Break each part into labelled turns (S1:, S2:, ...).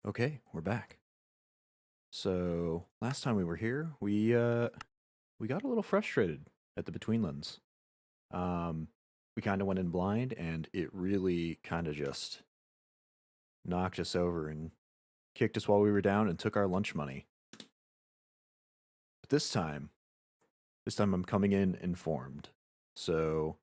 S1: Okay, we're back. So last time we were here, we got a little frustrated at the Betweenlands. Um, we kind of went in blind, and it really kind of just knocked us over and kicked us while we were down and took our lunch money. But this time I'm coming in informed. So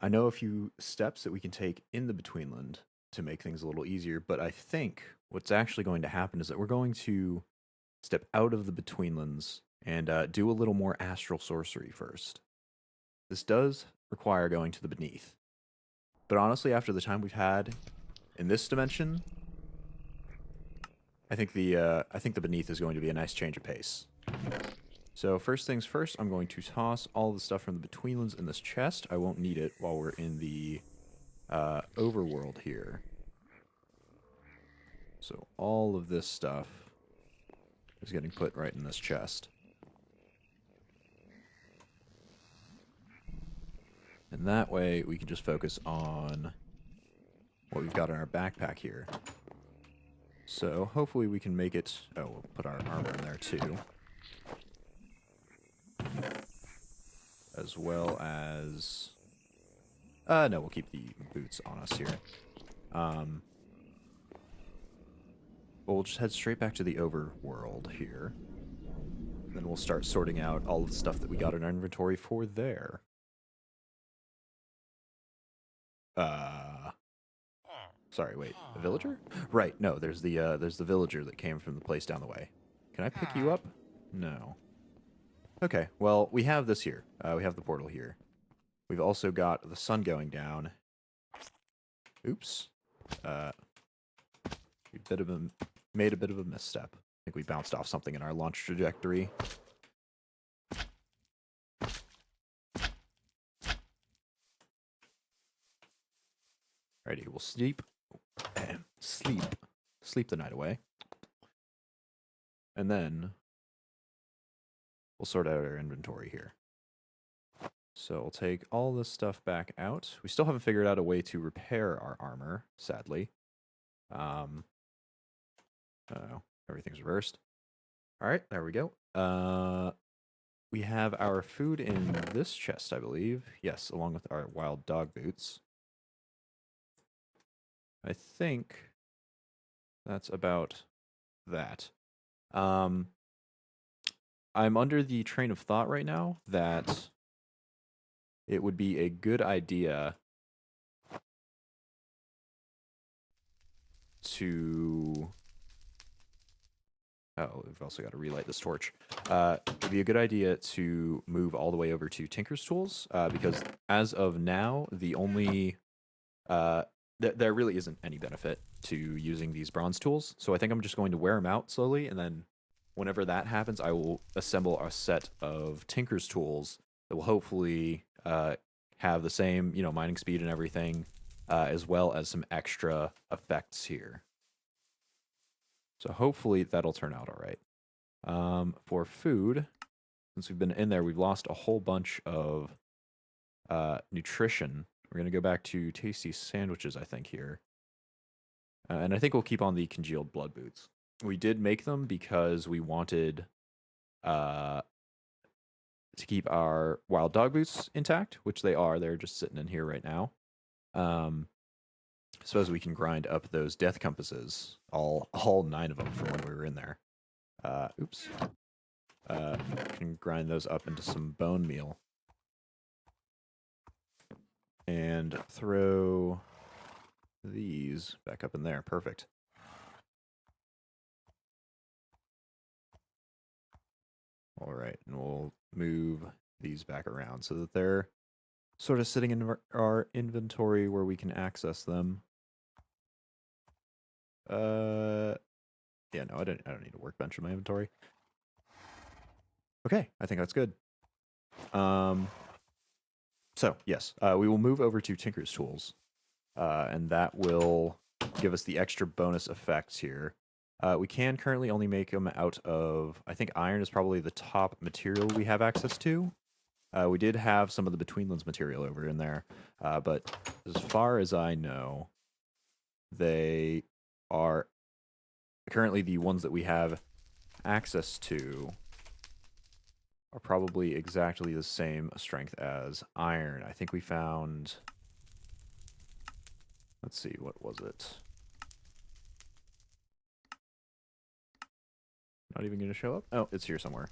S1: I know a few steps that we can take in the Betweenland to make things a little easier, but I think what's actually going to happen is that we're going to step out of the Betweenlands and do a little more Astral Sorcery first. This does require going to the Beneath. But honestly, after the time we've had in this dimension, I think the Beneath is going to be a nice change of pace. So first things first, I'm going to toss all the stuff from the Betweenlands in this chest. I won't need it while we're in the overworld here. So all of this stuff is getting put right in this chest. And that way we can just focus on what we've got in our backpack here. So hopefully we can make it... Oh, we'll put our armor in there too. As well as... no, we'll keep the boots on us here. But we'll just head straight back to the overworld here. Then we'll start sorting out all of the stuff that we got in our inventory for there. Sorry, wait. A villager? Right, no, there's the villager that came from the place down the way. Can I pick you up? No. Okay, well, we have this here. We have the portal here. We've also got the sun going down. Oops. We made a bit of a misstep. I think we bounced off something in our launch trajectory. Alrighty, we'll sleep. Sleep the night away. And then we'll sort out our inventory here. So we'll take all this stuff back out. We still haven't figured out a way to repair our armor, sadly. Oh, everything's reversed. Alright, there we go. We have our food in this chest, I believe. Yes, along with our wild dog boots. I think that's about that. I'm under the train of thought right now that it would be a good idea to... Oh, we've also got to relight this torch. It would be a good idea to move all the way over to Tinker's Tools, because as of now, the only... there really isn't any benefit to using these bronze tools, so I think I'm just going to wear them out slowly, and then whenever that happens, I will assemble a set of Tinker's Tools that will hopefully have the same, mining speed and everything, as well as some extra effects here. So hopefully that'll turn out all right. For food, since we've been in there, we've lost a whole bunch of nutrition. We're going to go back to tasty sandwiches, I think, here. And I think we'll keep on the congealed blood boots. We did make them because we wanted to keep our wild dog boots intact, which they are. They're just sitting in here right now. Suppose we can grind up those death compasses, all 9 of them from when we were in there. Oops. Can grind those up into some bone meal. And throw these back up in there. Perfect. All right, and we'll move these back around so that they're sort of sitting in our inventory where we can access them. Yeah, no, I don't need a workbench in my inventory. Okay, I think that's good. So, yes, we will move over to Tinker's Tools, and that will give us the extra bonus effects here. We can currently only make them out of, I think iron is probably the top material we have access to. We did have some of the Betweenlands material over in there, but as far as I know, they are currently the ones that we have access to are probably exactly the same strength as iron. I think we found... Let's see, what was it? Not even going to show up? Oh, it's here somewhere.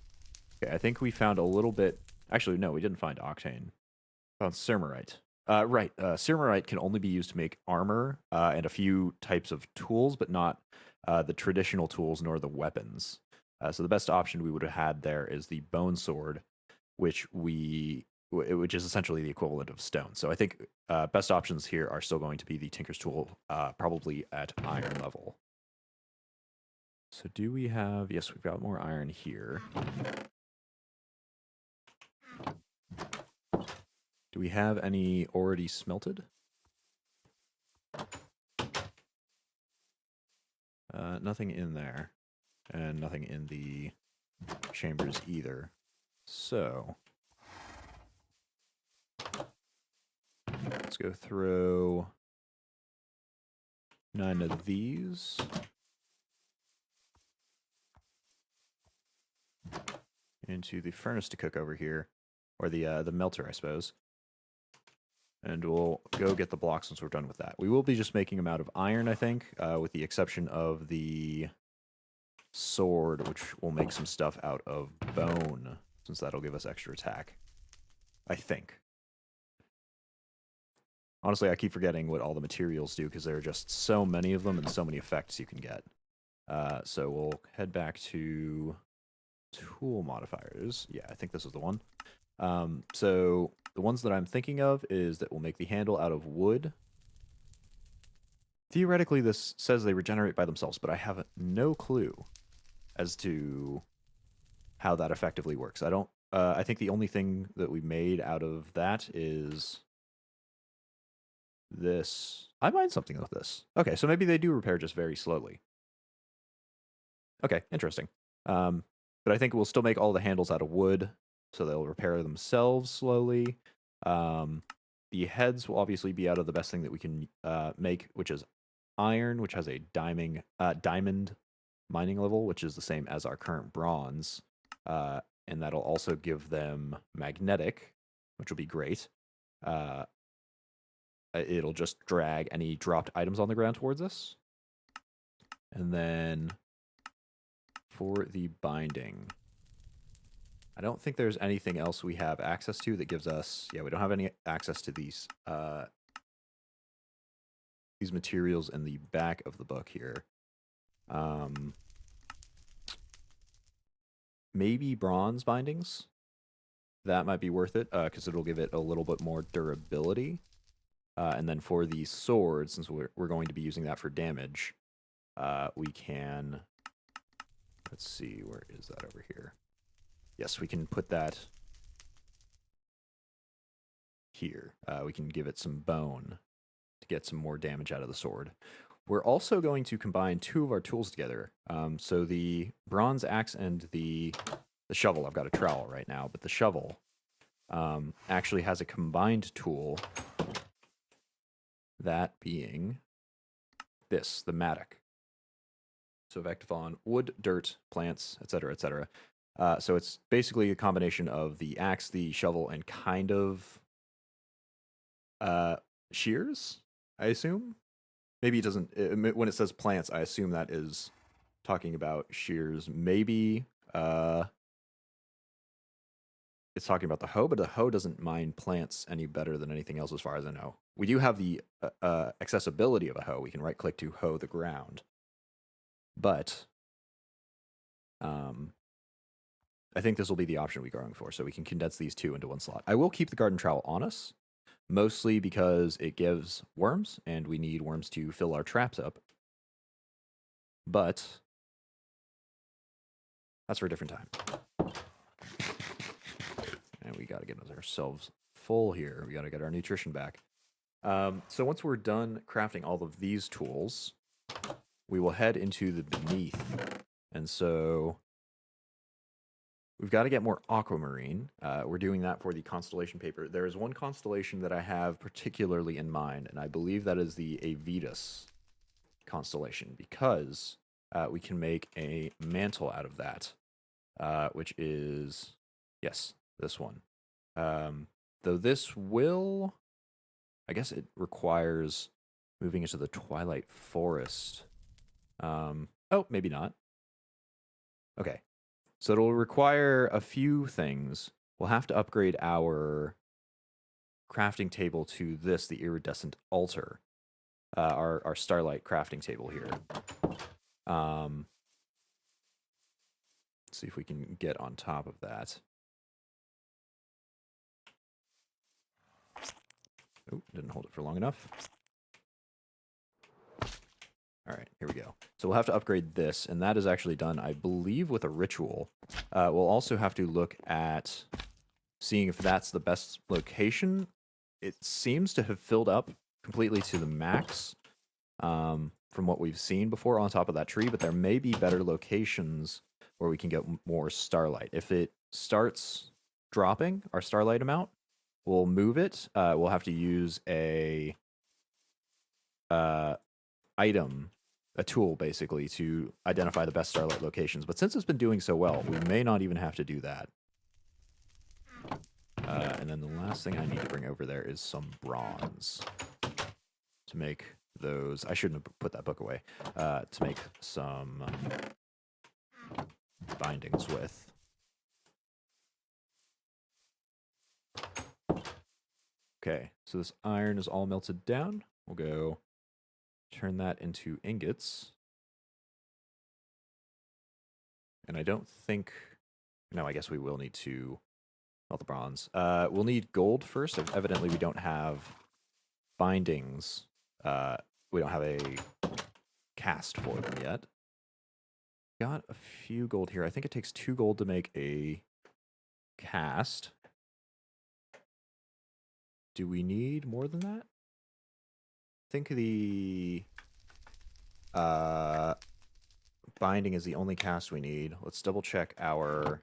S1: Okay, I think we found a little bit... Actually, no, we didn't find octane. Found Ceramorite. Right, Ceramorite can only be used to make armor and a few types of tools, but not the traditional tools nor the weapons. So the best option we would have had there is the bone sword, which is essentially the equivalent of stone. So I think best options here are still going to be the Tinker's Tool, probably at iron level. So do we have... Yes, we've got more iron here. Do we have any already smelted? Nothing in there. And nothing in the chambers either. So... let's go throw 9 of these. Into the furnace to cook over here. Or the melter, I suppose. And we'll go get the blocks once we're done with that. We will be just making them out of iron, I think, with the exception of the sword, which will make some stuff out of bone, since that'll give us extra attack. I think. Honestly, I keep forgetting what all the materials do, because there are just so many of them and so many effects you can get. So we'll head back to tool modifiers. Yeah, I think this is the one. So the ones that I'm thinking of is that we'll make the handle out of wood. Theoretically, this says they regenerate by themselves, but I have no clue as to how that effectively works. I think the only thing that we made out of that is this. I mined something with this. Okay, so maybe they do repair just very slowly. Okay, interesting. But I think we'll still make all the handles out of wood, so they'll repair themselves slowly. The heads will obviously be out of the best thing that we can make, which is iron, which has a diamond mining level, which is the same as our current bronze. And that'll also give them magnetic, which will be great. It'll just drag any dropped items on the ground towards us. And then for the binding, I don't think there's anything else we have access to that gives us... Yeah, we don't have any access to these materials in the back of the book here. Maybe bronze bindings. That might be worth it, because it'll give it a little bit more durability. And then for the sword, since we're going to be using that for damage, we can... Let's see, where is that over here? Yes, we can put that here. We can give it some bone to get some more damage out of the sword. We're also going to combine 2 of our tools together. So the bronze axe and the shovel, I've got a trowel right now, but the shovel actually has a combined tool, that being this, the mattock. So effective on wood, dirt, plants, etc., etc. So it's basically a combination of the axe, the shovel, and kind of shears, I assume. Maybe it doesn't... when it says plants, I assume that is talking about shears. Maybe it's talking about the hoe, but the hoe doesn't mine plants any better than anything else as far as I know. We do have the accessibility of a hoe. We can right-click to hoe the ground. But I think this will be the option we're going for, so we can condense these 2 into one slot. I will keep the garden trowel on us, mostly because it gives worms, and we need worms to fill our traps up. But that's for a different time. And we got to get ourselves full here. We got to get our nutrition back. So once we're done crafting all of these tools, we will head into the beneath. And so we've got to get more aquamarine. We're doing that for the Constellation Paper. There is one constellation that I have particularly in mind, and I believe that is the Avitus constellation, because we can make a mantle out of that, which is, yes, this one. Though this will, I guess it requires moving into the Twilight Forest. Oh, maybe not. Okay. So it'll require a few things. We'll have to upgrade our crafting table to this, the Iridescent Altar. Our Starlight crafting table here. Let's see if we can get on top of that. Oh, didn't hold it for long enough. All right, here we go. So we'll have to upgrade this, and that is actually done, I believe, with a ritual. We'll also have to look at seeing if that's the best location. It seems to have filled up completely to the max from what we've seen before on top of that tree, but there may be better locations where we can get more starlight. If it starts dropping our starlight amount, we'll move it. We'll have to use a tool, basically, to identify the best starlight locations. But since it's been doing so well, we may not even have to do that. And then the last thing I need to bring over there is some bronze to make those. I shouldn't have put that book away. To make some bindings with. Okay, so this iron is all melted down. We'll go turn that into ingots. And I don't think... No, I guess we will need to melt the bronze. We'll need gold first. Evidently, we don't have bindings. We don't have a cast for them yet. Got a few gold here. I think it takes 2 gold to make a cast. Do we need more than that? I think the binding is the only cast we need. Let's double check our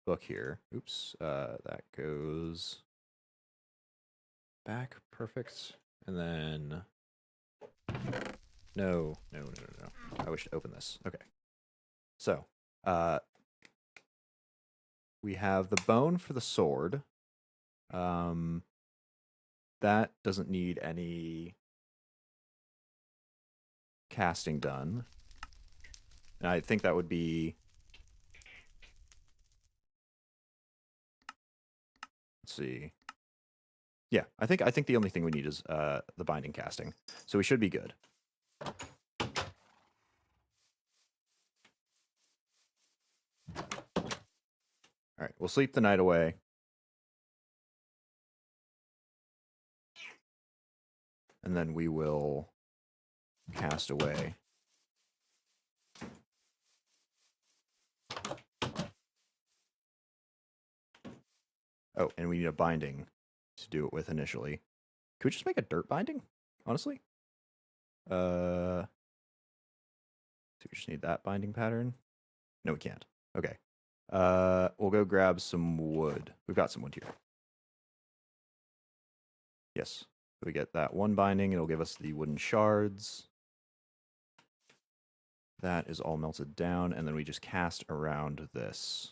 S1: book here. Oops, that goes back. Perfect. And then no. I wish to open this. Okay. So, we have the bone for the sword. That doesn't need any casting done. And I think that would be... Let's see. Yeah, I think the only thing we need is the binding casting. So we should be good. All right, we'll sleep the night away. And then we will cast away. Oh, and we need a binding to do it with initially. Could we just make a dirt binding, honestly? So we just need that binding pattern. No, we can't. Okay. We'll go grab some wood. We've got some wood here. Yes. We get that one binding. It'll give us the wooden shards. That is all melted down, and then we just cast around this.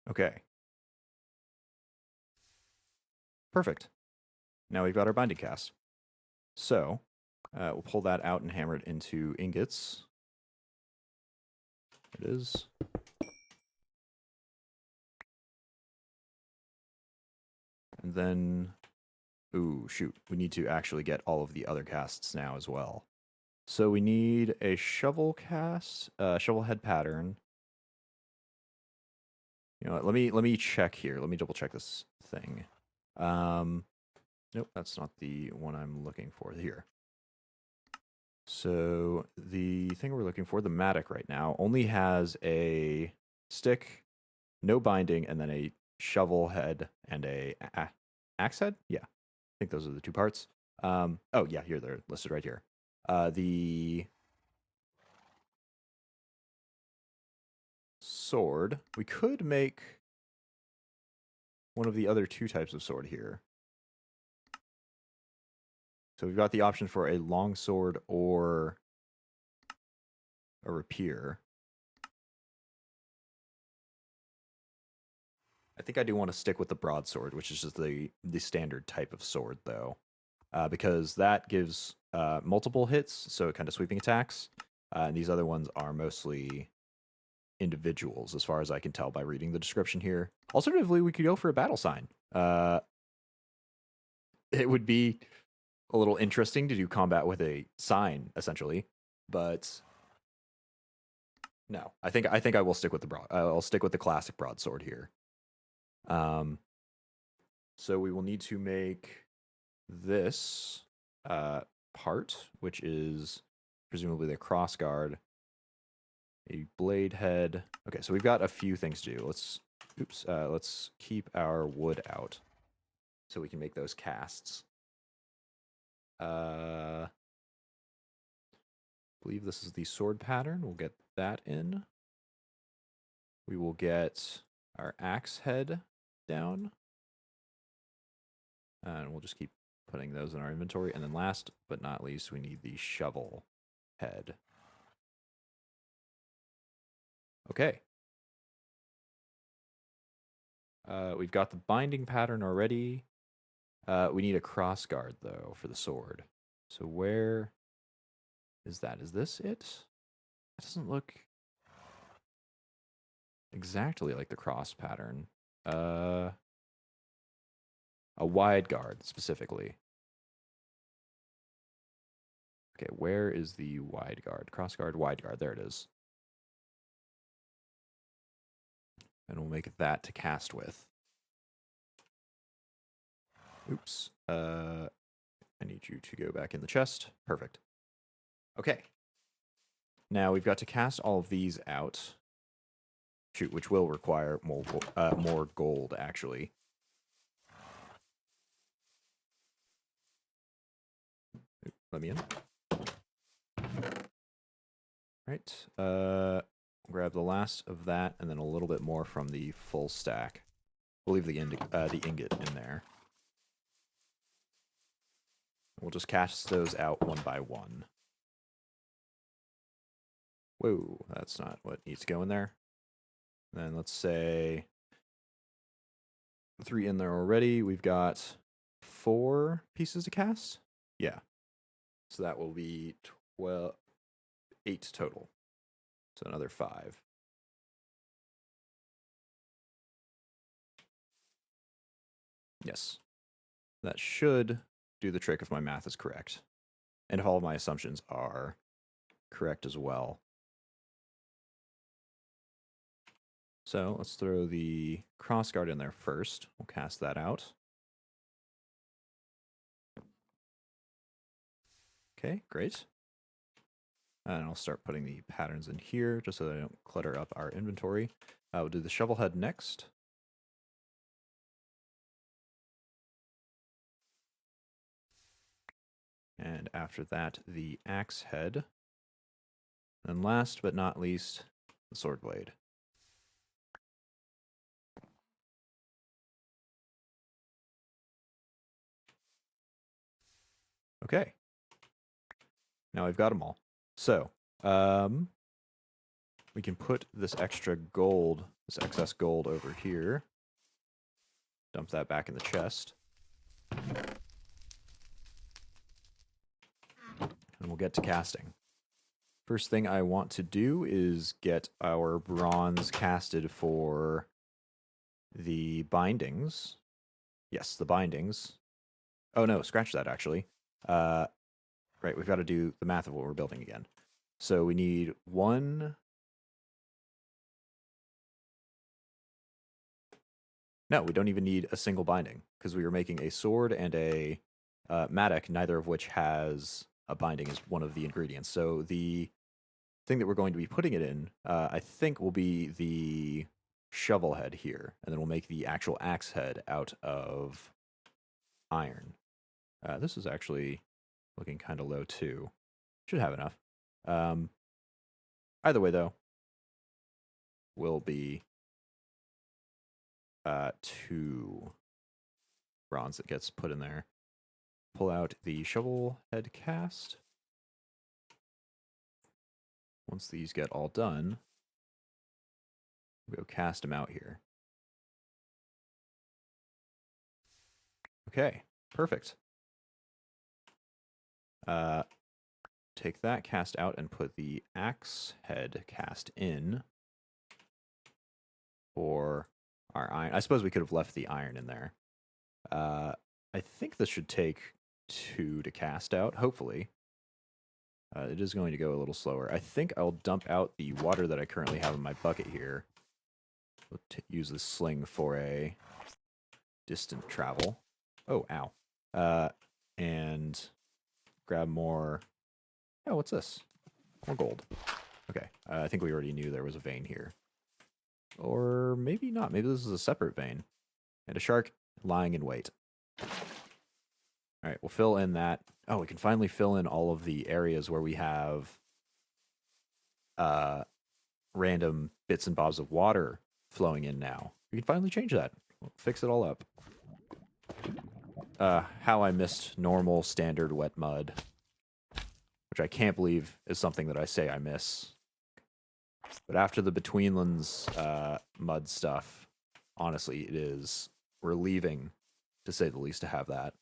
S1: Okay. Perfect. Now we've got our binding cast. So, we'll pull that out and hammer it into ingots. There it is. And then, ooh, shoot. We need to actually get all of the other casts now as well. So we need a shovel cast, shovel head pattern. You know what, let me check here. Let me double check this thing. Nope, that's not the one I'm looking for here. So the thing we're looking for, the Matic right now, only has a stick, no binding, and then a shovel head and a axe head? Yeah, I think those are the 2 parts. Oh, yeah, here, they're listed right here. The sword, we could make one of the other 2 types of sword here. So we've got the option for a longsword or a rapier. I think I do want to stick with the broadsword, which is just the standard type of sword, though, because that gives multiple hits, so kind of sweeping attacks, and these other ones are mostly individuals, as far as I can tell by reading the description here. Alternatively, we could go for a battle sign. It would be a little interesting to do combat with a sign, essentially, but no, I think I will stick with the I'll stick with the classic broadsword here. So we will need to make this part, which is presumably the crossguard, a blade head. Okay, so we've got a few things to do. Let's keep our wood out so we can make those casts. I believe this is the sword pattern. We'll get that in. We will get our axe head down. And we'll just keep putting those in our inventory. And then last but not least, we need the shovel head. Okay. We've got the binding pattern already. We need a crossguard, though, for the sword. So where is that? Is this it? It doesn't look exactly like the cross pattern. A wide guard, specifically. Okay, where is the wide guard? Crossguard, wide guard. There it is. And we'll make that to cast with. Oops. I need you to go back in the chest. Perfect. Okay. Now we've got to cast all of these out. Shoot, which will require more gold, actually. Let me in. Right. Grab the last of that, and then a little bit more from the full stack. We'll leave the ingot in there. We'll just cast those out one by one. Whoa, that's not what needs to go in there. Then let's say 3 in there already. We've got 4 pieces to cast. Yeah. So that will be 8 total. So another 5. Yes. That should do the trick if my math is correct. And if all of my assumptions are correct as well. So let's throw the crossguard in there first. We'll cast that out. Okay, great. And I'll start putting the patterns in here just so that I don't clutter up our inventory. We'll do the shovel head next. And after that, the axe head. And last but not least, the sword blade. Okay. Now I've got them all. So, we can put this extra gold, this excess gold over here. Dump that back in the chest. And we'll get to casting. First thing I want to do is get our bronze casted for the bindings. Yes, the bindings. Oh no, scratch that actually. Right, we've got to do the math of what we're building again. So we need 1. No, we don't even need a single binding because we were making a sword and a mattock, neither of which has a binding as one of the ingredients. So the thing that we're going to be putting it in, I think, will be the shovel head here, and then we'll make the actual axe head out of iron. This is actually looking kind of low too. Should have enough. Either way, though, will be 2 bronze that gets put in there. pull out the shovel head cast. Once these get all done, we'll go cast them out here. Okay, perfect. Take that cast out and put the axe head cast in for our iron. I suppose we could have left the iron in there. I think this should take 2 to cast out, hopefully. It is going to go a little slower. I think I'll dump out the water that I currently have in my bucket here. We'll use this sling for a distant travel. Oh, ow. And grab more... Oh, what's this? More gold. Okay, I think we already knew there was a vein here. Or maybe not. Maybe this is a separate vein. And a shark lying in wait. All right, we'll fill in that. Oh, we can finally fill in all of the areas where we have random bits and bobs of water flowing in now. We can finally change that. We'll fix it all up. How I missed normal standard wet mud, which I can't believe is something that I say I miss. But after the Betweenlands mud stuff, honestly, it is relieving, to say the least, to have that.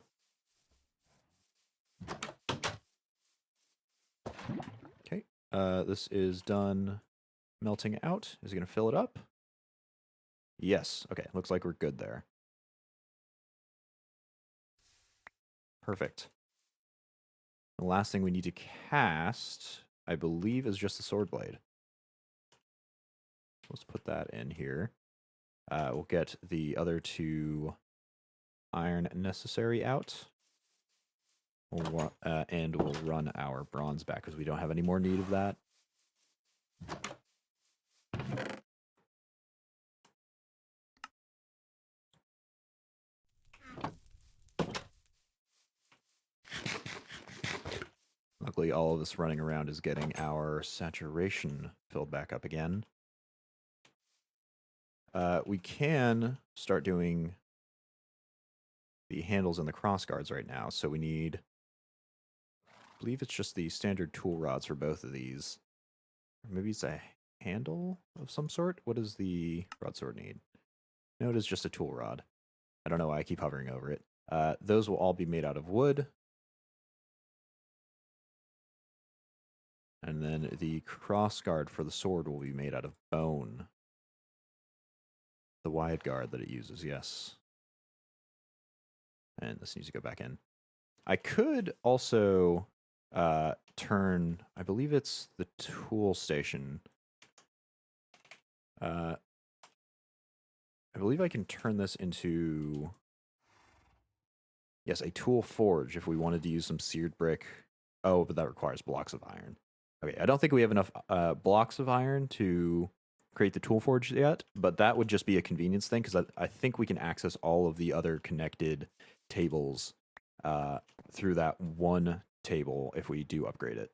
S1: Okay, this is done melting out. Is it going to fill it up? Yes. Okay, looks like we're good there. Perfect. The last thing we need to cast, I believe, is just the sword blade. Let's put that in here. We'll get the other 2 iron necessary out. And we'll run our bronze back because we don't have any more need of that. Luckily, all of this running around is getting our saturation filled back up again. We can start doing the handles and the crossguards right now. So we need, I believe it's just the standard tool rods for both of these. Or maybe it's a handle of some sort. What does the broadsword need? No, it is just a tool rod. I don't know why I keep hovering over it. Those will all be made out of wood. And then the crossguard for the sword will be made out of bone. The wide guard that it uses, yes. And this needs to go back in. I could also turn, I believe it's the tool station. I believe I can turn this into, yes, a tool forge if we wanted to use some seared brick. Oh, but that requires blocks of iron. Okay, I don't think we have enough blocks of iron to create the tool forge yet, but that would just be a convenience thing because I think we can access all of the other connected tables through that one table if we do upgrade it.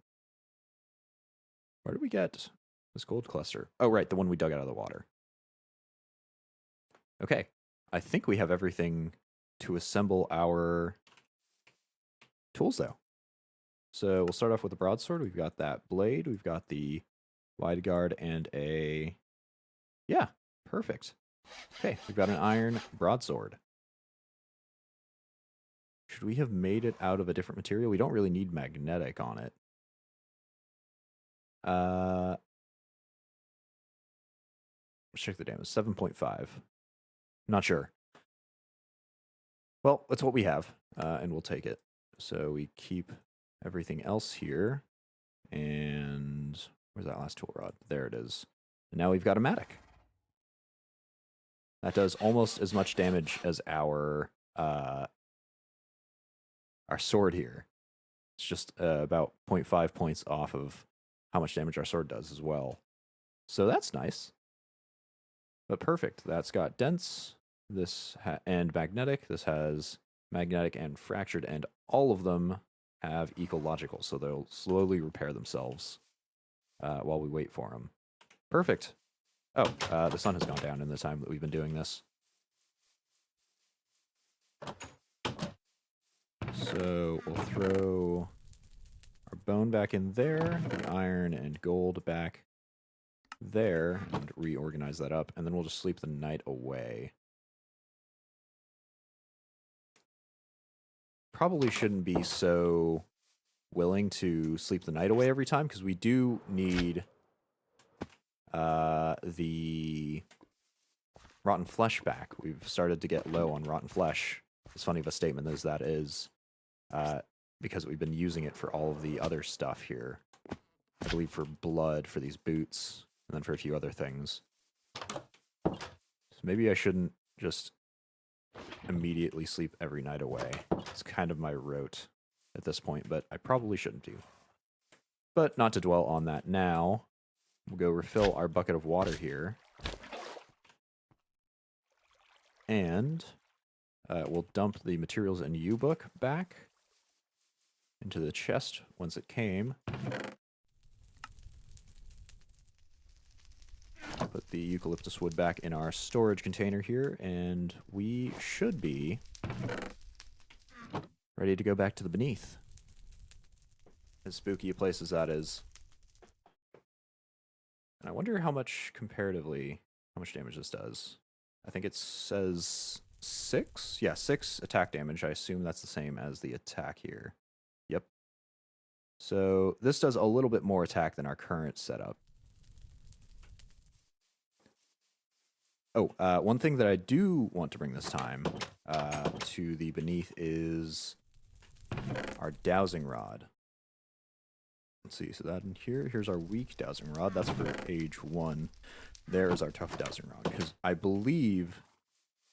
S1: Where did we get this gold cluster? Oh, right, the one we dug out of the water. Okay, I think we have everything to assemble our tools, though. So we'll start off with the broadsword. We've got that blade. We've got the wide guard and a... Yeah, perfect. Okay, we've got an iron broadsword. Should we have made it out of a different material? We don't really need magnetic on it. Let's check the damage. 7.5. Not sure. Well, that's what we have, and we'll take it. So we keep everything else here. And where's that last tool rod? There it is. And now we've got a matic. That does almost as much damage as our sword here. It's just about 0.5 points off of how much damage our sword does as well. So that's nice. But perfect. That's got dense, this and magnetic. This has magnetic and fractured, and all of them have ecological, so they'll slowly repair themselves while we wait for them. Perfect. Oh, the sun has gone down in the time that we've been doing this. So we'll throw our bone back in there, the iron and gold back there, and reorganize that up, and then we'll just sleep the night away. Probably shouldn't be so willing to sleep the night away every time, because we do need the rotten flesh back. We've started to get low on rotten flesh. As funny of a statement as that is, because we've been using it for all of the other stuff here. I believe for blood, for these boots, and then for a few other things. So maybe I shouldn't just immediately sleep every night away. It's kind of my rote at this point, but I probably shouldn't do. But not to dwell on that now. We'll go refill our bucket of water here. And we'll dump the materials and U-book back into the chest once it came. Put the eucalyptus wood back in our storage container here, and we should be ready to go back to the Beneath. As spooky a place as that is. And I wonder how much, comparatively, how much damage this does. I think it says 6? Yeah, 6 attack damage. I assume that's the same as the attack here. Yep. So this does a little bit more attack than our current setup. Oh, one thing that I do want to bring this time to the Beneath is our dowsing rod. Let's see, so that in here, here's our weak dowsing rod. That's for age 1. There is our tough dowsing rod, because I believe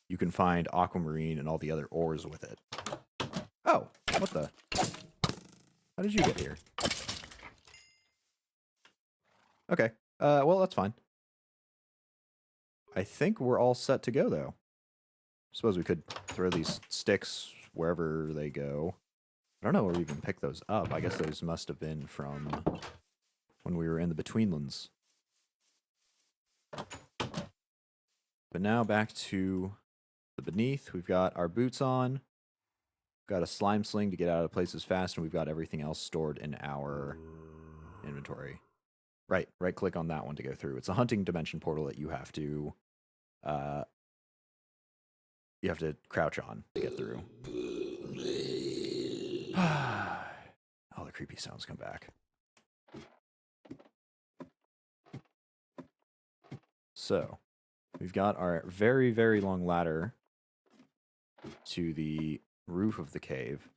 S1: you can find Aquamarine and all the other ores with it. Oh, what the? How did you get here? Okay, well, that's fine. I think we're all set to go, though. Suppose we could throw these sticks wherever they go. I don't know where we even picked those up. I guess those must have been from when we were in the Betweenlands. But now back to the Beneath. We've got our boots on. We've got a slime sling to get out of places fast, and we've got everything else stored in our inventory. Right click on that one to go through. It's a hunting dimension portal that you have to crouch on to get through. All the creepy sounds come back. So, we've got our very, very long ladder to the roof of the cave.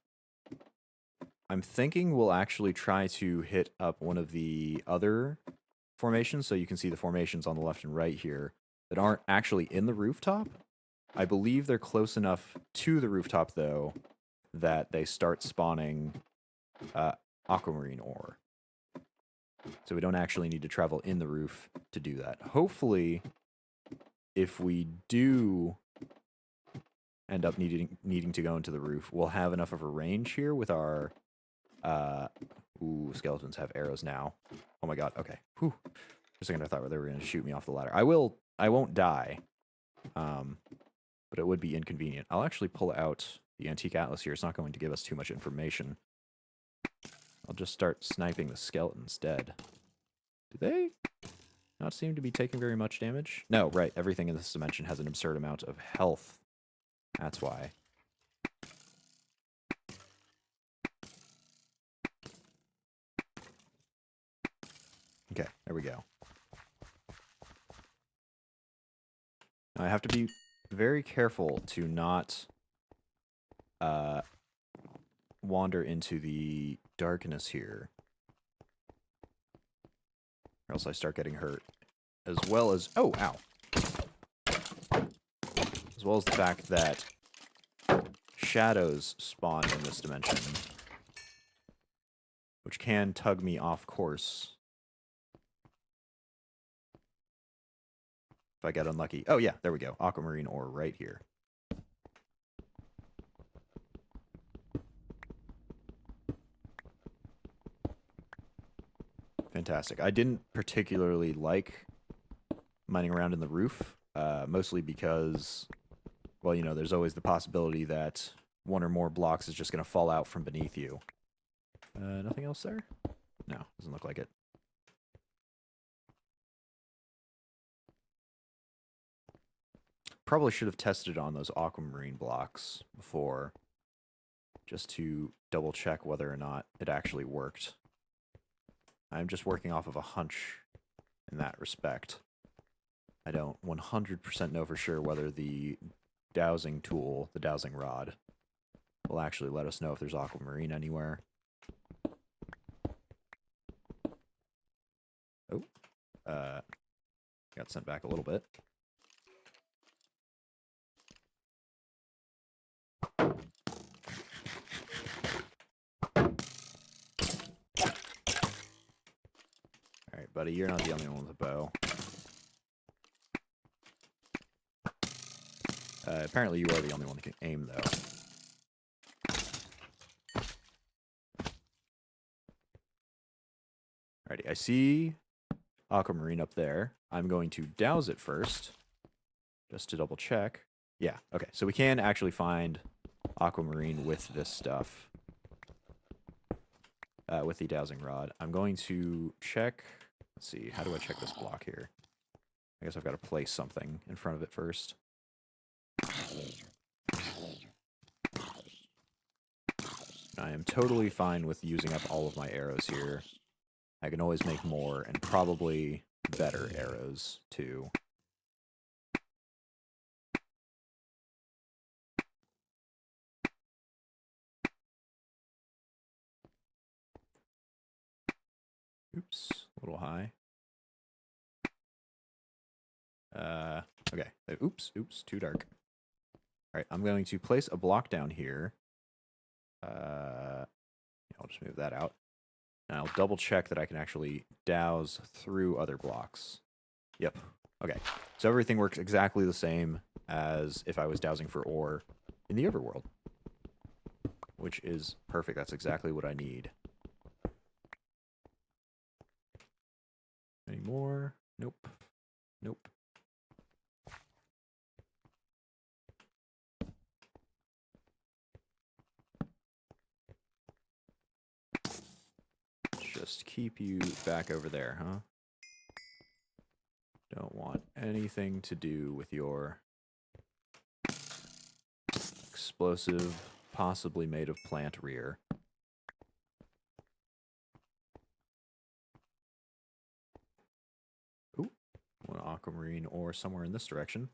S1: I'm thinking we'll actually try to hit up one of the other formations, so you can see the formations on the left and right here that aren't actually in the rooftop. I believe they're close enough to the rooftop, though, that they start spawning Aquamarine ore. So we don't actually need to travel in the roof to do that. Hopefully, if we do end up needing to go into the roof, we'll have enough of a range here with our... skeletons have arrows now. Oh my god, okay. Whew. For a second I thought they were going to shoot me off the ladder. I won't die. But it would be inconvenient. I'll actually pull out the Antique Atlas here. It's not going to give us too much information. I'll just start sniping the skeletons dead. Do they not seem to be taking very much damage? No, right. Everything in this dimension has an absurd amount of health. That's why. Okay, there we go. Now I have to be very careful to not wander into the darkness here, or else I start getting hurt. As well as... oh, ow. As well as the fact that shadows spawn in this dimension, which can tug me off course if I get unlucky. Oh yeah, there we go. Aquamarine ore right here. Fantastic. I didn't particularly like mining around in the roof, mostly because, well, you know, there's always the possibility that one or more blocks is just going to fall out from beneath you. Nothing else there? No, doesn't look like it. Probably should have tested on those Aquamarine blocks before, just to double check whether or not it actually worked. I'm just working off of a hunch in that respect. I don't 100% know for sure whether the dowsing tool, the dowsing rod, will actually let us know if there's Aquamarine anywhere. Oh, got sent back a little bit. Alright, buddy, you're not the only one with a bow. Apparently you are the only one that can aim, though. Alrighty, I see Aquamarine up there. I'm going to douse it first, just to double check. Yeah, okay, so we can actually find Aquamarine with this stuff. With the dowsing rod. I'm going to check... Let's see, how do I check this block here? I guess I've got to place something in front of it first. I am totally fine with using up all of my arrows here. I can always make more, and probably better arrows, too. Oops, a little high. Okay. Oops, too dark. Alright, I'm going to place a block down here. I'll just move that out. And I'll double check that I can actually douse through other blocks. Yep. Okay. So everything works exactly the same as if I was dowsing for ore in the overworld. Which is perfect. That's exactly what I need. Any more? Nope. Nope. Just keep you back over there, huh? Don't want anything to do with your explosive, possibly made of plant rear. Ooh, one Aquamarine or somewhere in this direction.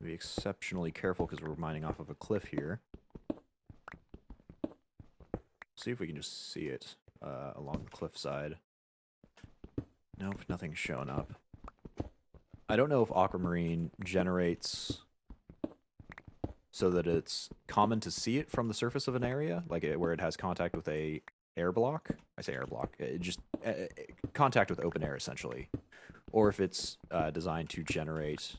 S1: Be exceptionally careful because we're mining off of a cliff here. See if we can just see it along the cliffside. Nope, nothing's showing up. I don't know if Aquamarine generates so that it's common to see it from the surface of an area, like where it has contact with a air block. I say air block. It just contact with open air, essentially. Or if it's designed to generate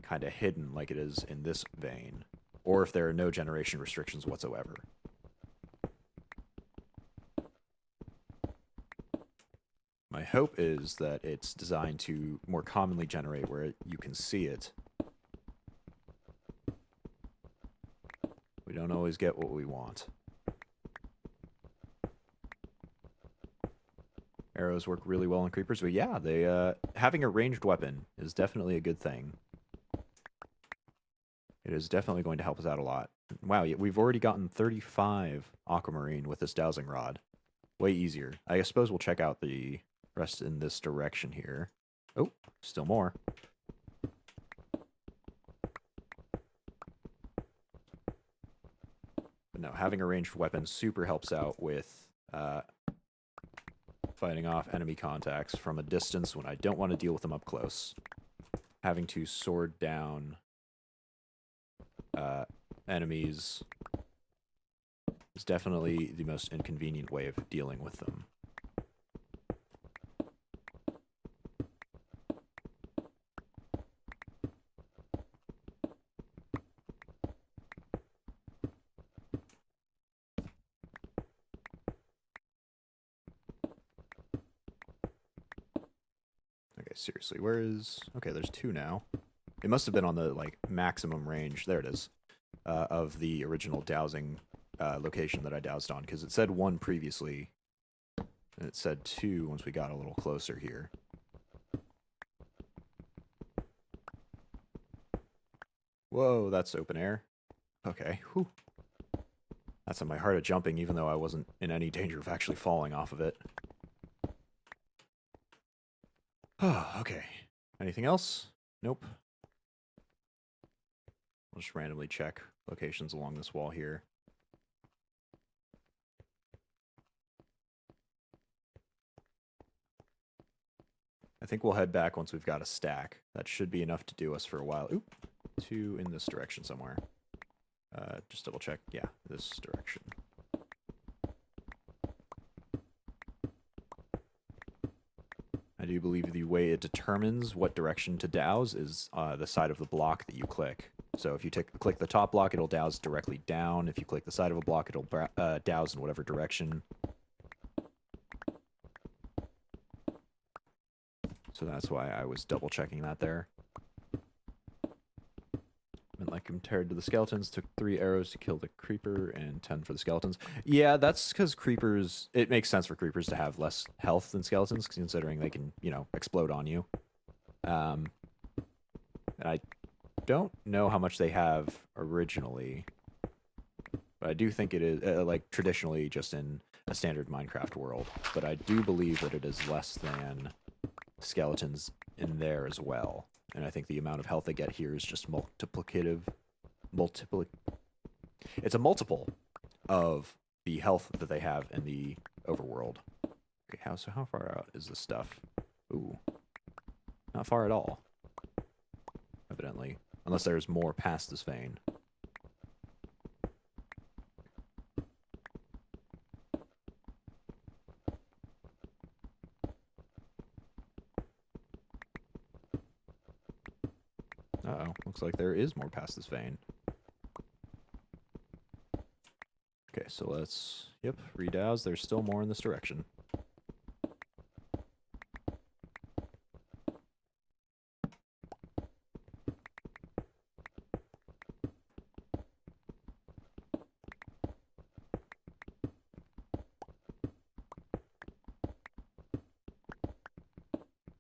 S1: kind of hidden like it is in this vein, or if there are no generation restrictions whatsoever. My hope is that it's designed to more commonly generate where you can see it. We don't always get what we want. Arrows work really well on creepers, but yeah, they having a ranged weapon is definitely a good thing. It is definitely going to help us out a lot. Wow, we've already gotten 35 Aquamarine with this dowsing rod. Way easier. I suppose we'll check out the rest in this direction here. Oh, still more. But no, having a ranged weapon super helps out with fighting off enemy contacts from a distance when I don't want to deal with them up close. Having to sword down enemies is definitely the most inconvenient way of dealing with them. Okay, seriously, where is... Okay, there's 2 now. It must have been on the, like, maximum range. There it is. Of the original dowsing location that I dowsed on, because it said 1 previously, and it said 2 once we got a little closer here. Whoa, that's open air. Okay, whew. That's in my heart of jumping, even though I wasn't in any danger of actually falling off of it. Oh, okay. Anything else? Nope. I'll just randomly check locations along this wall here. I think we'll head back once we've got a stack. That should be enough to do us for a while. Oop, 2 in this direction somewhere. Just double check. Yeah, this direction. I do believe the way it determines what direction to douse is the side of the block that you click. So if you click the top block, it'll douse directly down. If you click the side of a block, it'll douse in whatever direction. So that's why I was double checking that there. And like compared to the skeletons, took 3 arrows to kill the creeper and 10 for the skeletons. Yeah, that's because creepers, it makes sense for creepers to have less health than skeletons, considering they can, you know, explode on you. And I don't know how much they have originally, but I do think it is, like, traditionally just in a standard Minecraft world. But I do believe that it is less than skeletons in there as well. And I think the amount of health they get here is just multiplicative. It's a multiple of the health that they have in the overworld. Okay, how far out is this stuff? Ooh. Not far at all. Evidently. Unless there's more past this vein. Uh-oh, looks like there is more past this vein. Okay, so let's, yep, redouse. There's still more in this direction.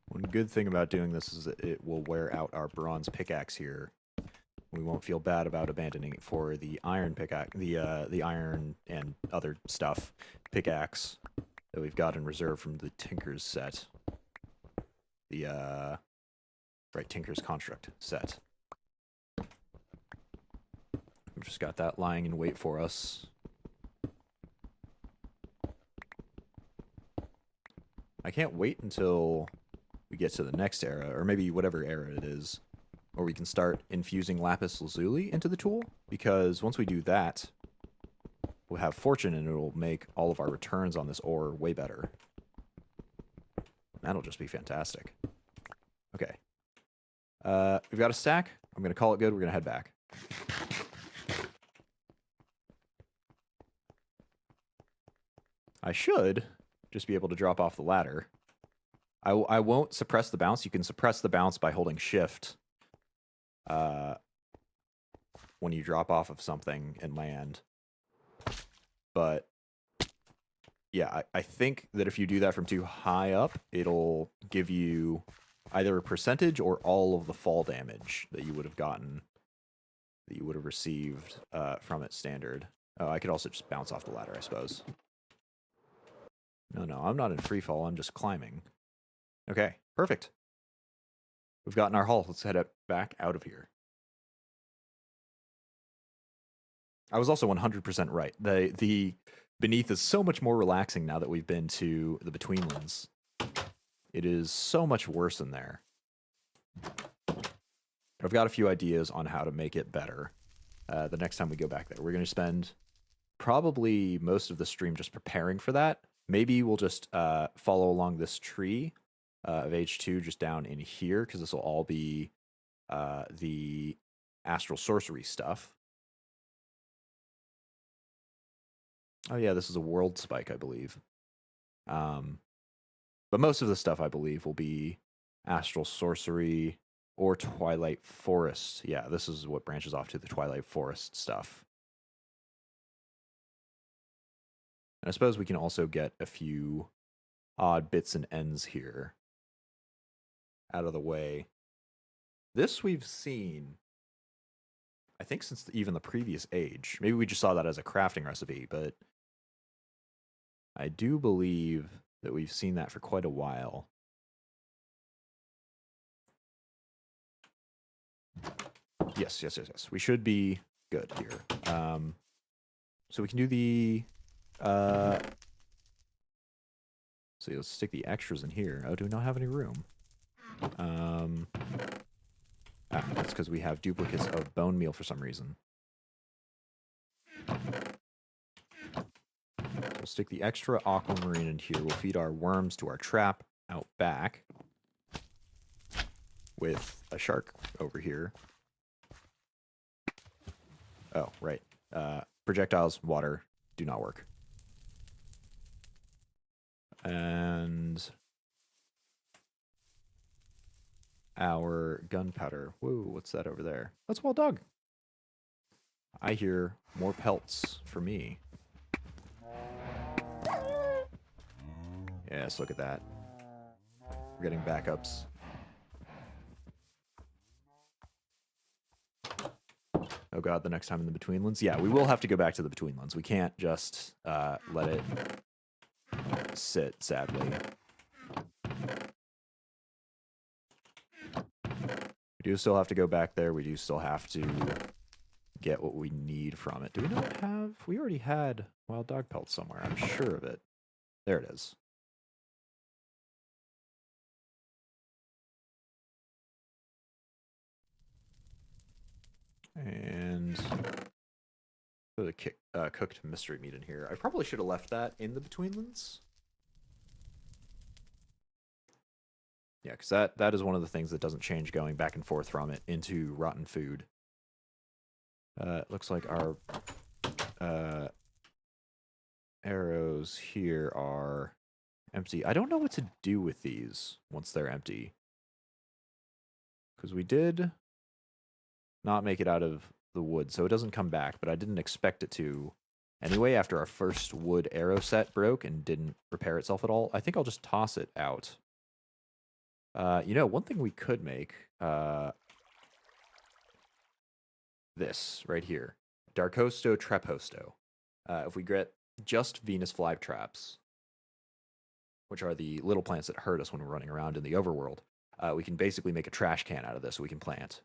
S1: One good thing about doing this is that it will wear out our bronze pickaxe here. We won't feel bad about abandoning it for the iron pickaxe, the iron and other stuff pickaxe that we've got in reserve from the Tinker's set. The right, Tinker's Construct set. We've just got that lying in wait for us. I can't wait until we get to the next era, or maybe whatever era it is, where we can start infusing lapis lazuli into the tool, because once we do that, we'll have fortune and it'll make all of our returns on this ore way better. That'll just be fantastic. Okay. We've got a stack. I'm going to call it good. We're going to head back. I should just be able to drop off the ladder. I won't suppress the bounce. You can suppress the bounce by holding shift when you drop off of something and land. But yeah, I think that if you do that from too high up, it'll give you either a percentage or all of the fall damage that you would have gotten, that you would have received from it standard. Oh, I could also just bounce off the ladder, I suppose. No, I'm not in free fall. I'm just climbing. Okay, perfect. We've gotten our hull. Let's head back out of here. I was also 100% right. The beneath is so much more relaxing now that we've been to the Betweenlands. It is so much worse in there. I've got a few ideas on how to make it better the next time we go back there. We're going to spend probably most of the stream just preparing for that. Maybe we'll just follow along this tree of H2 just down in here, because this will all be the Astral Sorcery stuff. Oh yeah, this is a world spike, I believe. But most of the stuff, I believe, will be Astral Sorcery, or Twilight Forest. Yeah, this is what branches off to the Twilight Forest stuff. And I suppose we can also get a few odd bits and ends here out of the way. This we've seen, I think, since even the previous age. Maybe we just saw that as a crafting recipe, but I do believe that we've seen that for quite a while. Yes. We should be good here. So we can do the... So let's stick the extras in here. Oh, do we not have any room? That's because we have duplicates of bone meal for some reason. So we'll stick the extra aquamarine in here. We'll feed our worms to our trap out back with a shark over here. Oh, right. Projectiles, water, do not work. And our gunpowder. Whoa, what's that over there? That's wild dog. I hear more pelts for me. Yes, look at that. We're getting backups. Oh god, the next time in the Betweenlands? Yeah, we will have to go back to the Betweenlands. We can't just let it sit, sadly. We do still have to go back there. We do still have to get what we need from it. Do we not have... We already had wild dog pelts somewhere. I'm sure of it. There it is. And put a cooked mystery meat in here. I probably should have left that in the Betweenlands. Yeah, because that is one of the things that doesn't change going back and forth from it into rotten food. It looks like our arrows here are empty. I don't know what to do with these once they're empty. Because we did not make it out of the wood, so it doesn't come back, but I didn't expect it to. Anyway, after our first wood arrow set broke and didn't repair itself at all, I think I'll just toss it out. You know, one thing we could make, this right here. Darkosto Treposto. If we get just Venus flytraps, which are the little plants that hurt us when we're running around in the overworld, we can basically make a trash can out of this we can plant.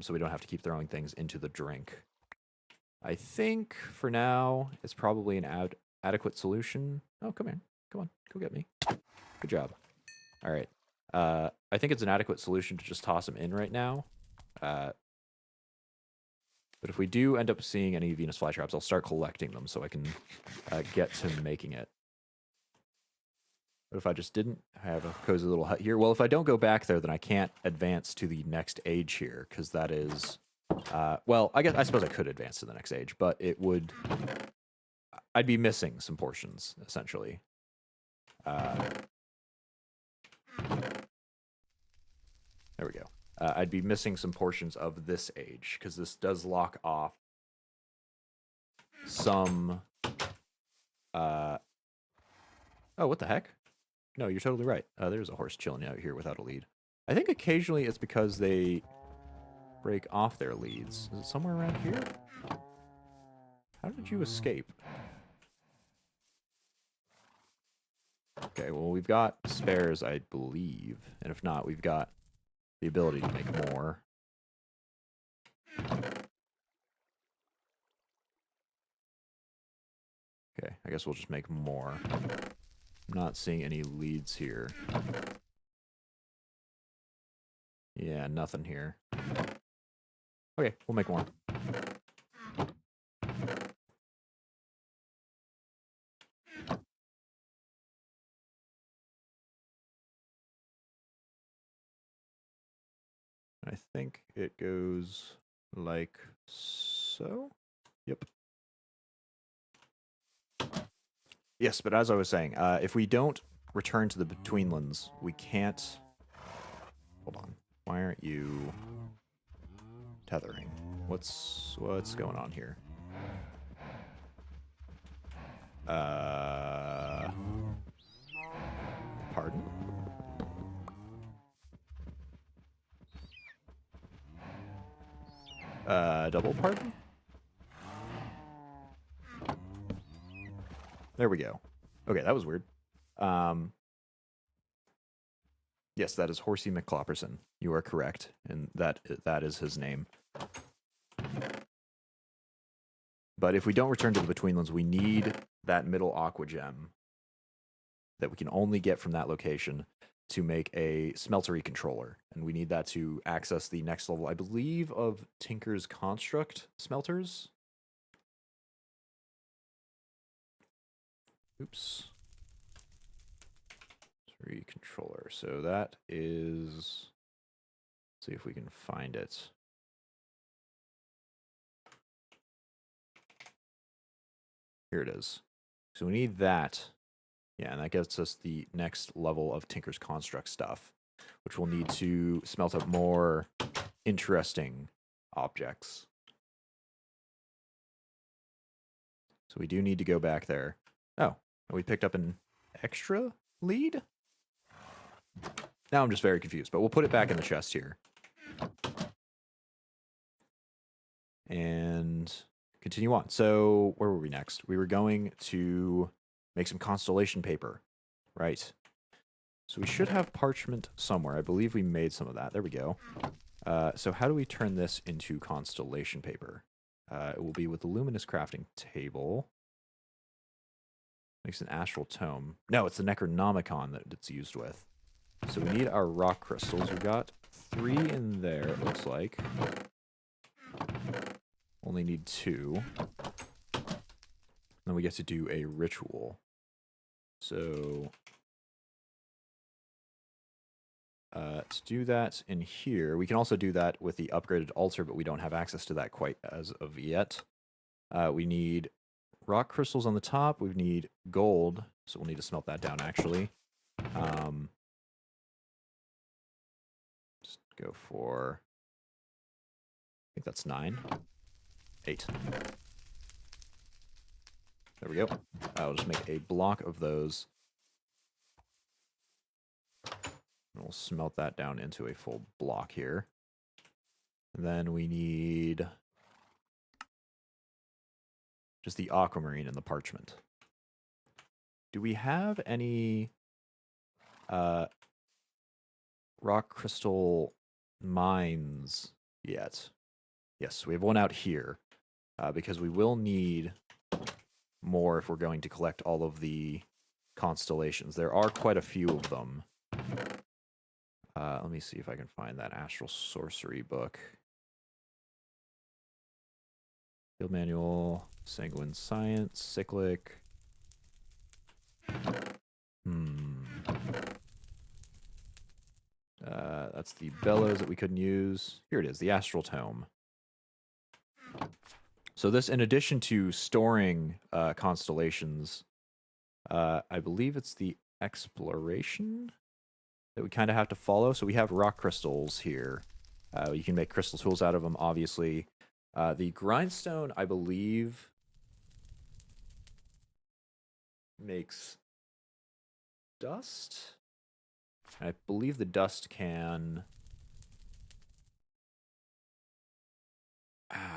S1: So we don't have to keep throwing things into the drink. I think, for now, it's probably an adequate solution. Oh, come here. Come on. Go get me. Good job. All right. I think it's an adequate solution to just toss them in right now. But if we do end up seeing any Venus flytraps, I'll start collecting them so I can get to making it. But if I just didn't have a cozy little hut here, well, if I don't go back there, then I can't advance to the next age here, because that is, well, I suppose I could advance to the next age, but it would, I'd be missing some portions, essentially. There we go. I'd be missing some portions of this age, because this does lock off some, oh, what the heck? No, you're totally right. There's a horse chilling out here without a lead. I think occasionally it's because they break off their leads. Is it somewhere around here? How did you escape? Okay, well, we've got spares, I believe. And if not, we've got the ability to make more. Okay, I guess we'll just make more. I'm not seeing any leads here. Yeah, nothing here. Okay, we'll make more. I think it goes like so. Yep. Yes, but as I was saying, if we don't return to the Betweenlands, we can't Hold on. Why aren't you tethering? What's going on here? Pardon? Double pardon? There we go. Okay, that was weird. Yes, that is Horsey McClopperson. You are correct, and that is his name. But if we don't return to the Betweenlands, we need that middle aqua gem that we can only get from that location to make a Smeltery Controller. And we need that to access the next level, I believe, of Tinker's Construct smelters. Oops. Smeltery Controller. So that is... Let's see if we can find it. Here it is. So we need that. Yeah, and that gets us the next level of Tinker's Construct stuff, which we'll need to smelt up more interesting objects. So we do need to go back there. Oh, we picked up an extra lead? Now I'm just very confused, but we'll put it back in the chest here. And continue on. So where were we next? We were going to make some Constellation Paper, right? So we should have parchment somewhere. I believe we made some of that. There we go. So how do we turn this into Constellation Paper? It will be with the Luminous Crafting Table. Makes an Astral Tome. No, it's the Necronomicon that it's used with. So we need our rock crystals. We got 3 in there, it looks like. Only need 2. Then we get to do a ritual. So to do that in here, we can also do that with the upgraded altar, but we don't have access to that quite as of yet. We need rock crystals on the top. We need gold, so we'll need to smelt that down actually. Just go for, I think that's 9. 8. There we go. I'll just make a block of those. And we'll smelt that down into a full block here. And then we need just the aquamarine and the parchment. Do we have any rock crystal mines yet? Yes, we have one out here. Because we will need more if we're going to collect all of the constellations. There are quite a few of them. Let me see if I can find that Astral Sorcery book. Field Manual, Sanguine Science, Cyclic. That's the bellows that we couldn't use. Here it is, the Astral Tome. So this, in addition to storing constellations, I believe it's the exploration that we kind of have to follow. So we have rock crystals here. You can make crystal tools out of them, obviously. The grindstone, I believe, makes dust. I believe the dust can...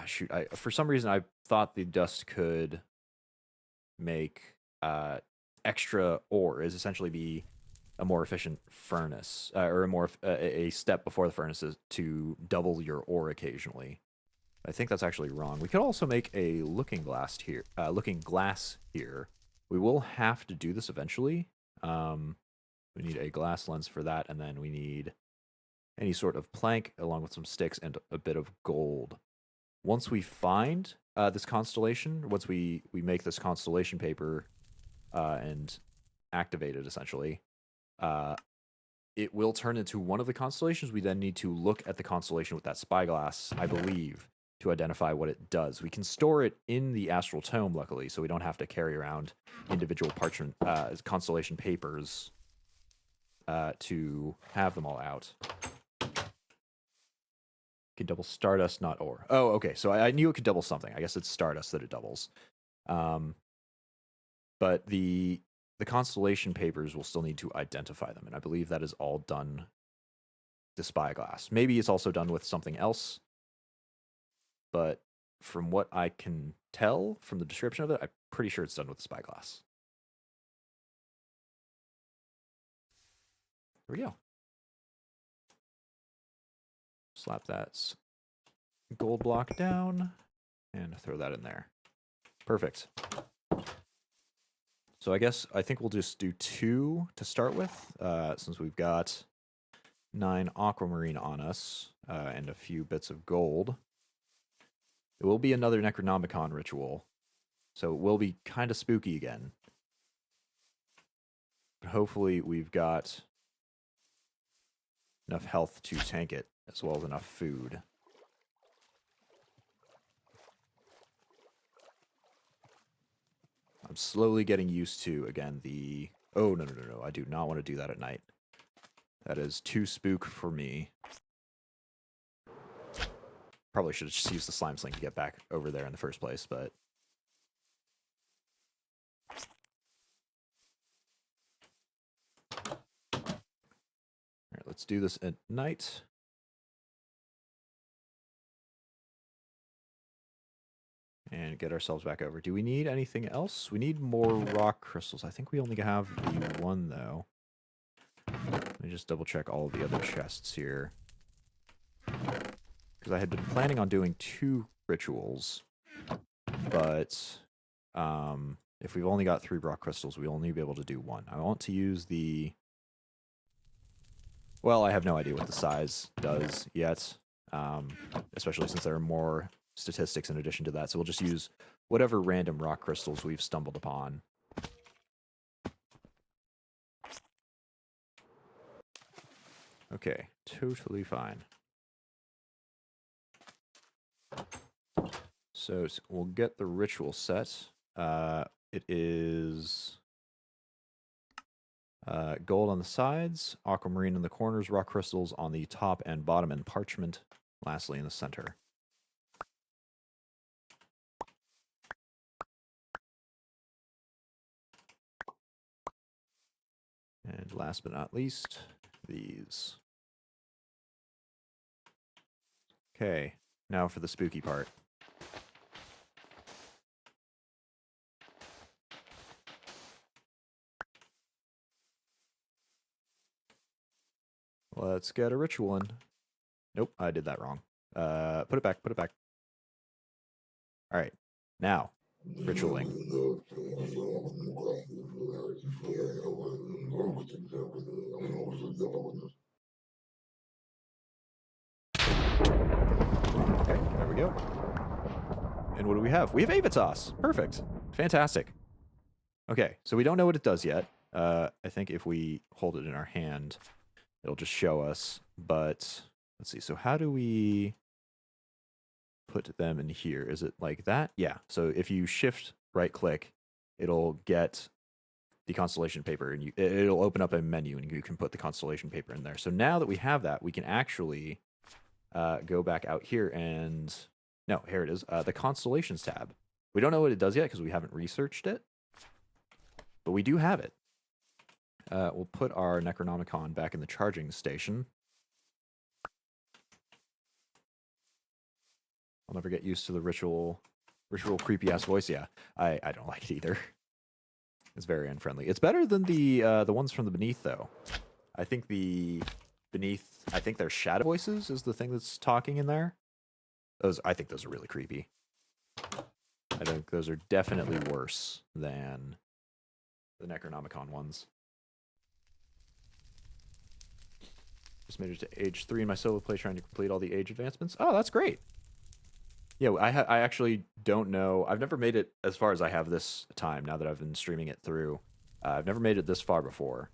S1: shoot, for some reason I thought the dust could make extra ore, is essentially be a more efficient furnace, or a step before the furnaces to double your ore occasionally. I think that's actually wrong. We could also make a looking glass here. We will have to do this eventually. We need a glass lens for that, and then we need any sort of plank along with some sticks and a bit of gold. Once we find this constellation, once we make this constellation paper and activate it, essentially, it will turn into one of the constellations. We then need to look at the constellation with that spyglass, I believe, to identify what it does. We can store it in the Astral Tome, luckily, so we don't have to carry around individual parchment constellation papers to have them all out. Can double Stardust, not ore. Oh, okay. So I knew it could double something. I guess it's Stardust that it doubles. But the Constellation Papers will still need to identify them, and I believe that is all done the Spyglass. Maybe it's also done with something else, but from what I can tell from the description of it, I'm pretty sure it's done with the Spyglass. There we go. Slap that gold block down and throw that in there. Perfect. So I think we'll just do 2 to start with, since we've got 9 Aquamarine on us and a few bits of gold. It will be another Necronomicon Ritual, so it will be kind of spooky again. But hopefully we've got enough health to tank it, as well as enough food. I'm slowly getting used to, again, the... Oh, no. I do not want to do that at night. That is too spook for me. Probably should have just used the slime sling to get back over there in the first place, but... Alright, let's do this at night. And get ourselves back over. Do we need anything else? We need more rock crystals. I think we only have the 1, though. Let me just double check all of the other chests here. Because I had been planning on doing 2 rituals. But if we've only got 3 rock crystals, we'll only be able to do 1. I want to use the... Well, I have no idea what the size does yet. Especially since there are more statistics in addition to that. So we'll just use whatever random rock crystals we've stumbled upon. Okay, totally fine. So we'll get the ritual set. It is gold on the sides, aquamarine in the corners, rock crystals on the top and bottom, and parchment lastly in the center. And last but not least, these. Okay, now for the spooky part. Let's get a ritual in. Nope, I did that wrong. Put it back, put it back. All right, now, ritualing. Okay, there we go. And what do we have? We have Avitas. Perfect. Fantastic. Okay, so we don't know what it does yet. I think if we hold it in our hand, it'll just show us. But let's see. So how do we put them in here? Is it like that? Yeah. So if you shift right click, it'll get the Constellation Paper, and it'll open up a menu, and you can put the Constellation Paper in there. So now that we have that, we can actually go back out here and... No, here it is. The Constellations tab. We don't know what it does yet because we haven't researched it. But we do have it. We'll put our Necronomicon back in the charging station. I'll never get used to the ritual creepy-ass voice. Yeah, I don't like it either. It's very unfriendly. It's better than the ones from the Beneath, though. I think the Beneath... I think their shadow voices is the thing that's talking in there. I think those are really creepy. I think those are definitely worse than the Necronomicon ones. Just made it to age 3 in my solo play, trying to complete all the age advancements. Oh, that's great. Yeah, I actually don't know. I've never made it as far as I have this time, now that I've been streaming it through. I've never made it this far before.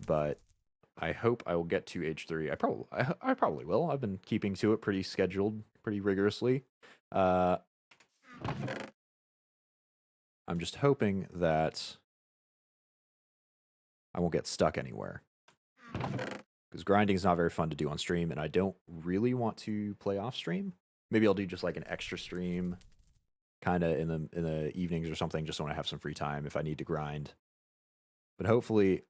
S1: But I hope I will get to age 3. I probably will. I've been keeping to it pretty scheduled, pretty rigorously. I'm just hoping that I won't get stuck anywhere. Because grinding is not very fun to do on stream, and I don't really want to play off stream. Maybe I'll do just like an extra stream, kind of in the evenings or something, just when I have some free time if I need to grind. But hopefully,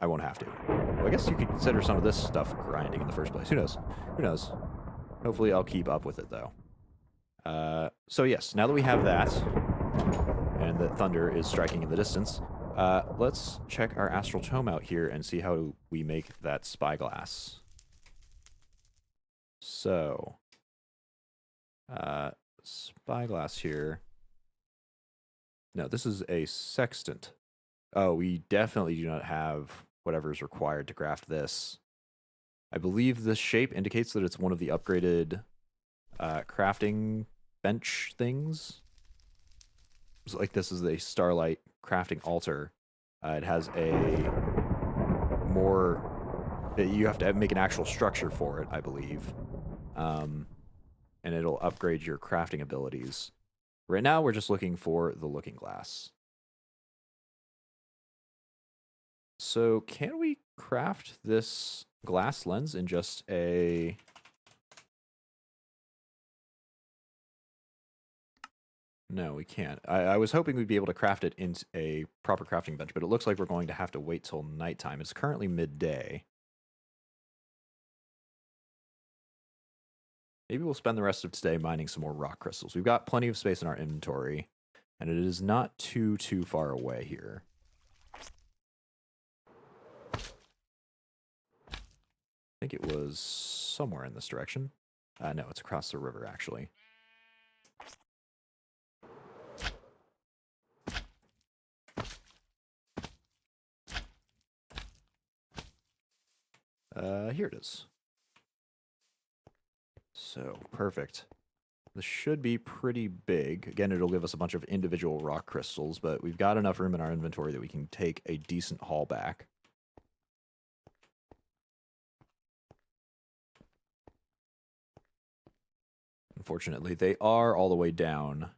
S1: I won't have to. Well, I guess you could consider some of this stuff grinding in the first place. Who knows? Who knows? Hopefully, I'll keep up with it though. So yes, now that we have that, and the thunder is striking in the distance, let's check our astral tome out here and see how we make that spyglass. So, spyglass here. No, this is a sextant. Oh, we definitely do not have whatever is required to craft this. I believe this shape indicates that it's one of the upgraded crafting bench things. So like this is the Starlight crafting altar. It has a more... You have to make an actual structure for it, I believe. And it'll upgrade your crafting abilities. Right now, we're just looking for the looking glass. So can we craft this glass lens in just a... No, we can't. I was hoping we'd be able to craft it in a proper crafting bench, but it looks like we're going to have to wait till nighttime. It's currently midday. Maybe we'll spend the rest of today mining some more rock crystals. We've got plenty of space in our inventory, and it is not too far away here. I think it was somewhere in this direction. No, it's across the river, actually. Here it is. So, perfect. This should be pretty big. Again, it'll give us a bunch of individual rock crystals, but we've got enough room in our inventory that we can take a decent haul back. Unfortunately, they are all the way down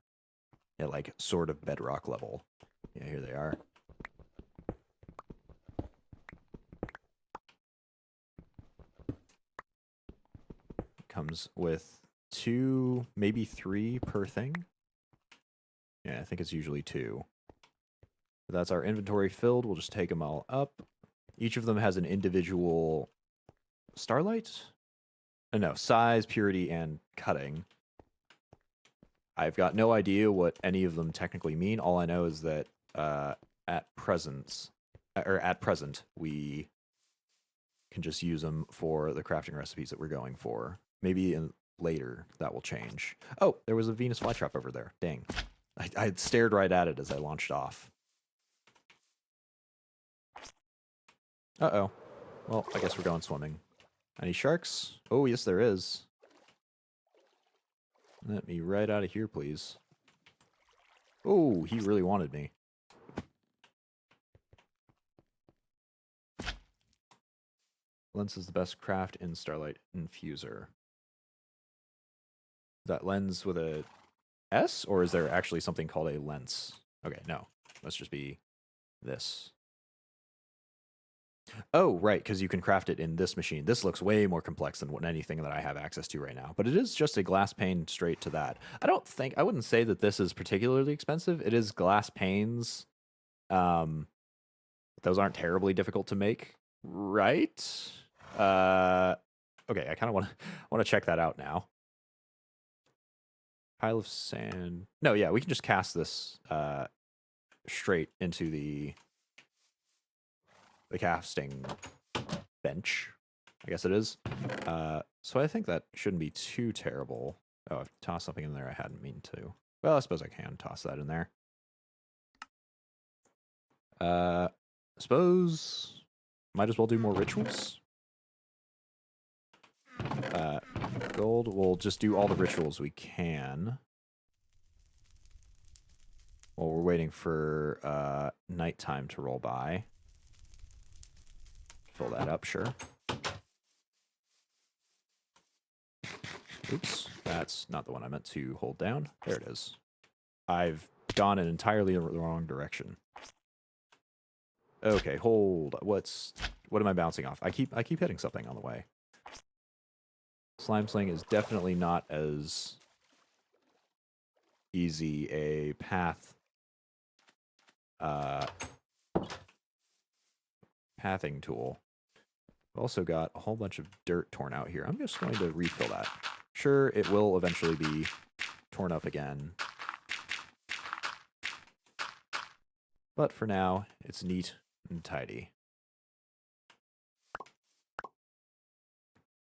S1: at, like, sort of bedrock level. Yeah, here they are. Comes with 2, maybe 3 per thing. Yeah, I think it's usually 2. That's our inventory filled. We'll just take them all up. Each of them has an individual starlight? No, size, purity, and cutting. I've got no idea what any of them technically mean. All I know is that at present, we can just use them for the crafting recipes that we're going for. Maybe later that will change. Oh, there was a Venus flytrap over there. Dang. I had stared right at it as I launched off. Uh-oh. Well, I guess we're going swimming. Any sharks? Oh, yes, there is. Let me right out of here, please. Oh, he really wanted me. Lens is the best craft in Starlight Infuser. That lens with a S, or is there actually something called a lens? Okay, no. Let's just be this. Oh, right, because you can craft it in this machine. This looks way more complex than anything that I have access to right now. But it is just a glass pane straight to that. I wouldn't say that this is particularly expensive. It is glass panes. Those aren't terribly difficult to make, right? Okay, I kind of want to check that out now. Pile of sand. No, yeah, we can just cast this straight into the casting bench, I guess it is. So I think that shouldn't be too terrible. Oh, I've tossed something in there I hadn't mean to. Well, I suppose I can toss that in there. Suppose might as well do more rituals. Gold, we'll just do all the rituals we can. While we're waiting for nighttime to roll by. Fill that up, sure. Oops, that's not the one I meant to hold down. There it is. I've gone in entirely the wrong direction. Okay, hold. What's What am I bouncing off? I keep hitting something on the way. Slime Sling is definitely not as easy a path pathing tool. I've also got a whole bunch of dirt torn out here. I'm just going to refill that. Sure, it will eventually be torn up again. But for now, it's neat and tidy.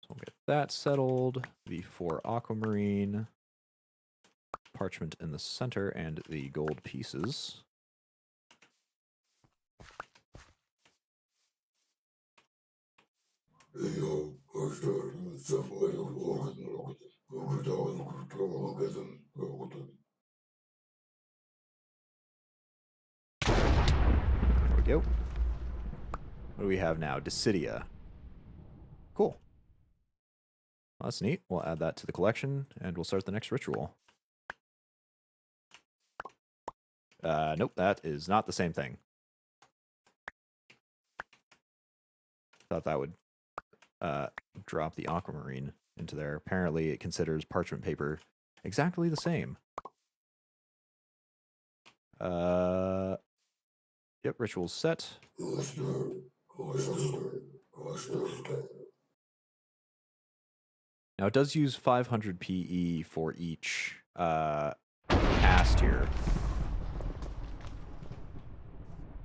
S1: So we'll get that settled. The 4 Aquamarine. Parchment in the center and the gold pieces. There we go. What do we have now? Decidia. Cool. Well, that's neat. We'll add that to the collection, and we'll start the next ritual. Nope, that is not the same thing. Thought that would drop the Aquamarine into there. Apparently, it considers parchment paper exactly the same. Yep, ritual's set. Now, it does use 500 PE for each cast here.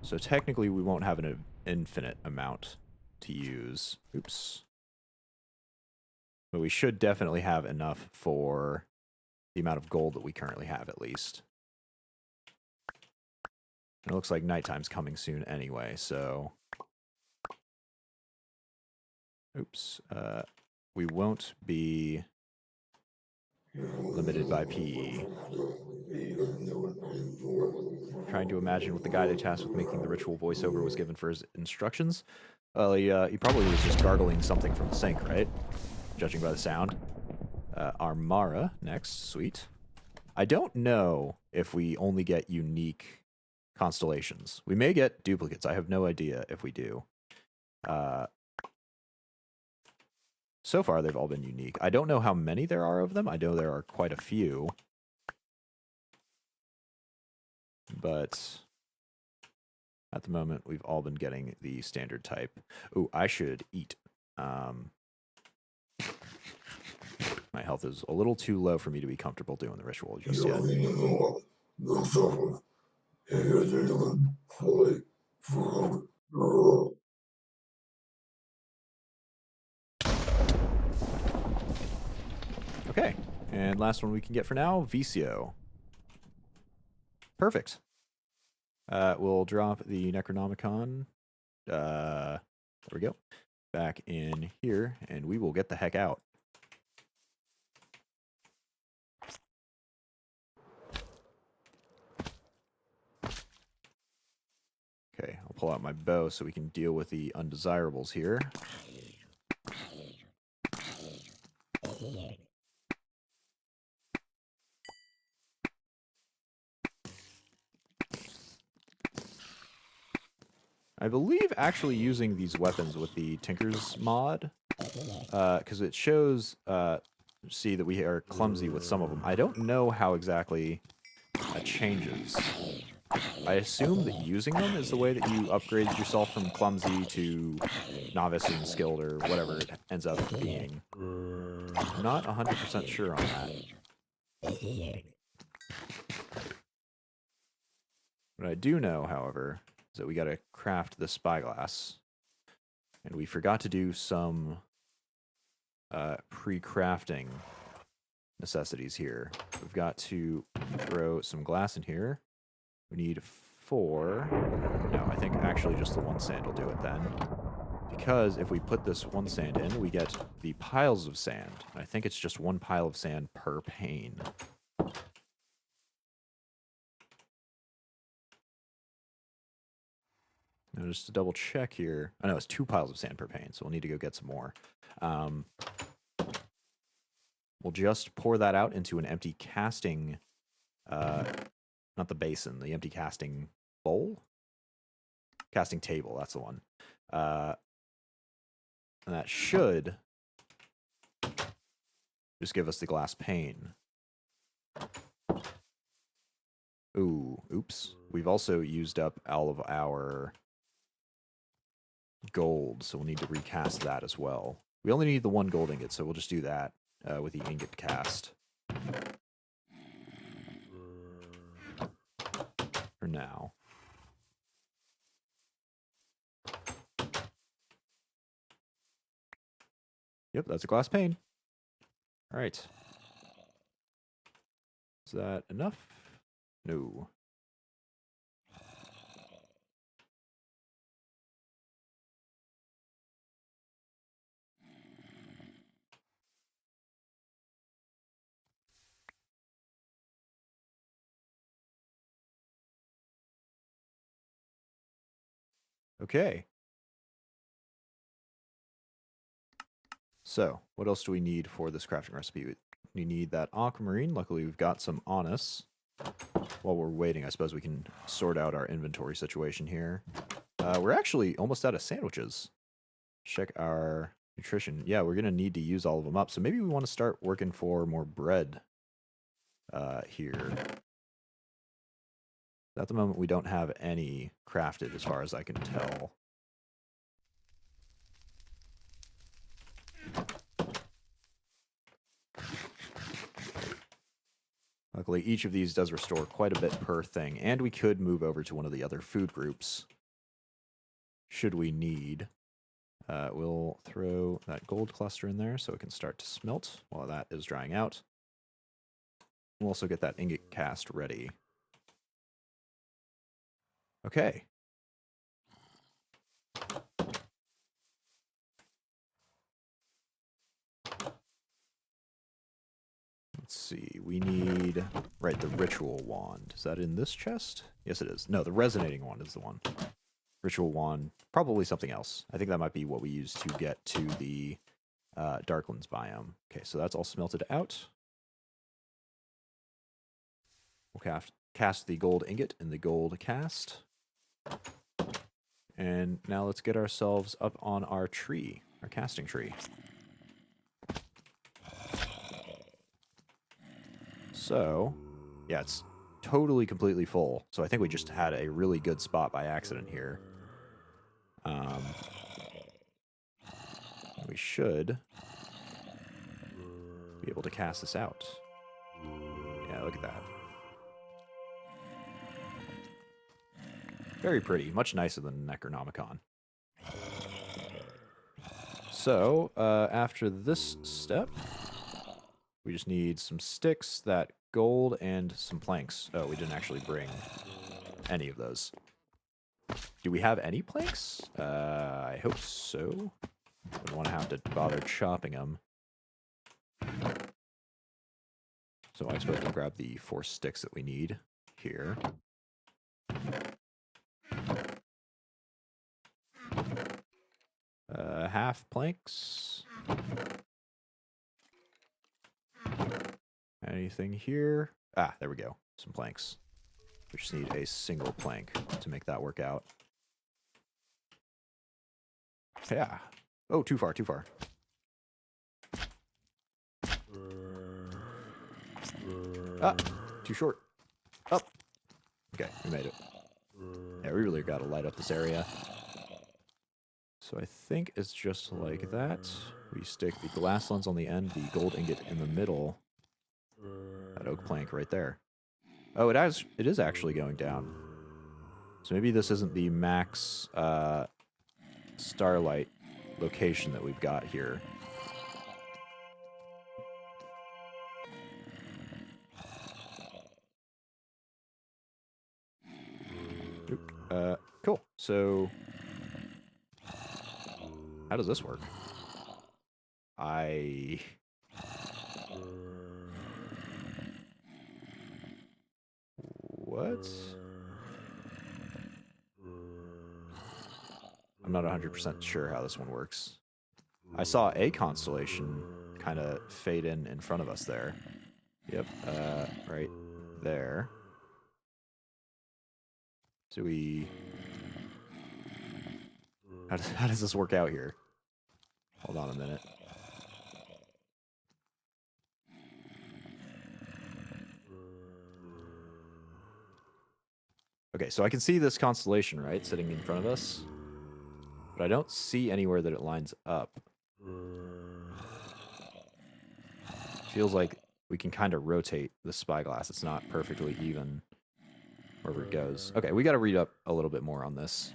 S1: So technically, we won't have an infinite amount to use. Oops. But we should definitely have enough for the amount of gold that we currently have, at least. And it looks like nighttime's coming soon anyway, so... Oops. We won't be limited by PE. Trying to imagine what the guy tasked with making the ritual voiceover was given for his instructions. Well, he probably was just gargling something from the sink, right? Judging by the sound. Armara next. Sweet. I don't know if we only get unique constellations. We may get duplicates. I have no idea if we do. So far, they've all been unique. I don't know how many there are of them. I know there are quite a few. But at the moment, we've all been getting the standard type. Ooh, I should eat. My health is a little too low for me to be comfortable doing the ritual just yet. Okay, and last one we can get for now, Vicio. Perfect. We'll drop the Necronomicon. There we go. Back in here, and we will get the heck out. Okay, I'll pull out my bow so we can deal with the undesirables here. I believe actually using these weapons with the Tinker's mod, because it shows, see that we are clumsy with some of them. I don't know how exactly that changes. I assume that using them is the way that you upgrade yourself from clumsy to novice and skilled or whatever it ends up being. I'm not 100% sure on that. What I do know, however, is that we got to craft the spyglass. And we forgot to do some pre-crafting necessities here. We've got to throw some glass in here. We need 4. No, I think actually just the 1 sand will do it then. Because if we put this 1 sand in, we get the piles of sand. I think it's just 1 pile of sand per pane. Now just to double check here. I know it's 2 piles of sand per pane, so we'll need to go get some more. We'll just pour that out into an empty casting, not the basin, the empty casting bowl? Casting table, that's the one. And that should just give us the glass pane. Ooh, oops. We've also used up all of our gold, so we'll need to recast that as well. We only need the one gold ingot, so we'll just do that with the ingot cast. For now. Yep, that's a glass pane. All right. Is that enough? No. Okay. So, what else do we need for this crafting recipe? We need that aquamarine. Luckily, we've got some on us. While we're waiting, I suppose we can sort out our inventory situation here. We're actually almost out of sandwiches. Check our nutrition. Yeah, we're going to need to use all of them up. So maybe we want to start working for more bread here. At the moment, we don't have any crafted as far as I can tell. Luckily, each of these does restore quite a bit per thing, and we could move over to one of the other food groups, should we need. We'll throw that gold cluster in there so it can start to smelt while that is drying out. We'll also get that ingot cast ready. Okay. Let's see, we need, right, the ritual wand. Is that in this chest? Yes, it is. No, the resonating wand is the one. Ritual wand, probably something else. I think that might be what we use to get to the Darklands biome. Okay, so that's all smelted out. We'll cast the gold ingot in the gold cast. And now let's get ourselves up on our tree, our casting tree. So, yeah, it's totally, completely full. So I think we just had a really good spot by accident here. We should be able to cast this out. Yeah, look at that. Very pretty. Much nicer than Necronomicon. So, after this step, we just need some sticks, that gold, and some planks. Oh, we didn't actually bring any of those. Do we have any planks? I hope so. Wouldn't want to have to bother chopping them. So I suppose we'll grab the 4 sticks that we need here. Half planks. Anything here? Ah, there we go. Some planks. We just need a single plank to make that work out. Yeah. Oh, too far, too far. Ah, too short. Up. Okay, we made it. Yeah, we really got to light up this area. So I think it's just like that. We stick the glass lens on the end, the gold ingot in the middle. That oak plank right there. Oh, it is actually going down. So maybe this isn't the max Starlight location that we've got here. Cool. So, how does this work? What? I'm not 100% sure how this one works. I saw a constellation kind of fade in front of us there. Yep, right there. So how does this work out here? Hold on a minute. Okay, so I can see this constellation, right, sitting in front of us. But I don't see anywhere that it lines up. Feels like we can kind of rotate the spyglass. It's not perfectly even wherever it goes. Okay, we got to read up a little bit more on this.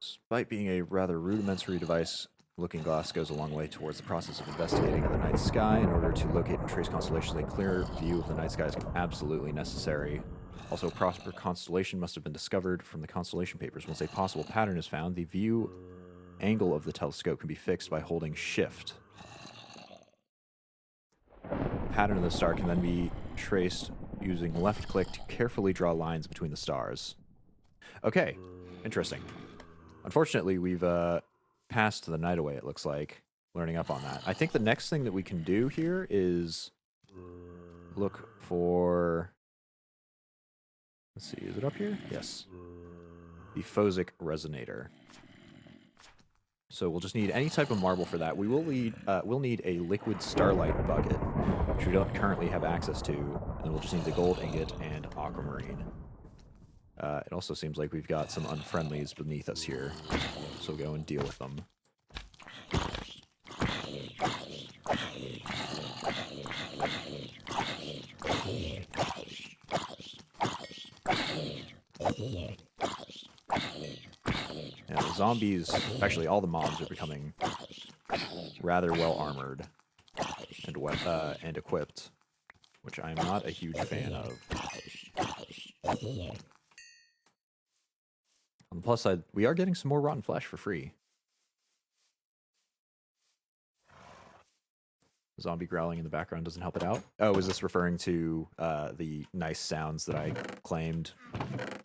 S1: Despite being a rather rudimentary device, Looking Glass goes a long way towards the process of investigating the night sky. In order to locate and trace constellations, a clear view of the night sky is absolutely necessary. Also, a proper constellation must have been discovered from the Constellation Papers. Once a possible pattern is found, the view angle of the telescope can be fixed by holding Shift. The pattern of the star can then be traced using left click to carefully draw lines between the stars. Okay, interesting. Unfortunately, we've passed the night away, it looks like, learning up on that. I think the next thing that we can do here is look for... Let's see, is it up here? Yes. The Phosic Resonator. So we'll just need any type of marble for that. We will need, we'll need a liquid starlight bucket, which we don't currently have access to. And then we'll just need the gold ingot and aquamarine. It also seems like we've got some unfriendlies beneath us here, so we'll go and deal with them. Yeah, the zombies, actually all the mobs, are becoming rather well armored and equipped, which I'm not a huge fan of. On the plus side, we are getting some more rotten flesh for free. Zombie growling in the background doesn't help it out. Oh, is this referring to the nice sounds that I claimed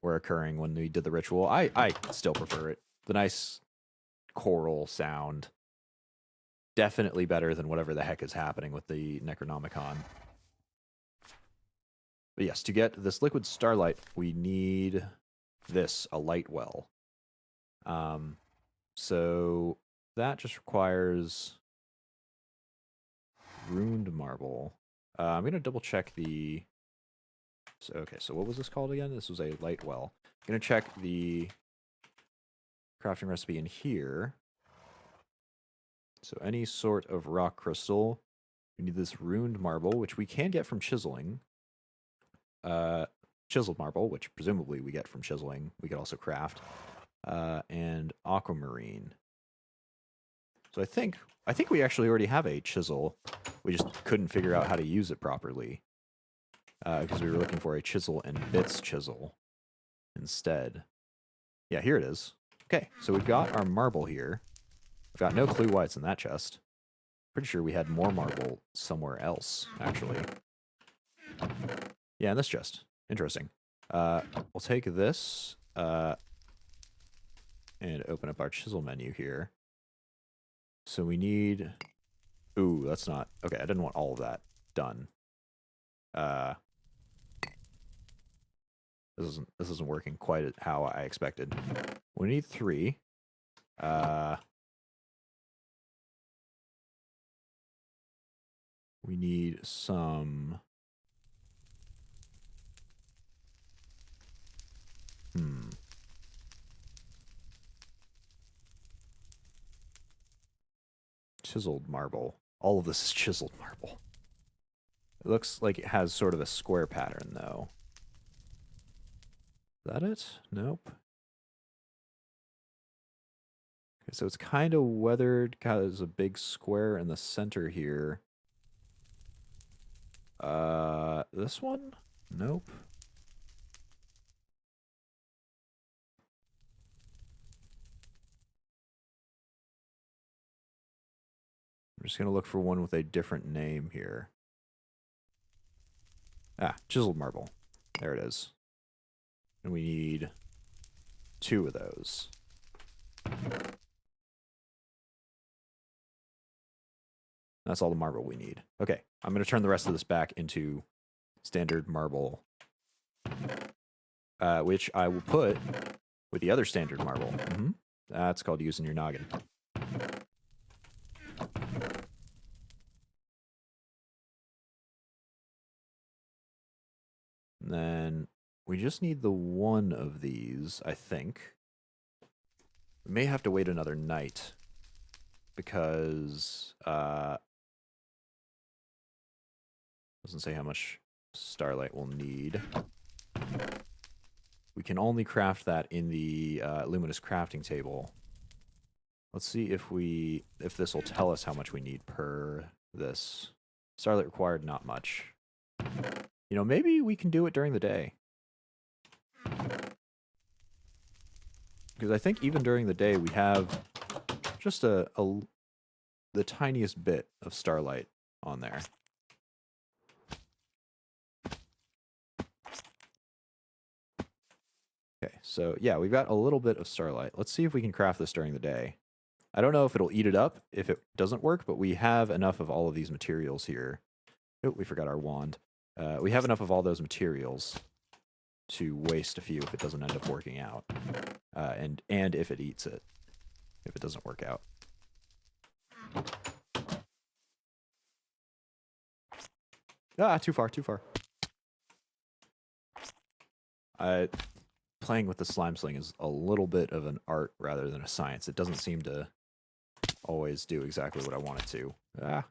S1: were occurring when we did the ritual? I still prefer it. The nice choral sound. Definitely better than whatever the heck is happening with the Necronomicon. But yes, to get this liquid starlight, we need this, a light well. So that just requires ruined marble. I'm going to double check the... So, okay, so what was this called again? This was a light well. I'm going to check the crafting recipe in here. So any sort of rock crystal. We need this ruined marble, which we can get from chiseling. Chiseled marble, which presumably we get from chiseling. We could also craft. And aquamarine. So I think we actually already have a chisel. We just couldn't figure out how to use it properly. Because we were looking for a chisel and bits chisel instead. Yeah, here it is. Okay, so we've got our marble here. I've got no clue why it's in that chest. Pretty sure we had more marble somewhere else, actually. Yeah, in this chest. Interesting. We'll take this and open up our chisel menu here. So we need... Ooh, that's not... Okay, I didn't want all of that done. This isn't working quite how I expected. We need 3. We need some... Chiseled marble. All of this is chiseled marble. It looks like it has sort of a square pattern, though. Is that it? Nope. Okay, so it's kind of weathered, has a big square in the center here. This one? Nope. I'm just going to look for one with a different name here. Ah, chiseled marble. There it is. And we need 2 of those. That's all the marble we need. Okay, I'm going to turn the rest of this back into standard marble. Which I will put with the other standard marble. That's called using your noggin. And then we just need the one of these, I think. We may have to wait another night because doesn't say how much starlight we'll need. We can only craft that in the luminous crafting table. Let's see if this will tell us how much we need per this. Starlight required, not much. You know, maybe we can do it during the day. Because I think even during the day we have just the tiniest bit of starlight on there. Okay, so yeah, we've got a little bit of starlight. Let's see if we can craft this during the day. I don't know if it'll eat it up if it doesn't work, but we have enough of all of these materials here. Oh, we forgot our wand. We have enough of all those materials to waste a few if it doesn't end up working out. And if it eats it, if it doesn't work out. Ah, too far, too far. Playing with the slime sling is a little bit of an art rather than a science. It doesn't seem to always do exactly what I want it to. Ah.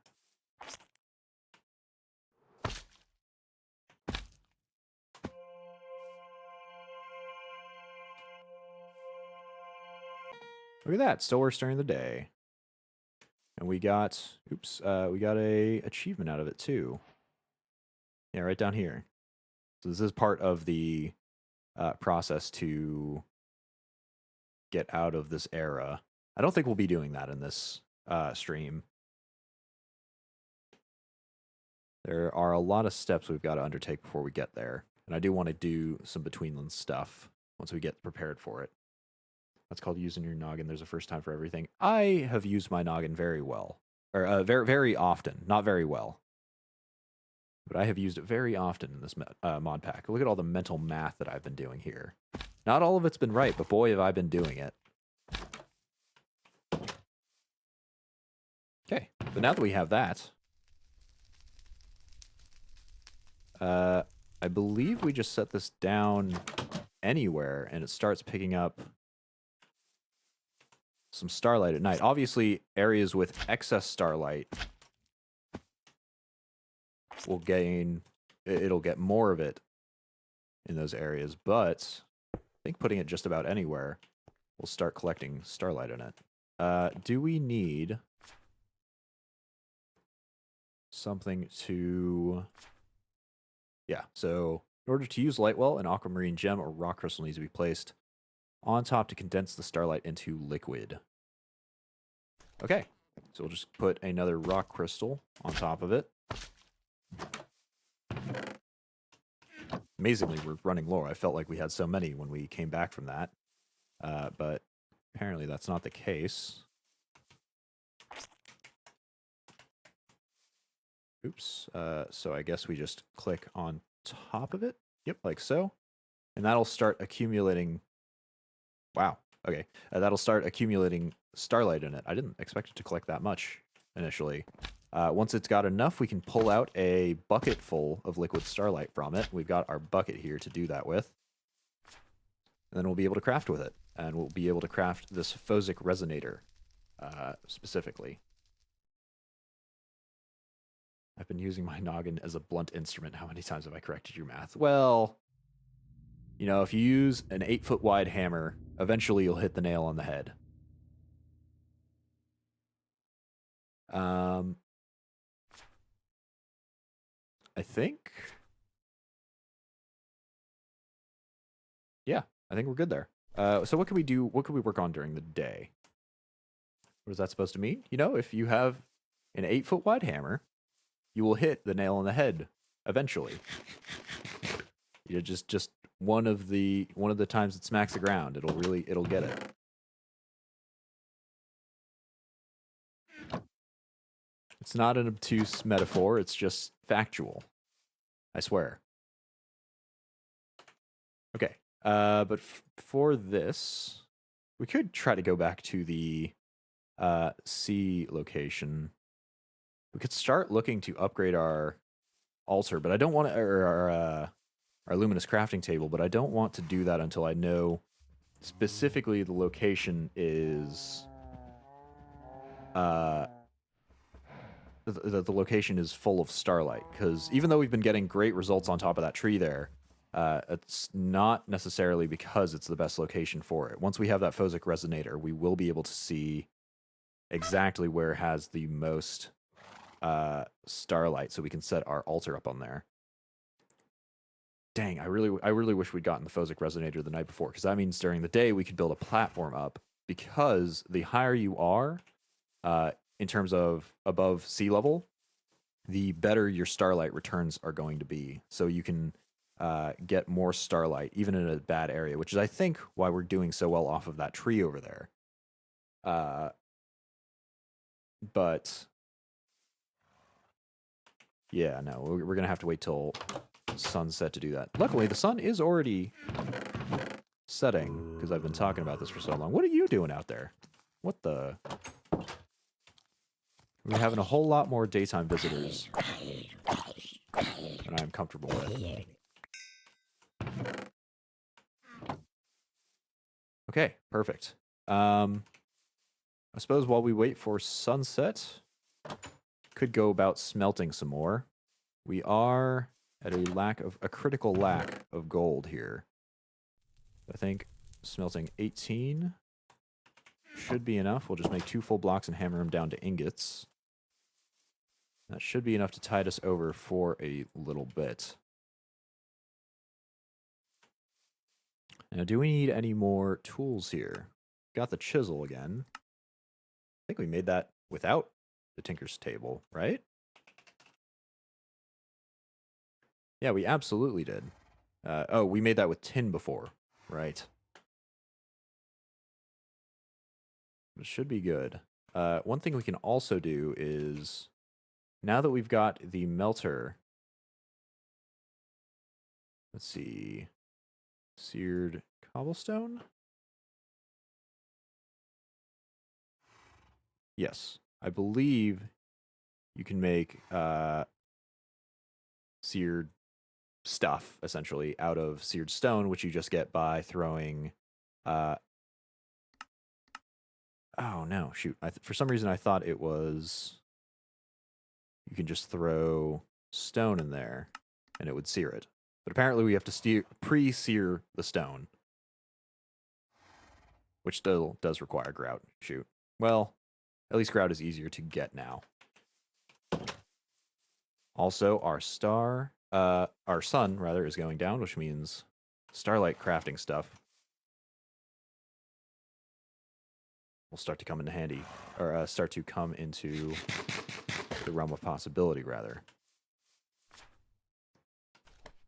S1: Look at that, still works during the day. And we got, we got a achievement out of it too. Yeah, right down here. So this is part of the process to get out of this era. I don't think we'll be doing that in this stream. There are a lot of steps we've got to undertake before we get there. And I do want to do some Betweenlands stuff once we get prepared for it. That's called using your noggin. There's a first time for everything. I have used my noggin very well. Or very, very often. Not very well. But I have used it very often in this mod pack. Look at all the mental math that I've been doing here. Not all of it's been right, but boy, have I been doing it. Okay, but now that we have that, I believe we just set this down anywhere, and it starts picking up some starlight at night. Obviously, areas with excess starlight will gain, it'll get more of it in those areas, but I think putting it just about anywhere will start collecting starlight in it. Do we need something to... Yeah, so in order to use light well, an aquamarine gem or rock crystal needs to be placed on top to condense the starlight into liquid. Okay, so we'll just put another rock crystal on top of it. Amazingly, we're running low. I felt like we had so many when we came back from that. But apparently that's not the case. Oops. So I guess we just click on top of it. Yep, like so. And that'll start accumulating... Wow. Okay. That'll start accumulating starlight in it. I didn't expect it to collect that much initially. Once it's got enough, we can pull out a bucket full of liquid starlight from it. We've got our bucket here to do that with. And then we'll be able to craft with it. And we'll be able to craft this Phosic Resonator specifically. I've been using my noggin as a blunt instrument. How many times have I corrected your math? Well, you know, if you use an 8-foot wide hammer, eventually you'll hit the nail on the head. I think... Yeah, I think we're good there. So what can we do? What can we work on during the day? What is that supposed to mean? You know, if you have an 8-foot wide hammer, you will hit the nail on the head eventually. You know, just one of the times it smacks the ground, it'll get it. It's not an obtuse metaphor, it's just factual. I swear. Okay, But for this, we could try to go back to the C location. We could start looking to upgrade our altar, but I don't want to, or our luminous crafting table, but I don't want to do that until I know specifically the location is the location is full of starlight, because even though we've been getting great results on top of that tree there, it's not necessarily because it's the best location for it. Once we have that Phosic Resonator, we will be able to see exactly where it has the most starlight, so we can set our altar up on there. Dang, I really wish we'd gotten the Phosic Resonator the night before, because that means during the day we could build a platform up, because the higher you are, in terms of above sea level, the better your starlight returns are going to be. So you can get more starlight, even in a bad area, which is, I think, why we're doing so well off of that tree over there. But yeah, no, we're going to have to wait till sunset to do that. Luckily, the sun is already setting, because I've been talking about this for so long. What are you doing out there? What the... We're having a whole lot more daytime visitors than I'm comfortable with. Okay, perfect. I suppose while we wait for sunset, could go about smelting some more. We are at a critical lack of gold here. I think smelting 18 should be enough. We'll just make 2 full blocks and hammer them down to ingots. That should be enough to tide us over for a little bit. Now, do we need any more tools here? Got the chisel again. I think we made that without the Tinker's Table, right? Yeah, we absolutely did. Oh, we made that with tin before. Right. It should be good. One thing we can also do is, now that we've got the melter, let's see, Seared Cobblestone? Yes, I believe you can make seared stuff, essentially, out of seared stone, which you just get by throwing... Oh, no, shoot. For some reason, I thought it was... You can just throw stone in there, and it would sear it. But apparently we have to pre-sear the stone, which still does require grout. Shoot. Well, at least grout is easier to get now. Also, our sun, rather, is going down, which means starlight crafting stuff will start to come into handy, or start to come into the realm of possibility, rather.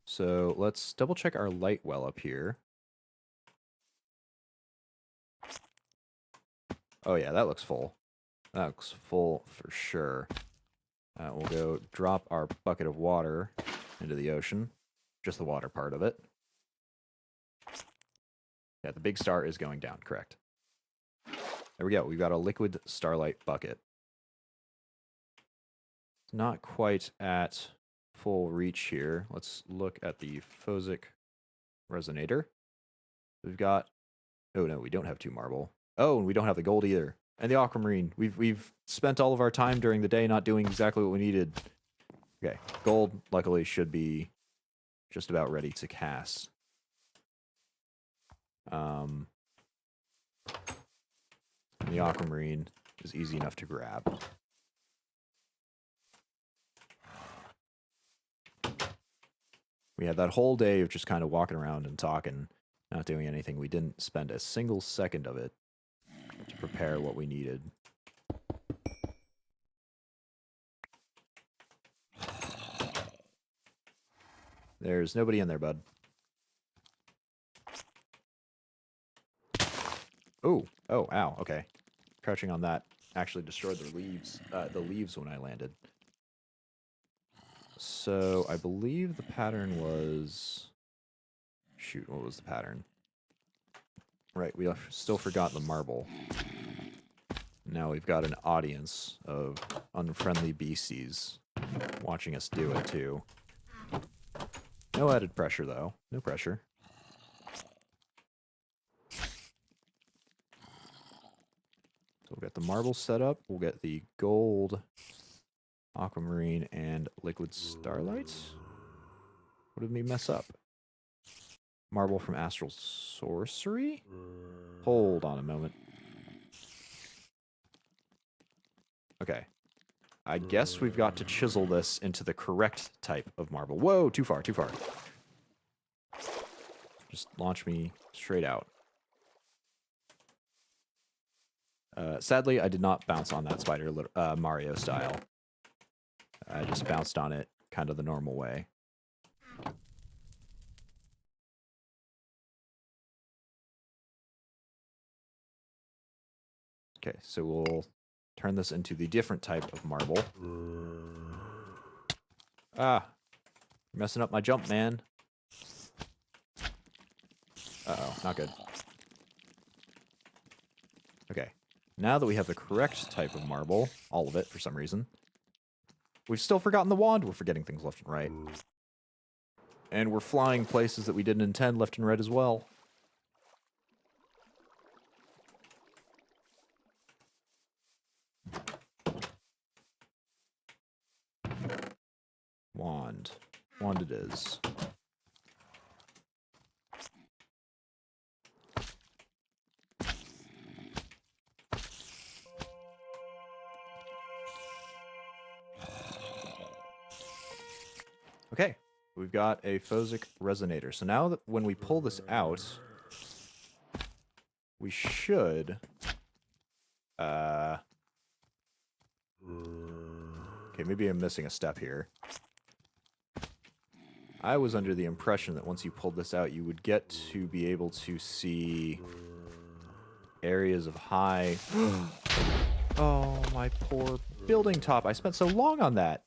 S1: So let's double check our light well up here. Oh yeah, that looks full. That looks full for sure. We'll go drop our bucket of water into the ocean. Just the water part of it. Yeah, the big star is going down, correct. There we go. We've got a liquid starlight bucket. It's not quite at full reach here. Let's look at the Phosic Resonator. We've got... Oh, no, we don't have 2 marble. Oh, and we don't have the gold either. And the Aquamarine. We've spent all of our time during the day not doing exactly what we needed. Okay, gold, luckily, should be just about ready to cast. The Aquamarine is easy enough to grab. We had that whole day of just kind of walking around and talking, not doing anything. We didn't spend a single second of it to prepare what we needed. There's nobody in there, bud. Oh, ow, okay. Crouching on that actually destroyed the leaves when I landed. So I believe the pattern was Shoot, what was the pattern? Right, we still forgot the marble. Now we've got an audience of unfriendly beasties watching us do it, too. No added pressure, though. No pressure. So we'll get the marble set up. We'll get the gold, aquamarine, and liquid starlight. What did we mess up? Marble from Astral Sorcery? Hold on a moment. Okay. I guess we've got to chisel this into the correct type of marble. Whoa, too far, too far. Just launch me straight out. Sadly, I did not bounce on that spider Mario style. I just bounced on it kind of the normal way. Okay, so we'll turn this into the different type of marble. Ah, you're messing up my jump, man. Uh-oh, not good. Okay, now that we have the correct type of marble, all of it for some reason, we've still forgotten the wand. We're forgetting things left and right. And we're flying places that we didn't intend left and right as well. Wand. Wand it is. Okay, we've got a Phosic Resonator. So now that when we pull this out, we should... Okay, maybe I'm missing a step here. I was under the impression that once you pulled this out, you would get to be able to see areas of high... Oh, my poor building top. I spent so long on that.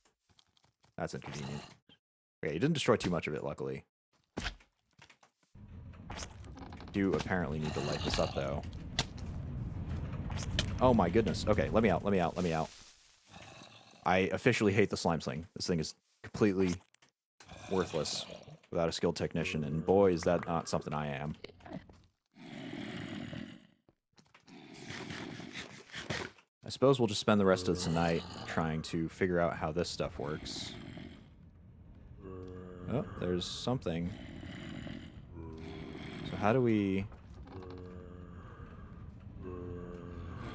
S1: That's inconvenient. Okay, you didn't destroy too much of it, luckily. Do apparently need to light this up, though. Oh my goodness. Okay, let me out, let me out, let me out. I officially hate the slime sling. This thing is completely worthless without a skilled technician, and boy, is that not something I am. I suppose we'll just spend the rest of tonight trying to figure out how this stuff works. Oh, there's something. So how do we...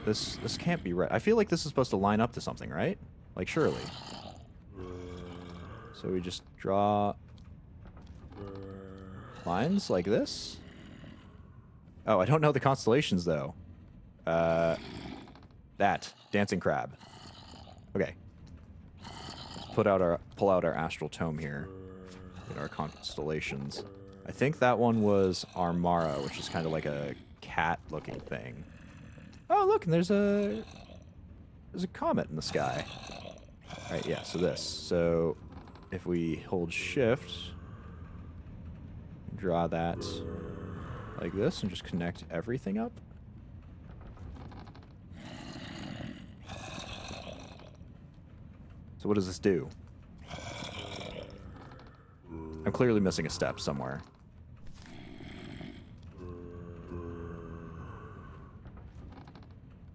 S1: This can't be right. I feel like this is supposed to line up to something, right? Like, surely. So we just draw lines like this? Oh, I don't know the constellations, though. That. Dancing crab. Okay. Pull out our astral tome here. Get our constellations. I think that one was Armara, which is kind of like a cat-looking thing. Oh, look, and there's a comet in the sky. All right, yeah, so this. So if we hold shift, draw that like this and just connect everything up. So what does this do? I'm clearly missing a step somewhere.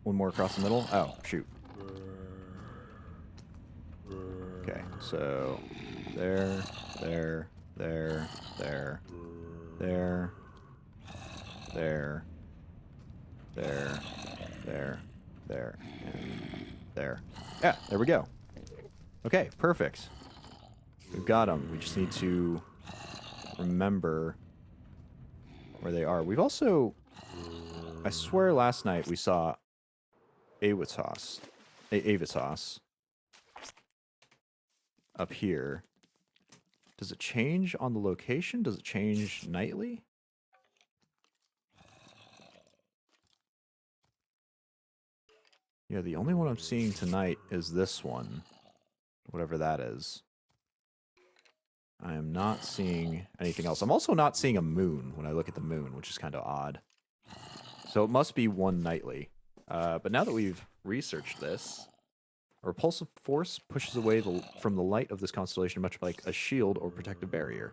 S1: One more across the middle? Oh, shoot. Okay, so there, there, there, there, there, there, there, there, there, and there. Yeah, there we go. Okay, perfect. We've got them. We just need to remember where they are. We've also... I swear last night we saw Avitas up here. Does it change on the location? Does it change nightly? Yeah, the only one I'm seeing tonight is this one. Whatever that is. I am not seeing anything else. I'm also not seeing a moon when I look at the moon, which is kind of odd. So it must be one nightly. But now that we've researched this, a repulsive force pushes away from the light of this constellation, much like a shield or protective barrier.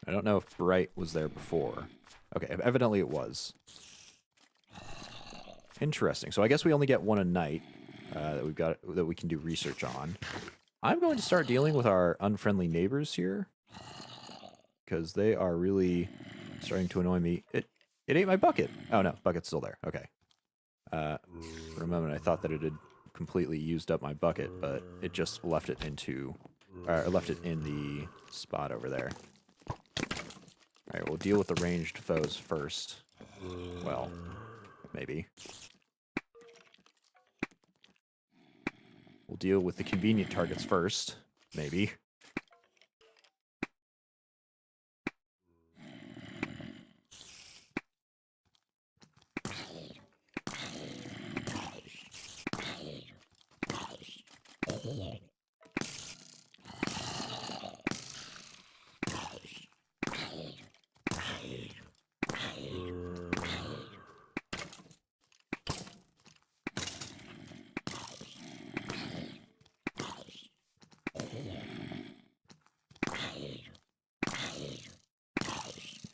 S1: I don't know if bright was there before. Okay, evidently it was. Interesting. So I guess we only get one a night that we can do research on. I'm going to start dealing with our unfriendly neighbors here because they are really starting to annoy me. It ate my bucket. Oh no, bucket's still there. Okay. For a moment, I thought that it had completely used up my bucket, but it just left it in the spot over there. All right, we'll deal with the ranged foes first. Well, maybe. We'll deal with the convenient targets first. Maybe.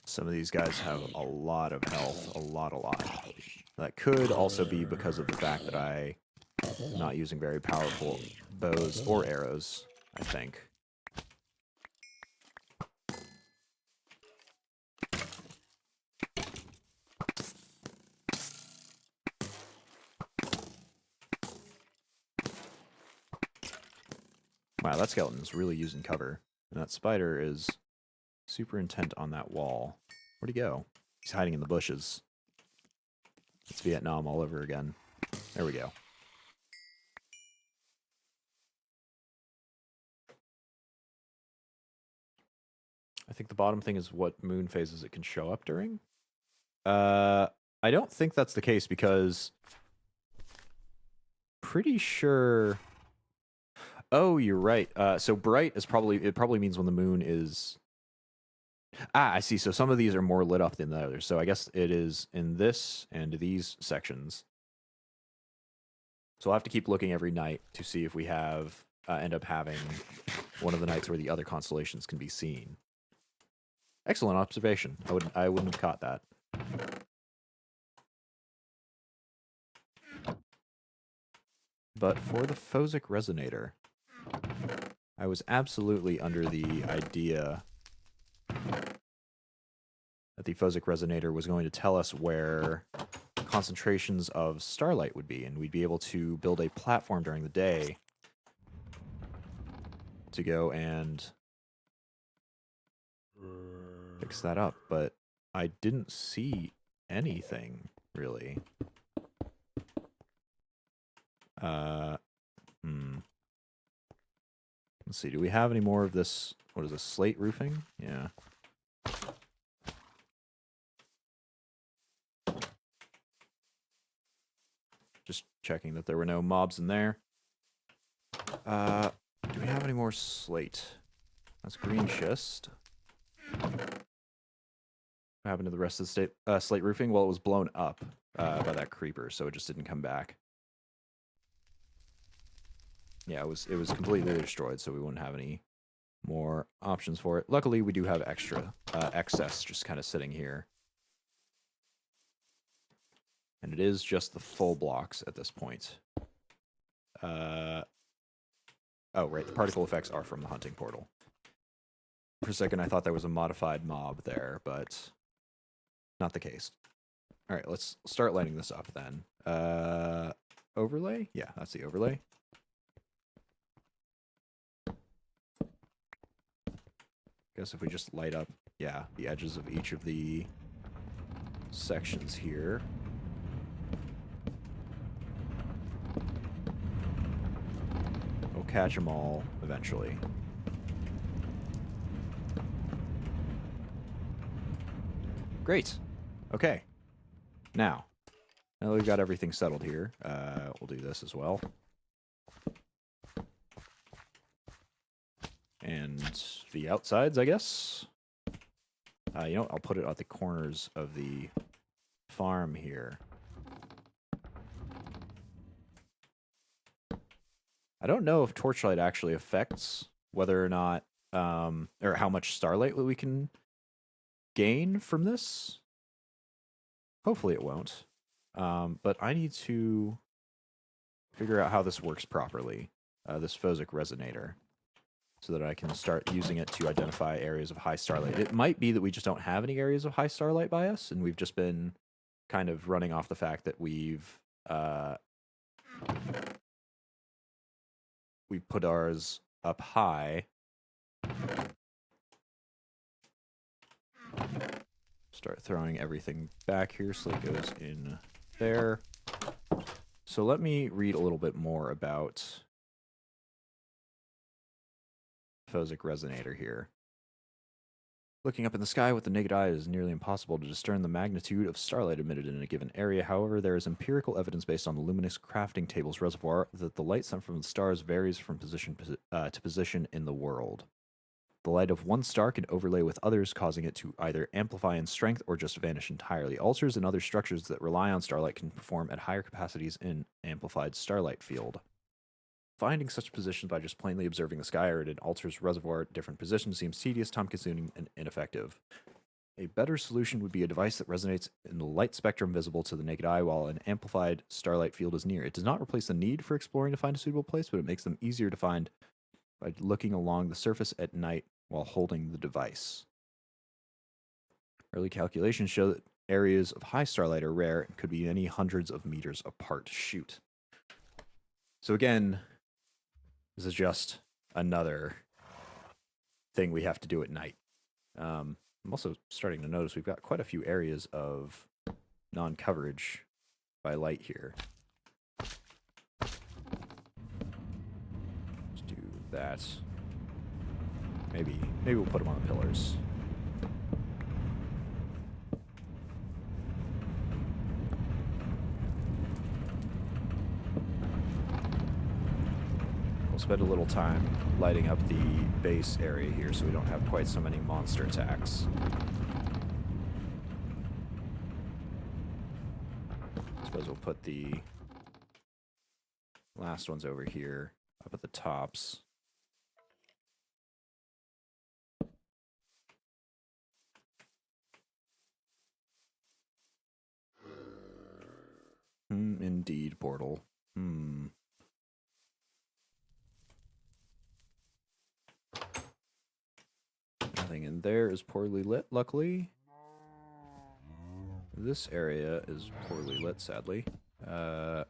S1: Some of these guys have a lot of health, a lot. That could also be because of the fact that I'm not using very powerful bows or arrows, I think. Wow, that skeleton's really using cover. And that spider is super intent on that wall. Where'd he go? He's hiding in the bushes. It's Vietnam all over again. There we go. I think the bottom thing is what moon phases it can show up during. I don't think that's the case because pretty sure. Oh, you're right. So bright is probably means when the moon is. Ah, I see. So some of these are more lit up than the others. So I guess it is in this and these sections. So I'll have to keep looking every night to see if we have end up having one of the nights where the other constellations can be seen. Excellent observation. I wouldn't have caught that. But for the Phosic Resonator, I was absolutely under the idea that the Phosic Resonator was going to tell us where concentrations of starlight would be, and we'd be able to build a platform during the day to go and fix that up, but I didn't see anything, really. Let's see, do we have any more of this, what is this, slate roofing? Yeah. Just checking that there were no mobs in there. Do we have any more slate? That's green schist. What happened to the rest of the slate roofing? Well, it was blown up by that creeper, so it just didn't come back. Yeah, it was completely destroyed, so we wouldn't have any more options for it. Luckily, we do have extra excess just kind of sitting here. And it is just the full blocks at this point. Oh, right, the particle effects are from the hunting portal. For a second, I thought there was a modified mob there, but not the case. All right, let's start lighting this up then. Overlay? Yeah, that's the overlay. Guess if we just light up, yeah, the edges of each of the sections here. We'll catch them all eventually. Great. Okay. Now that we've got everything settled here, we'll do this as well. the outsides, I guess. You know, I'll put it at the corners of the farm here. I don't know if torchlight actually affects whether or not, or how much starlight we can gain from this. Hopefully it won't. But I need to figure out how this works properly, this Phosic Resonator, so that I can start using it to identify areas of high starlight. It might be that we just don't have any areas of high starlight by us, and we've just been kind of running off the fact that we've put ours up high. Start throwing everything back here so it goes in there. So let me read a little bit more about Phosic Resonator here. Looking up in the sky with the naked eye, it is nearly impossible to discern the magnitude of starlight emitted in a given area. However, there is empirical evidence based on the luminous crafting table's reservoir that the light sent from the stars varies from position to position in the world. The light of one star can overlay with others, causing it to either amplify in strength or just vanish entirely. Altars and other structures that rely on starlight can perform at higher capacities in amplified starlight field. Finding such positions by just plainly observing the sky or at an altar's reservoir at different positions seems tedious, time-consuming, and ineffective. A better solution would be a device that resonates in the light spectrum visible to the naked eye while an amplified starlight field is near. It does not replace the need for exploring to find a suitable place, but it makes them easier to find by looking along the surface at night while holding the device. Early calculations show that areas of high starlight are rare and could be many hundreds of meters apart. Shoot. So again, this is just another thing we have to do at night. I'm also starting to notice we've got quite a few areas of non-coverage by light here. Let's do that. Maybe we'll put them on the pillars. We'll spend a little time lighting up the base area here so we don't have quite so many monster attacks. I suppose we'll put the last ones over here up at the tops. Indeed, portal. Nothing in there is poorly lit, luckily. This area is poorly lit, sadly. Oh,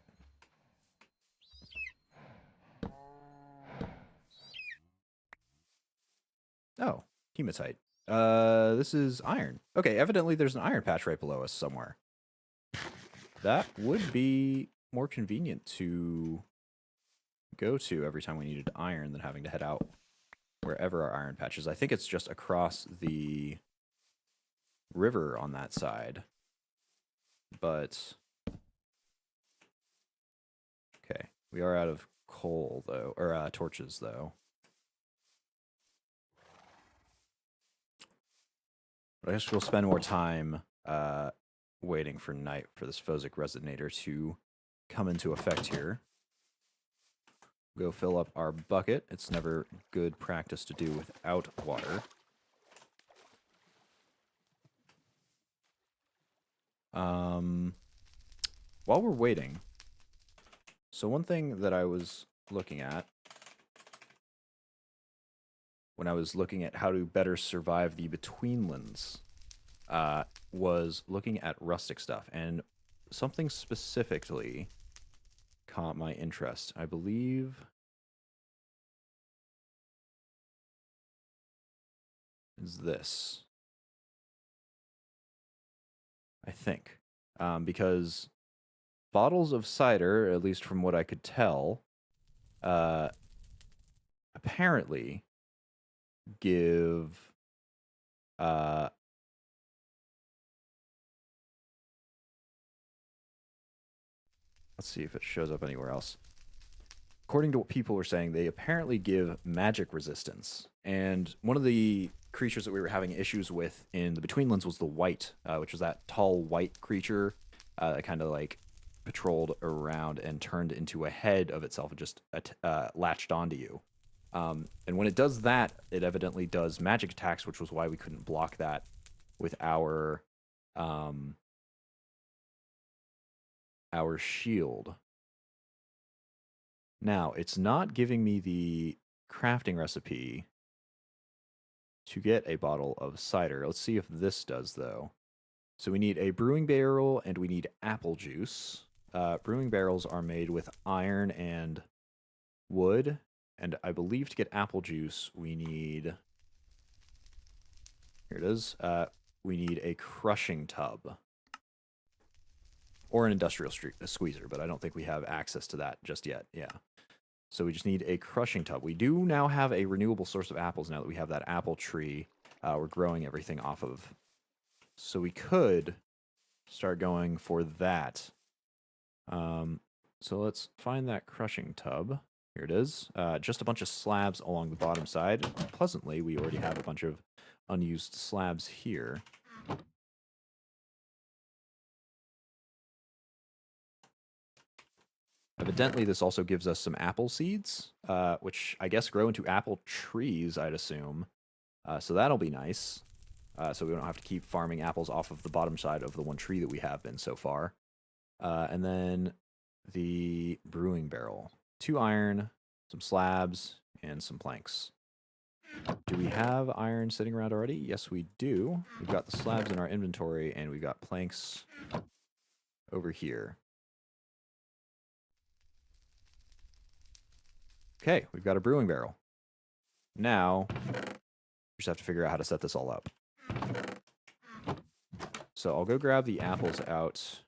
S1: hematite. This is iron. Okay, evidently there's an iron patch right below us somewhere. That would be more convenient to go to every time we needed iron than having to head out wherever our iron patch is. I think it's just across the river on that side. But okay, we are out of coal though, or torches though. But I guess we'll spend more time waiting for night for this Phosic Resonator to come into effect here. Go fill up our bucket. It's never good practice to do without water. While we're waiting, so one thing that I was looking at when I was looking at how to better survive the Betweenlands was looking at rustic stuff, and something specifically caught my interest. I believe is this. I think. Because bottles of cider, at least from what I could tell, apparently give let's see if it shows up anywhere else. according to what people were saying, they apparently give magic resistance. And one of the creatures that we were having issues with in the Betweenlands was the white, which was that tall white creature that kind of like patrolled around and turned into a head of itself and just latched onto you. And when it does that, it evidently does magic attacks, which was why we couldn't block that with our shield. Now, it's not giving me the crafting recipe to get a bottle of cider. Let's see if this does, though. So we need a brewing barrel, and we need apple juice. Brewing barrels are made with iron and wood, and I believe to get apple juice, we need... Here it is. We need a crushing tub. Or an industrial squeezer, but I don't think we have access to that just yet. Yeah. So we just need a crushing tub. We do now have a renewable source of apples now that we have that apple tree we're growing everything off of. So we could start going for that. So let's find that crushing tub. Here it is. Just a bunch of slabs along the bottom side. Pleasantly, we already have a bunch of unused slabs here. Evidently, this also gives us some apple seeds, which I guess grow into apple trees, I'd assume. So that'll be nice. So we don't have to keep farming apples off of the bottom side of the one tree that we have been so far. And then the brewing barrel. 2 iron, some slabs, and some planks. Do we have iron sitting around already? Yes, we do. We've got the slabs in our inventory, and we've got planks over here. Okay, we've got a brewing barrel. Now, we just have to figure out how to set this all up. So I'll go grab the apples out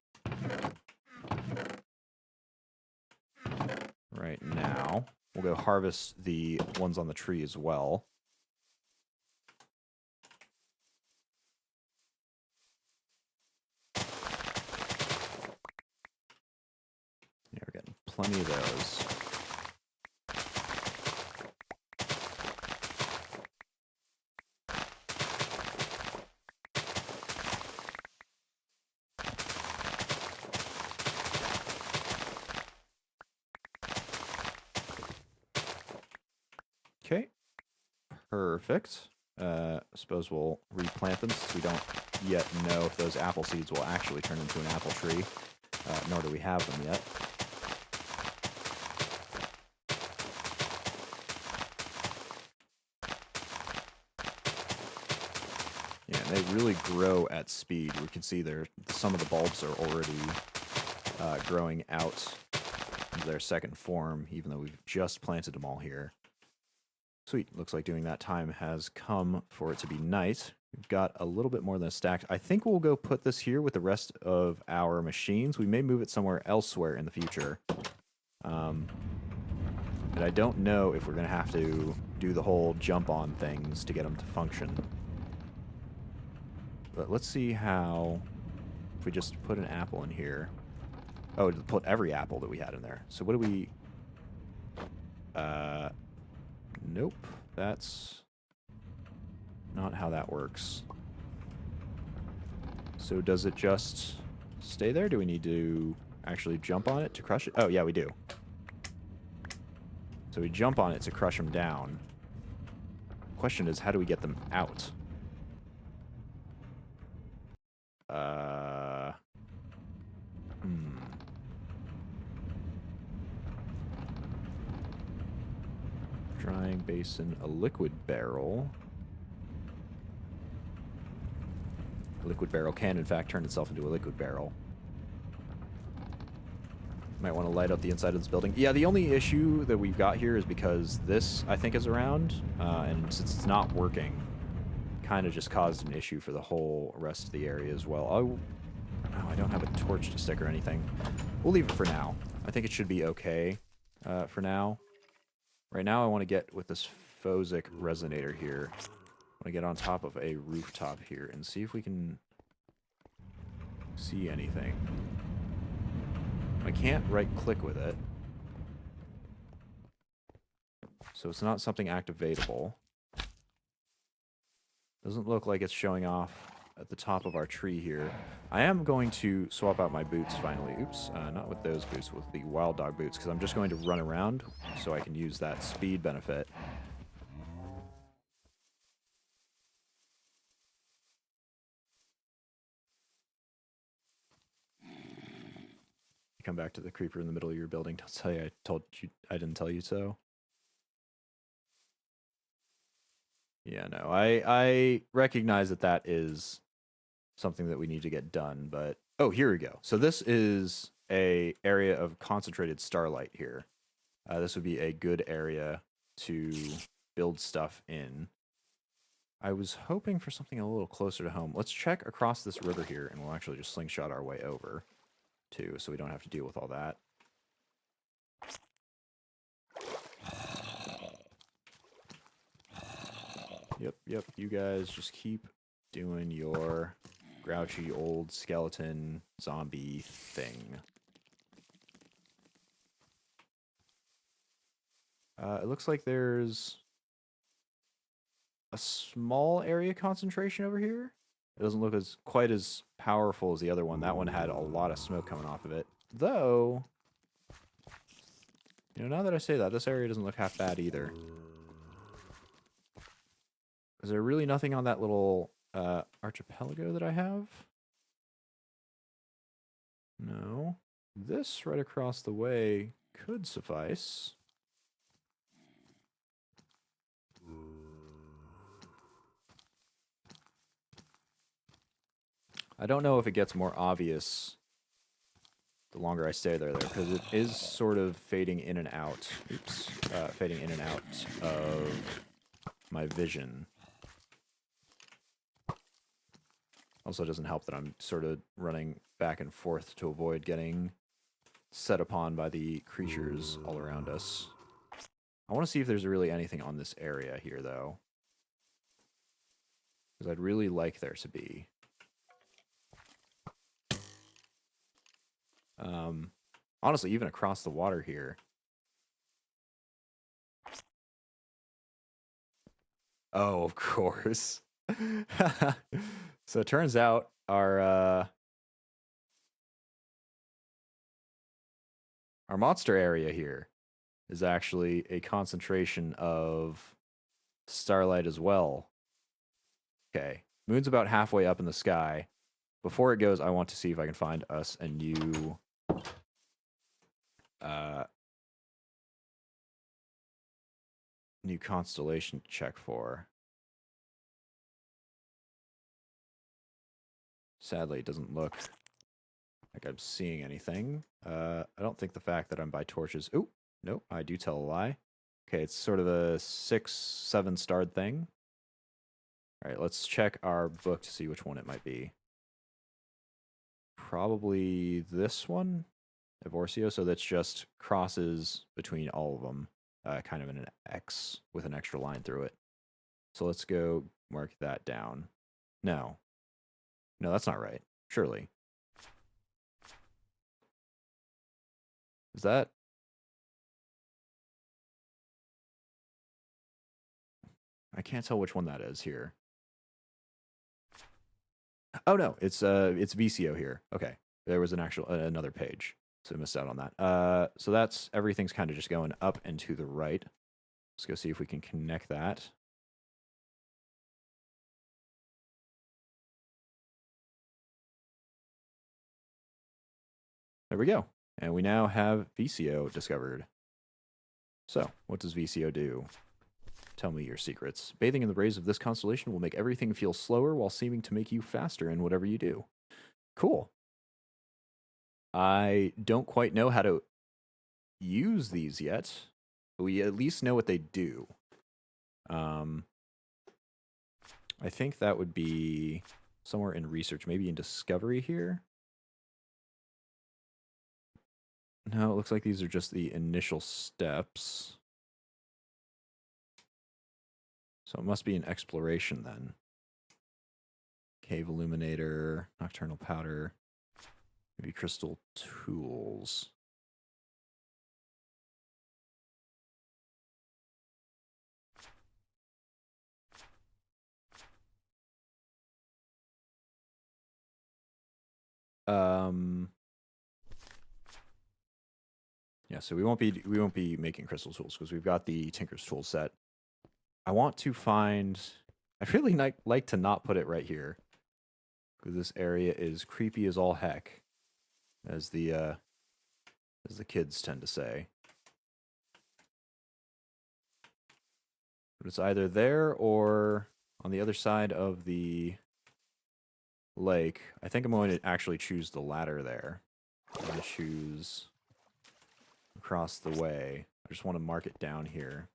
S1: right now. We'll go harvest the ones on the tree as well. Yeah, we're getting plenty of those. Okay, perfect. I suppose we'll replant them since we don't yet know if those apple seeds will actually turn into an apple tree, nor do we have them yet. Yeah, and they really grow at speed. We can see some of the bulbs are already growing out into their second form, even though we've just planted them all here. Sweet. Looks like doing that time has come for it to be night. We've got a little bit more than a stack. I think we'll go put this here with the rest of our machines. We may move it somewhere elsewhere in the future. And I don't know if we're going to have to do the whole jump on things to get them to function. But let's see how... If we just put an apple in here... Oh, put every apple that we had in there. So what do we... Nope, that's not how that works. So does it just stay there? Do we need to actually jump on it to crush it? Oh, yeah, we do. So we jump on it to crush them down. Question is, how do we get them out? Drying basin, a liquid barrel. A liquid barrel can, in fact, turn itself into a liquid barrel. Might want to light up the inside of this building. Yeah, the only issue that we've got here is because this, I think, is around, and since it's not working, kind of just caused an issue for the whole rest of the area as well. Oh, I don't have a torch to stick or anything. We'll leave it for now. I think it should be okay for now. Right now I want to get with this Phosic Resonator here. I want to get on top of a rooftop here and see if we can see anything. I can't right-click with it. So it's not something activatable. Doesn't look like it's showing off at the top of our tree here. I am going to swap out my boots finally. Oops, not with those boots, with the wild dog boots, because I'm just going to run around so I can use that speed benefit. Come back to the creeper in the middle of your building. Don't tell you I didn't tell you so. Yeah, no, I recognize that that is something that we need to get done, but oh, here we go. So this is a area of concentrated starlight here. This would be a good area to build stuff in. I was hoping for something a little closer to home. Let's check across this river here, and we'll actually just slingshot our way over, too, so we don't have to deal with all that. Yep, you guys just keep doing your grouchy old skeleton zombie thing. It looks like there's a small area concentration over here. It doesn't look quite as powerful as the other one. That one had a lot of smoke coming off of it. Though, you know, now that I say that, this area doesn't look half bad either. Is there really nothing on that little archipelago that I have? No. This right across the way could suffice. I don't know if it gets more obvious the longer I stay there, because it is sort of fading in and out. Oops. Fading in and out of my vision. Also, it doesn't help that I'm sort of running back and forth to avoid getting set upon by the creatures all around us. I want to see if there's really anything on this area here, though. Because I'd really like there to be. Honestly, even across the water here. Oh, of course. So it turns out our monster area here is actually a concentration of starlight as well. Okay, moon's about halfway up in the sky. Before it goes, I want to see if I can find us a new new constellation to check for. Sadly, it doesn't look like I'm seeing anything. I don't think the fact that I'm by torches... Oh, nope, I do tell a lie. Okay, it's sort of a 6-7 starred thing. All right, let's check our book to see which one it might be. Probably this one, Evorcio, so that's just crosses between all of them, kind of in an X with an extra line through it. So let's go mark that down. No, that's not right. Surely. Is that? I can't tell which one that is here. Oh no, it's VCO here. Okay, there was an actual another page, so I missed out on that. So that's everything's kind of just going up and to the right. Let's go see if we can connect that. There we go, and we now have VCO discovered. So, what does VCO do? Tell me your secrets. Bathing in the rays of this constellation will make everything feel slower while seeming to make you faster in whatever you do. Cool. I don't quite know how to use these yet, but we at least know what they do. I think that would be somewhere in research, maybe in discovery here. No, it looks like these are just the initial steps. So it must be an exploration then. Cave Illuminator, Nocturnal Powder, maybe Crystal Tools. Yeah, so we won't be making crystal tools because we've got the Tinker's tool set. I want to find. I'd really like to not put it right here because this area is creepy as all heck, as the kids tend to say. But it's either there or on the other side of the lake. I think I'm going to actually choose the latter there. I'm going to choose across the way. I just want to mark it down here.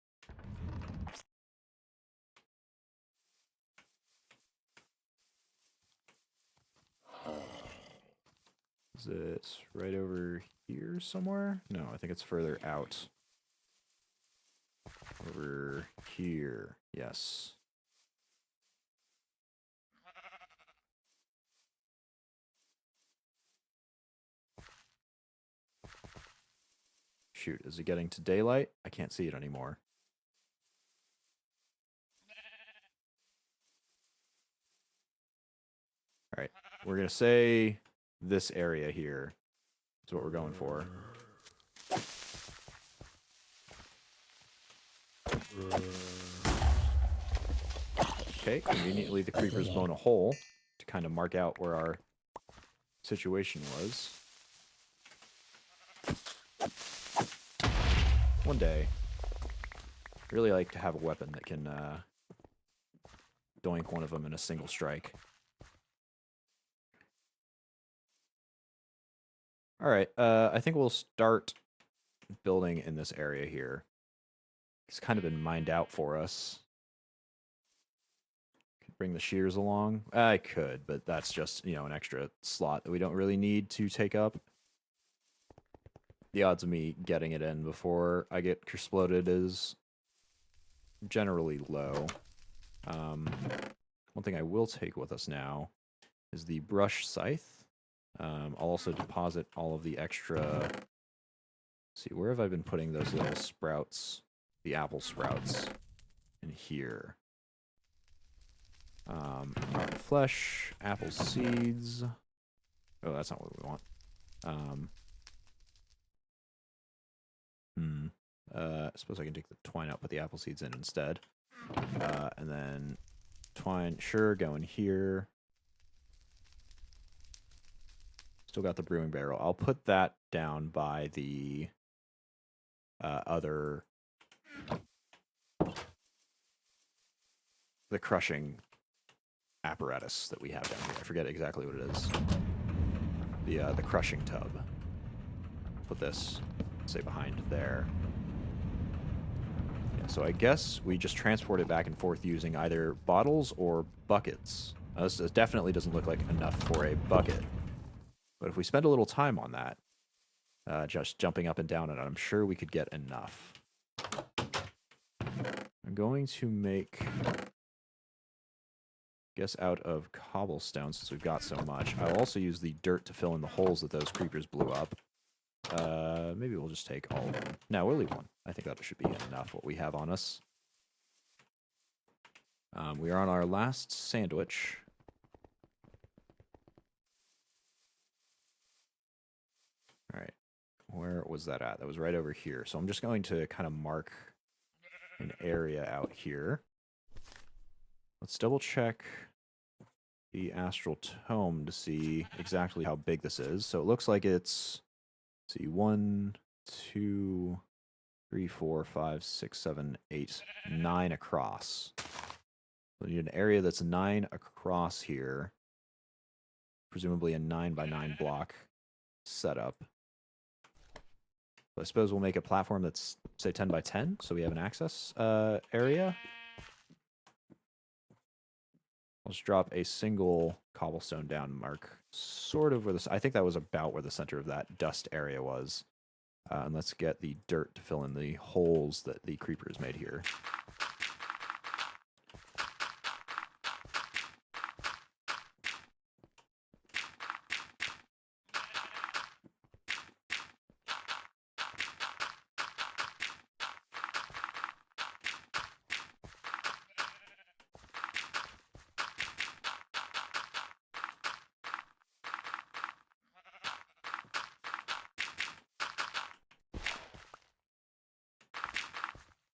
S1: Is it right over here somewhere? No, I think it's further out. Over here. Yes. Shoot, is it getting to daylight? I can't see it anymore. All right, we're going to say this area here is what we're going for. Okay, conveniently the creeper's blown a hole to kind of mark out where our situation was. One day, I'd really like to have a weapon that can doink one of them in a single strike. All right, I think we'll start building in this area here. It's kind of been mined out for us. Could bring the shears along. I could, but that's just, you know, an extra slot that we don't really need to take up. The odds of me getting it in before I get exploded is generally low. One thing I will take with us now is the brush scythe. I'll also deposit all of the extra... Let's see, where have I been putting those little sprouts? The apple sprouts in here. Rotten flesh, apple seeds. Oh, that's not what we want. I suppose I can take the twine out, put the apple seeds in instead. And then twine, sure, go in here. Still got the brewing barrel. I'll put that down by the the crushing apparatus that we have down here. I forget exactly what it is. The crushing tub. Put this, say, behind there. Yeah, so I guess we just transport it back and forth using either bottles or buckets. This definitely doesn't look like enough for a bucket. But if we spend a little time on that, just jumping up and down it, I'm sure we could get enough. I'm going to make, I guess, out of cobblestone, since we've got so much. I'll also use the dirt to fill in the holes that those creepers blew up. Maybe we'll just take all of them. No, we'll leave one. I think that should be enough, what we have on us. We are on our last sandwich. All right. Where was that at? That was right over here. So I'm just going to kind of mark an area out here. Let's double check the Astral Tome to see exactly how big this is. So it looks like it's, let's see, 1, 2, 3, 4, 5, 6, 7, 8, 9 across. We need an area that's 9 across here. Presumably a 9 by 9 block setup. So I suppose we'll make a platform that's, say, 10 by 10, so we have an access area. I'll just drop a single cobblestone down mark, sort of where this. I think that was about where the center of that dust area was. And let's get the dirt to fill in the holes that the creepers made here.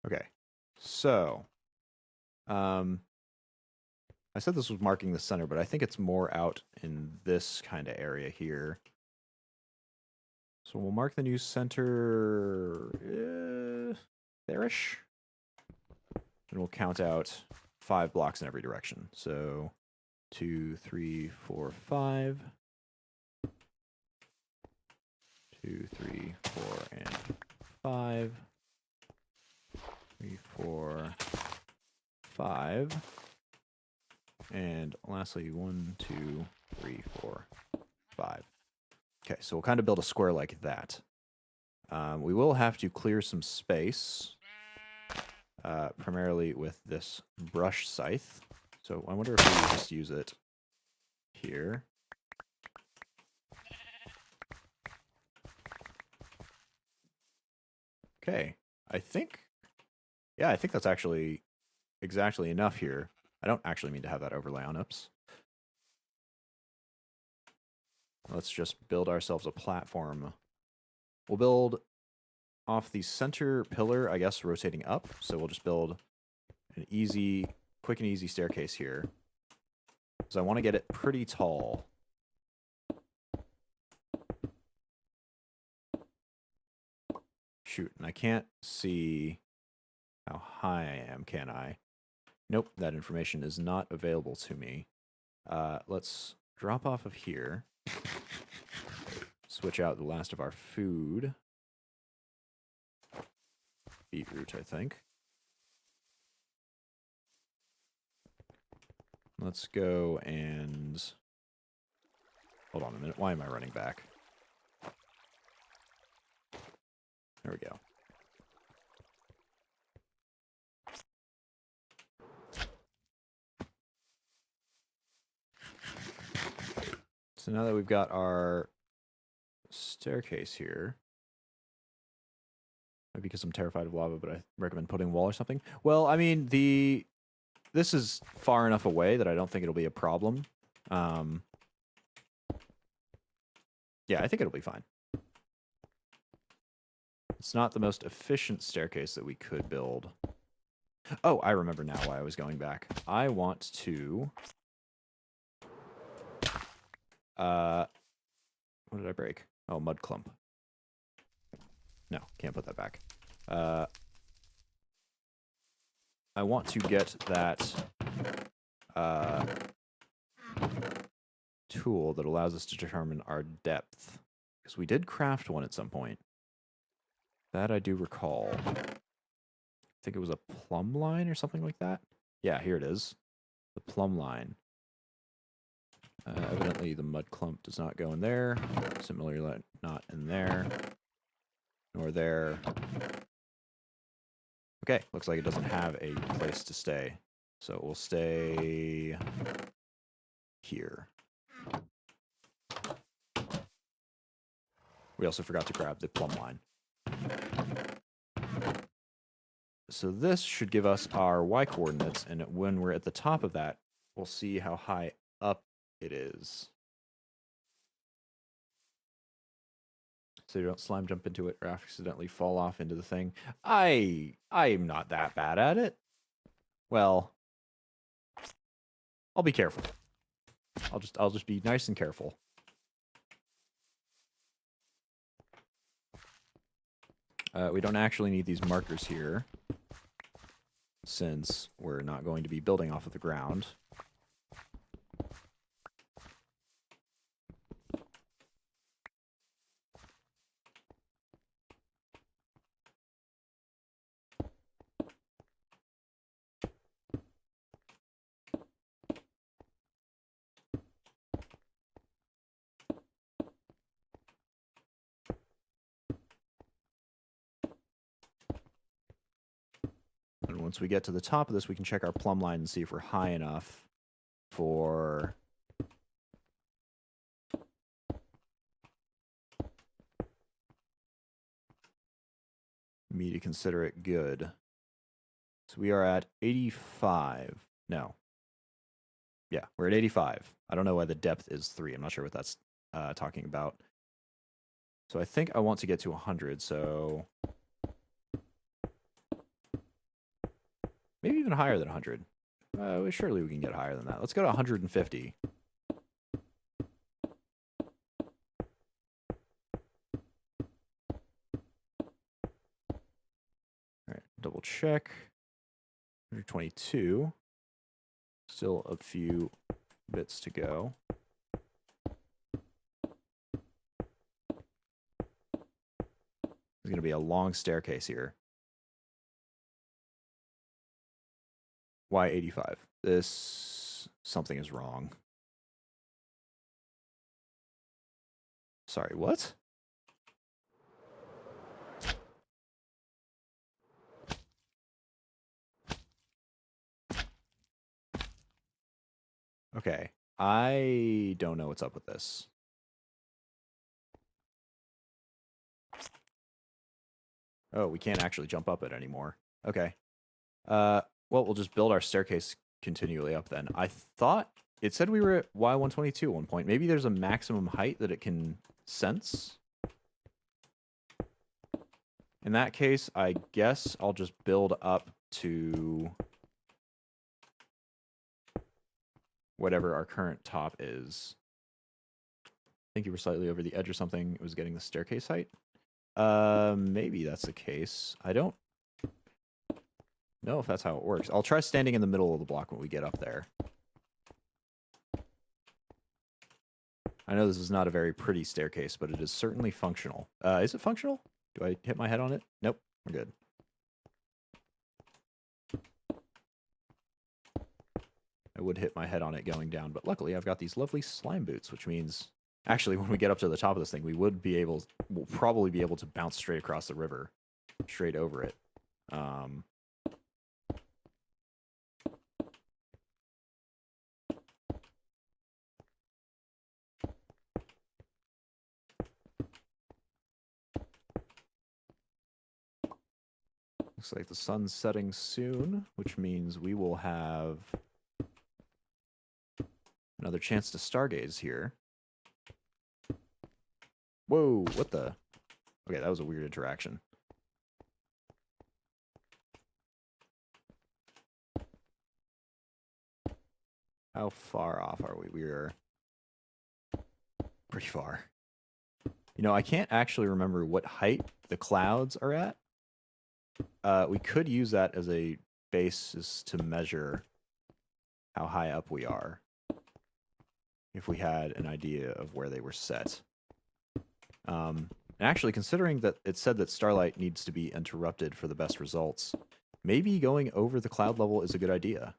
S1: Okay. So, I said this was marking the center, but I think it's more out in this kind of area here. So we'll mark the new center there-ish. And we'll count out 5 blocks in every direction. So 2, 3, 4, 5. 2, 3, 4, and 5. 3, 4, 5. And lastly, 1, 2, 3, 4, 5. Okay, so we'll kind of build a square like that. We will have to clear some space, primarily with this brush scythe. So I wonder if we just use it here. Okay, I think that's actually exactly enough here. I don't actually mean to have that overlay on. Oops. Let's just build ourselves a platform. We'll build off the center pillar, I guess, rotating up. So we'll just build an quick and easy staircase here. So I want to get it pretty tall. Shoot, and I can't see how high I am, can I? Nope, that information is not available to me. Let's drop off of here. Switch out the last of our food. Beetroot, I think. Let's go and... Hold on a minute. Why am I running back? There we go. So now that we've got our staircase here, maybe because I'm terrified of lava, but I recommend putting a wall or something. Well, I mean, this is far enough away that I don't think it'll be a problem. Yeah, I think it'll be fine. It's not the most efficient staircase that we could build. Oh, I remember now why I was going back. I want to... what did I break? Oh, mud clump. No, can't put that back. I want to get that tool that allows us to determine our depth. Because we did craft one at some point. That I do recall. I think it was a plumb line or something like that. Yeah, here it is. The plumb line. Evidently, the mud clump does not go in there. Similarly, not in there. Nor there. Okay, looks like it doesn't have a place to stay. So it will stay here. We also forgot to grab the plumb line. So this should give us our Y coordinates, and when we're at the top of that, we'll see how high up it is. So you don't slime jump into it or accidentally fall off into the thing. I'm not that bad at it. Well, I'll be careful. I'll just be nice and careful. We don't actually need these markers here, since we're not going to be building off of the ground. And once we get to the top of this, we can check our plumb line and see if we're high enough for me to consider it good. So we are at 85. No. Yeah, we're at 85. I don't know why the depth is 3. I'm not sure what that's talking about. So I think I want to get to 100, so... Maybe even higher than 100. Surely we can get higher than that. Let's go to 150. All right, double check. 122. Still a few bits to go. There's going to be a long staircase here. Why 85? Something is wrong. Sorry, what? Okay, I don't know what's up with this. Oh, we can't actually jump up it anymore. Okay. Well, we'll just build our staircase continually up then. I thought it said we were at Y122 at one point. Maybe there's a maximum height that it can sense. In that case, I guess I'll just build up to whatever our current top is. I think you were slightly over the edge or something. It was getting the staircase height. Maybe that's the case. I don't know if that's how it works. I'll try standing in the middle of the block when we get up there. I know this is not a very pretty staircase, but it is certainly functional. Is it functional? Do I hit my head on it? Nope, we're good. I would hit my head on it going down, but luckily I've got these lovely slime boots, which means actually when we get up to the top of this thing, we'll probably be able to bounce straight across the river, straight over it. Looks like the sun's setting soon, which means we will have another chance to stargaze here. Whoa, what the? Okay, that was a weird interaction. How far off are we? We are pretty far. You know, I can't actually remember what height the clouds are at. We could use that as a basis to measure how high up we are, if we had an idea of where they were set. And actually, considering that it said that starlight needs to be interrupted for the best results, maybe going over the cloud level is a good idea.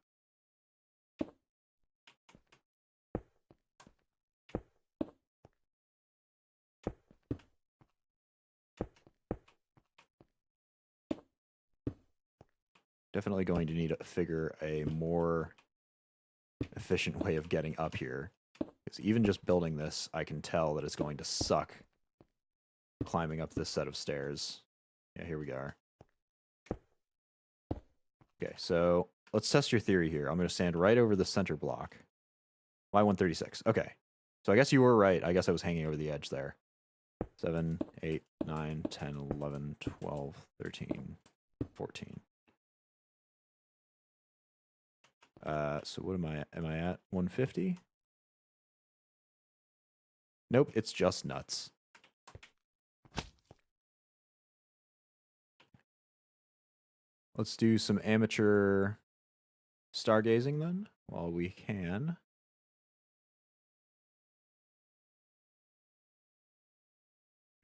S1: Definitely going to need to figure a more efficient way of getting up here. Because even just building this, I can tell that it's going to suck climbing up this set of stairs. Yeah, here we are. Okay, so let's test your theory here. I'm going to stand right over the center block. Y136. Okay. So I guess you were right. I guess I was hanging over the edge there. 7, 8, 9, 10, 11, 12, 13, 14. So what am I at? Am I at 150? Nope, it's just nuts. Let's do some amateur stargazing then, while we can.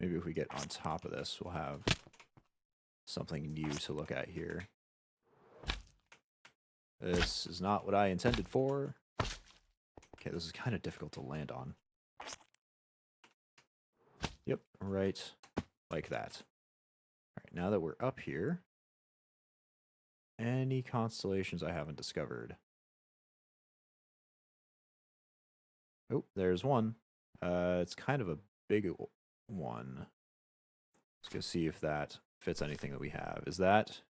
S1: Maybe if we get on top of this, we'll have something new to look at here. This is not what I intended for. Okay, this is kind of difficult to land on. Yep, right like that. All right, now that we're up here, any constellations I haven't discovered? Oh, there's one. It's kind of a big one. Let's go see if that fits anything that we have. Is that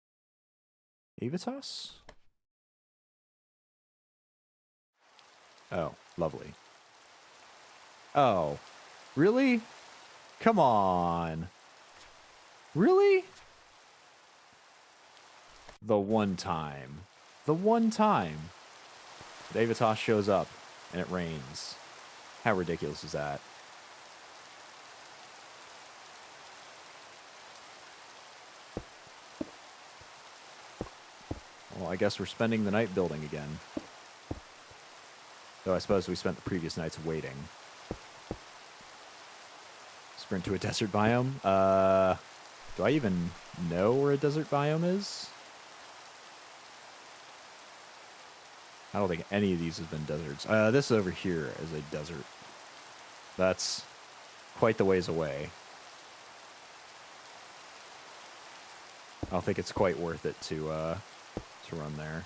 S1: Avitas? Oh, lovely. Oh, really? Come on. Really? The one time. The one time Avitas shows up and it rains. How ridiculous is that? Well, I guess we're spending the night building again. Though I suppose we spent the previous nights waiting. Sprint to a desert biome? Do I even know where a desert biome is? I don't think any of these has been deserts. This over here is a desert. That's quite the ways away. I don't think it's quite worth it to run there.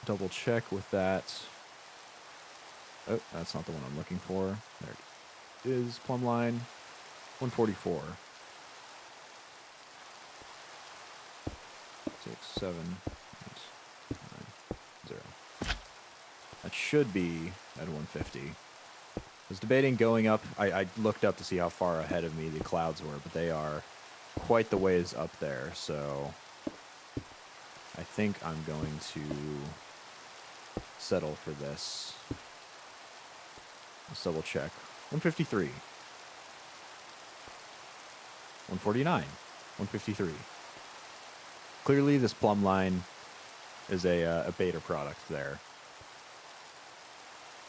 S1: Double check with that. Oh, that's not the one I'm looking for. There it is. Plumb line 144. 6, 7, 8, 9, 0. That should be at 150. I was debating going up. I looked up to see how far ahead of me the clouds were, but they are quite the ways up there, so I think I'm going to settle for this. Let's double check. 153. 149. 153. Clearly this plumb line is a beta product there.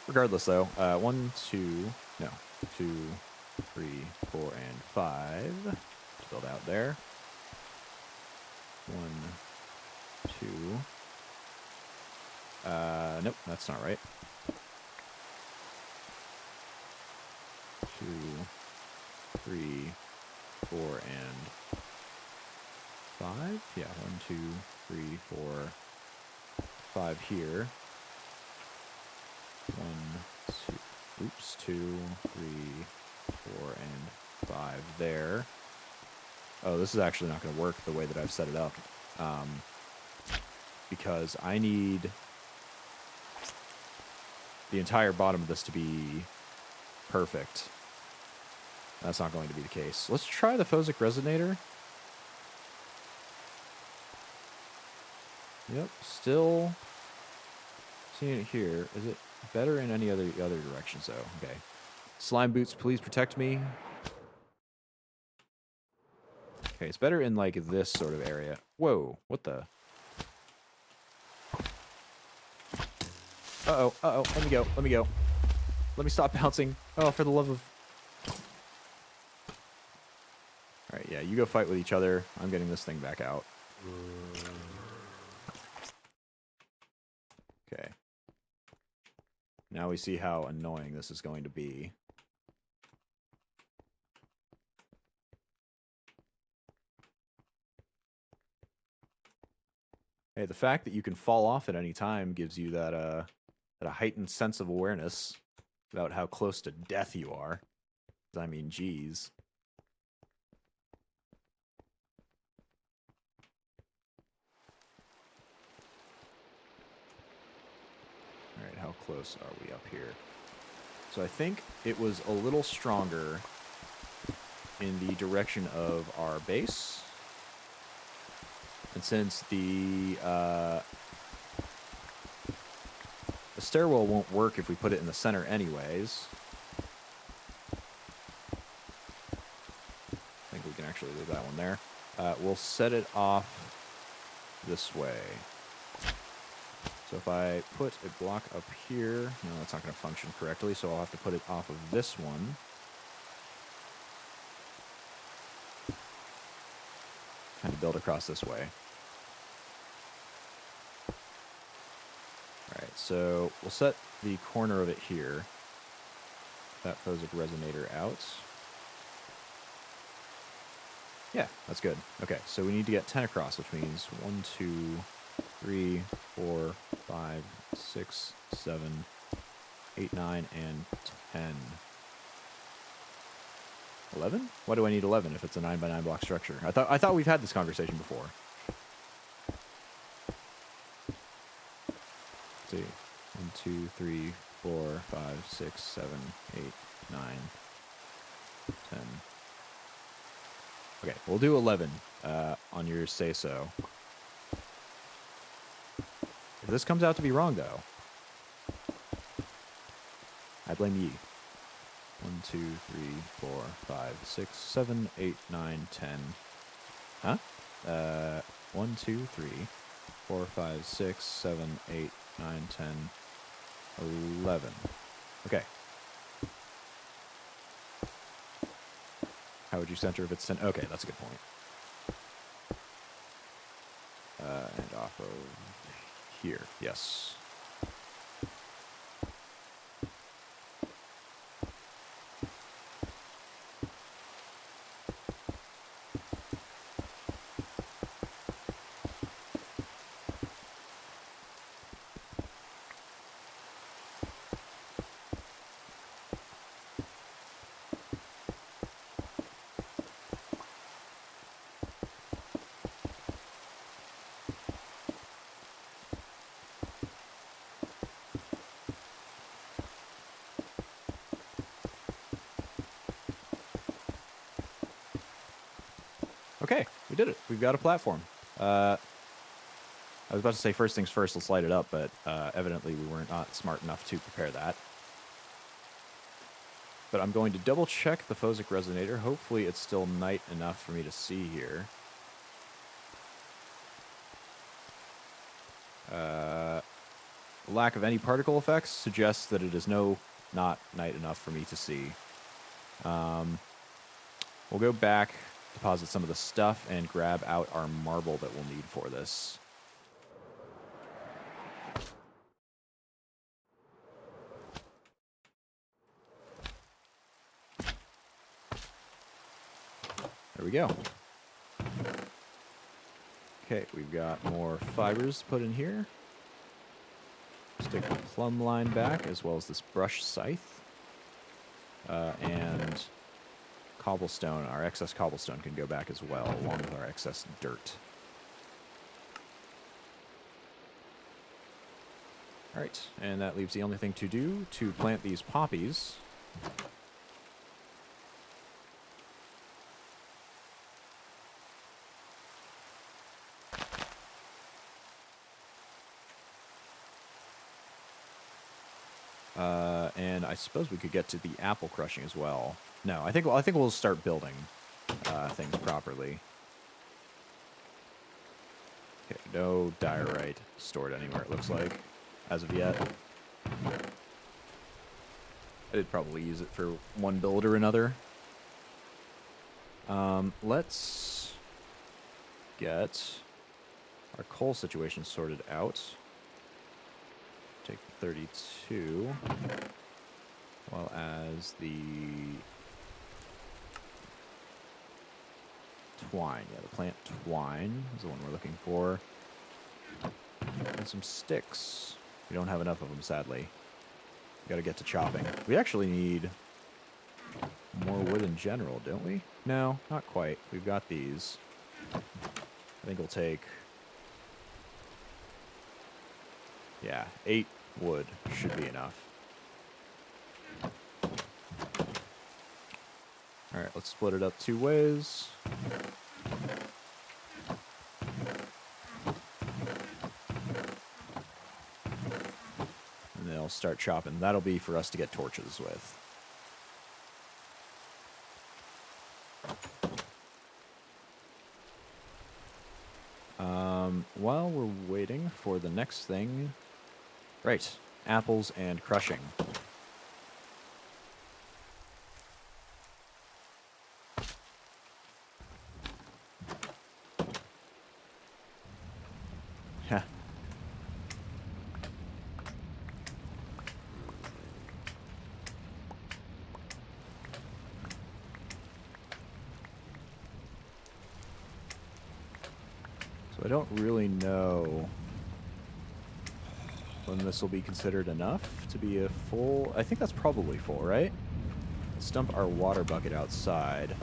S1: Regardless, though, 1, 2, 3, 4, and 5 to build out there. 1, 2. Nope, that's not right. 2, 3, 4, and 5. Yeah, 1, 2, 3, 4, 5 here. 1, 2, oops, 2, 3, 4, and 5 there. Oh, this is actually not going to work the way that I've set it up. Because I need the entire bottom of this to be perfect. That's not going to be the case. Let's try the Phosic Resonator. Yep, still seeing it here. Is it better in any other directions, though? Okay. Slime boots, please protect me. Okay, it's better in, like, this sort of area. Whoa, what the? Uh-oh, uh-oh, let me go, let me go. Let me stop bouncing. Oh, for the love of... Alright, yeah, you go fight with each other. I'm getting this thing back out. Okay. Now we see how annoying this is going to be. Hey, the fact that you can fall off at any time gives you that a heightened sense of awareness about how close to death you are. I mean, geez. Alright, how close are we up here? So I think it was a little stronger in the direction of our base. And since the stairwell won't work if we put it in the center anyways, I think we can actually leave that one there. We'll set it off this way. So if I put a block up here, no, that's not going to function correctly, so I'll have to put it off of this one. Kind of build across this way. Alright, so we'll set the corner of it here. That Phosic Resonator out. Yeah, that's good. Okay, so we need to get 10 across, which means 1, 2, 3, 4, 5, 6, 7, 8, 9, and 10. 11? Why do I need 11 if it's a 9x9 block structure? I thought we've had this conversation before. Let's see. 1, 2, 3, 4, 5, 6, 7, 8, 9, 10. Okay, we'll do 11 on your say-so. If this comes out to be wrong, though, I blame ye. 1, 2, 3, 4, 5, 6, 7, 8, 9, 10. Huh? 1, 2, 3, 4, 5, 6, 7, 8, 9, 10, 11. Okay. How would you center if it's 10? Okay, that's a good point. And off of here. Yes. Okay, we did it. We've got a platform. I was about to say first things first, let's light it up, but evidently we weren't not smart enough to prepare that. But I'm going to double check the Phosic Resonator. Hopefully it's still night enough for me to see here. Lack of any particle effects suggests that it is not night enough for me to see. We'll go back, deposit some of the stuff, and grab out our marble that we'll need for this. There we go. Okay, we've got more fibers to put in here. Stick the plumb line back, as well as this brush scythe. And cobblestone, our excess cobblestone can go back as well, along with our excess dirt. Alright, and that leaves the only thing to do to plant these poppies. And I suppose we could get to the apple crushing as well. No, I think we'll start building things properly. Okay, no diorite stored anywhere, it looks like, as of yet. I did probably use it for one build or another. Let's get our coal situation sorted out. Take 32, well as the twine. Yeah, the plant twine is the one we're looking for. And some sticks. We don't have enough of them, sadly. We gotta get to chopping. We actually need more wood in general, don't we? No, not quite. We've got these. I think we'll take... yeah, 8 wood should be enough. Alright, let's split it up 2 ways. And then I'll start chopping. That'll be for us to get torches with. While we're waiting for the next thing... right, apples and crushing. Ha. So I don't really know when this will be considered enough to be a full... I think that's probably full, right? Let's dump our water bucket outside.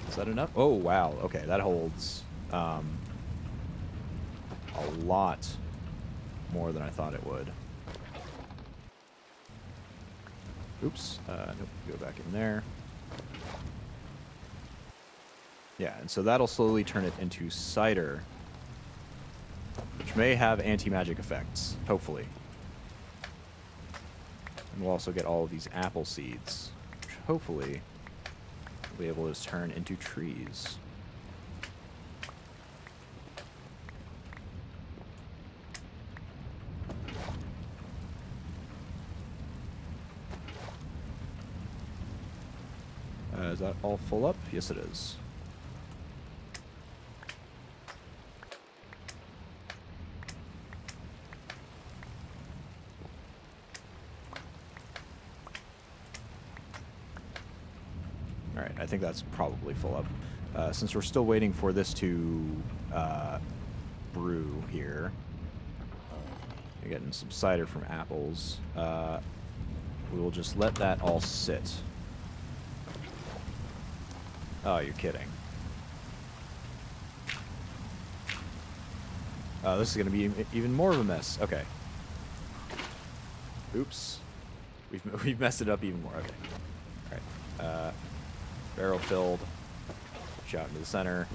S1: Is that enough? Oh, wow. Okay, that holds a lot more than I thought it would. Oops. Nope, go back in there. Yeah, and so that'll slowly turn it into cider. which may have anti-magic effects, hopefully. And we'll also get all of these apple seeds, which hopefully will be able to turn into trees. Is that all full up? Yes, it is. Alright, I think that's probably full up. Since we're still waiting for this to brew here, we're getting some cider from apples. We will just let that all sit. Oh, you're kidding. Oh, this is going to be even more of a mess. Okay. Oops. We've messed it up even more. Okay. Alright. Barrel filled. Push out into the center.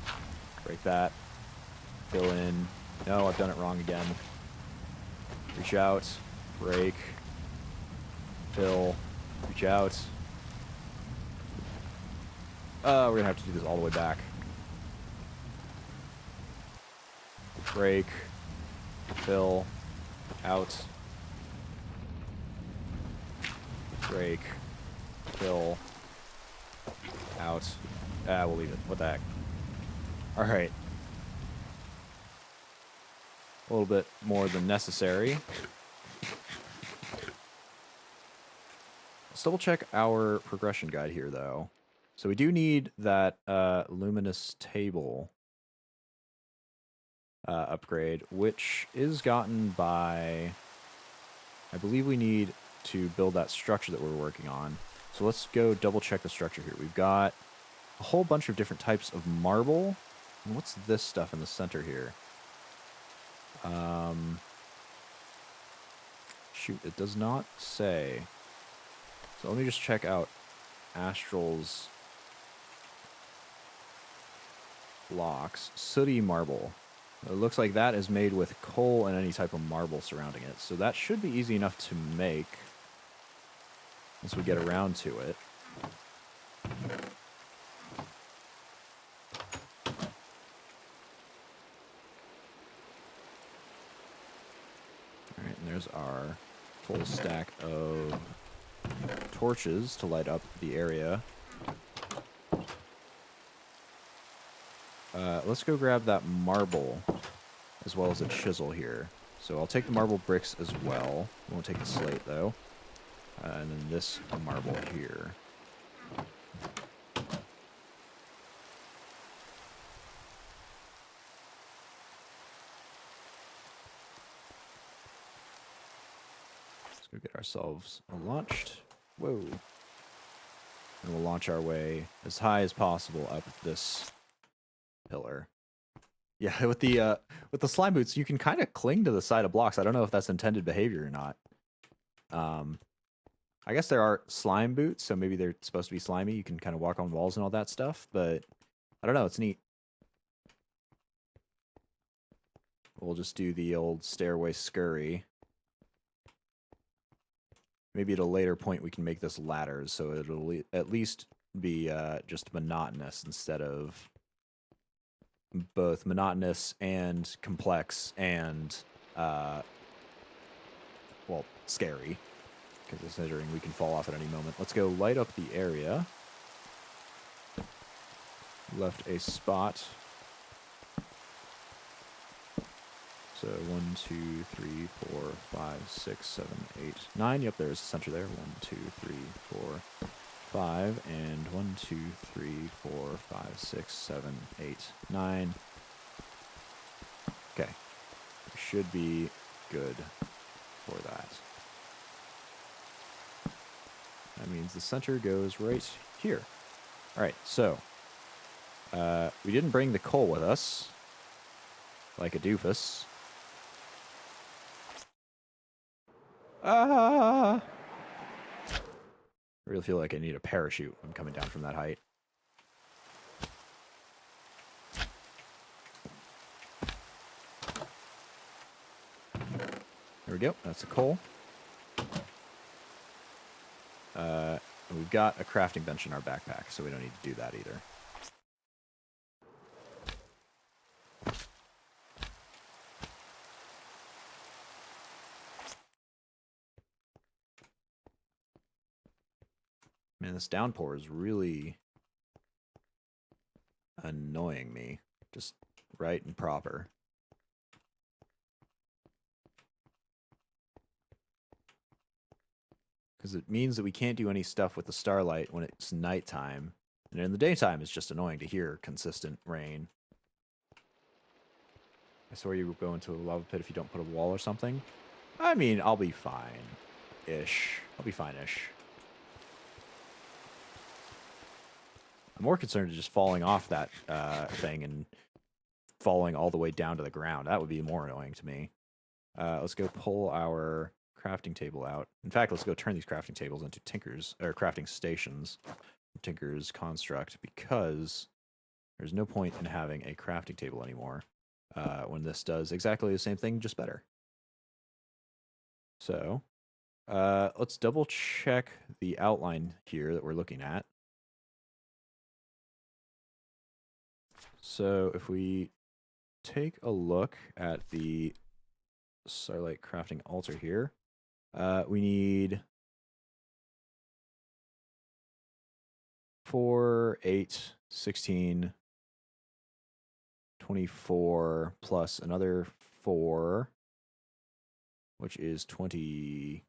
S1: Break that. Fill in. No, I've done it wrong again. Reach out. Break. Fill. Reach out. We're going to have to do this all the way back. Break. Fill. Out. Break. Fill. Out. We'll leave it. What the heck? Alright. A little bit more than necessary. Let's double check our progression guide here, though. So we do need that luminous table upgrade, which is gotten by... I believe we need to build that structure that we're working on. So let's go double check the structure here. We've got a whole bunch of different types of marble. And what's this stuff in the center here? Shoot, it does not say. So let me just check out Astral's blocks. Sooty marble. It looks like that is made with coal and any type of marble surrounding it. So that should be easy enough to make once we get around to it. Alright, and there's our full stack of torches to light up the area. Let's go grab that marble as well as a chisel here. So I'll take the marble bricks as well. Won't take the slate though. And then this marble here. Let's go get ourselves launched. Whoa. And we'll launch our way as high as possible up this pillar. Yeah, with the slime boots, you can kind of cling to the side of blocks. I don't know if that's intended behavior or not. I guess there are slime boots, so maybe they're supposed to be slimy. You can kind of walk on walls and all that stuff, but I don't know. It's neat. We'll just do the old stairway scurry. Maybe at a later point we can make this ladders, so it'll at least be just monotonous instead of both monotonous and complex and, well, scary. Considering we can fall off at any moment. Let's go light up the area. Left a spot. So 1, 2, 3, 4, 5, 6, 7, 8, 9. Yep, there's a center there. 1, 2, 3, 4, 5. And 1, 2, 3, 4, 5, 6, 7, 8, 9. Okay. We should be good for that. That means the center goes right here. Alright, so we didn't bring the coal with us, like a doofus. I really feel like I need a parachute when I'm coming down from that height. we go. That's a coal. And we've got a crafting bench in our backpack, so we don't need to do that either. Man, this downpour is really annoying me. Just right and proper. Because it means that we can't do any stuff with the starlight when it's nighttime. And in the daytime, it's just annoying to hear consistent rain. I swear you will go into a lava pit if you don't put a wall or something. I mean, I'll be fine-ish. I'll be fine-ish. I'm more concerned with just falling off that thing and falling all the way down to the ground. That would be more annoying to me. Let's go pull our crafting table out. In fact, let's go turn these crafting tables into Tinker's, or crafting stations. Tinker's construct, because there's no point in having a crafting table anymore when this does exactly the same thing, just better. So, let's double check the outline here that we're looking at. So if we take a look at the Starlight Crafting Altar here, we need 4, 8, 16, 24, plus another 4, which is 20.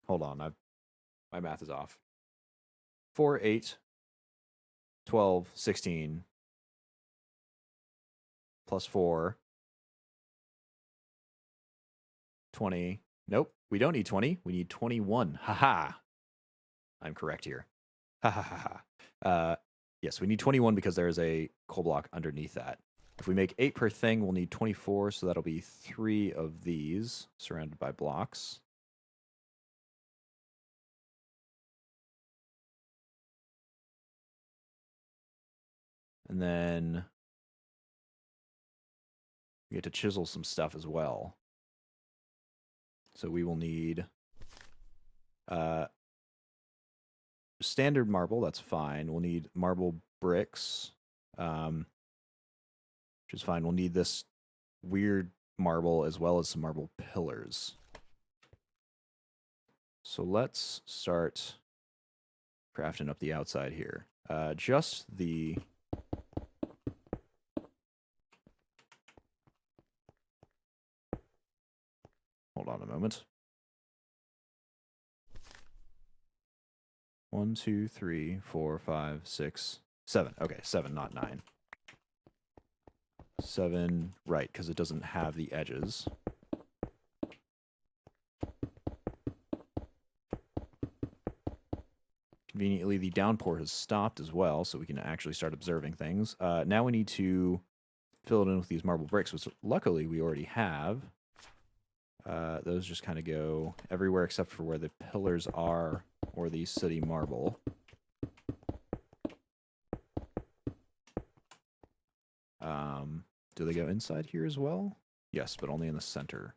S1: Hold on, my math is off. 4, 8, 12, 16, plus 4, 20. Nope, we don't need 20. We need 21. Haha. I'm correct here. Ha ha ha ha. Yes, we need 21 because there is a coal block underneath that. If we make 8 per thing, we'll need 24, so that'll be 3 of these surrounded by blocks. And then we get to chisel some stuff as well. So we will need standard marble, that's fine. We'll need marble bricks, which is fine. We'll need this weird marble as well as some marble pillars. So let's start crafting up the outside here. Just the... Hold on a moment. 1, 2, 3, 4, 5, 6, 7. Okay, 7, not 9. 7, right, because it doesn't have the edges. Conveniently, the downpour has stopped as well, so we can actually start observing things. Now we need to fill it in with these marble bricks, which luckily we already have. Those just kind of go everywhere except for where the pillars are, or the sooty marble. Do they go inside here as well? Yes, but only in the center.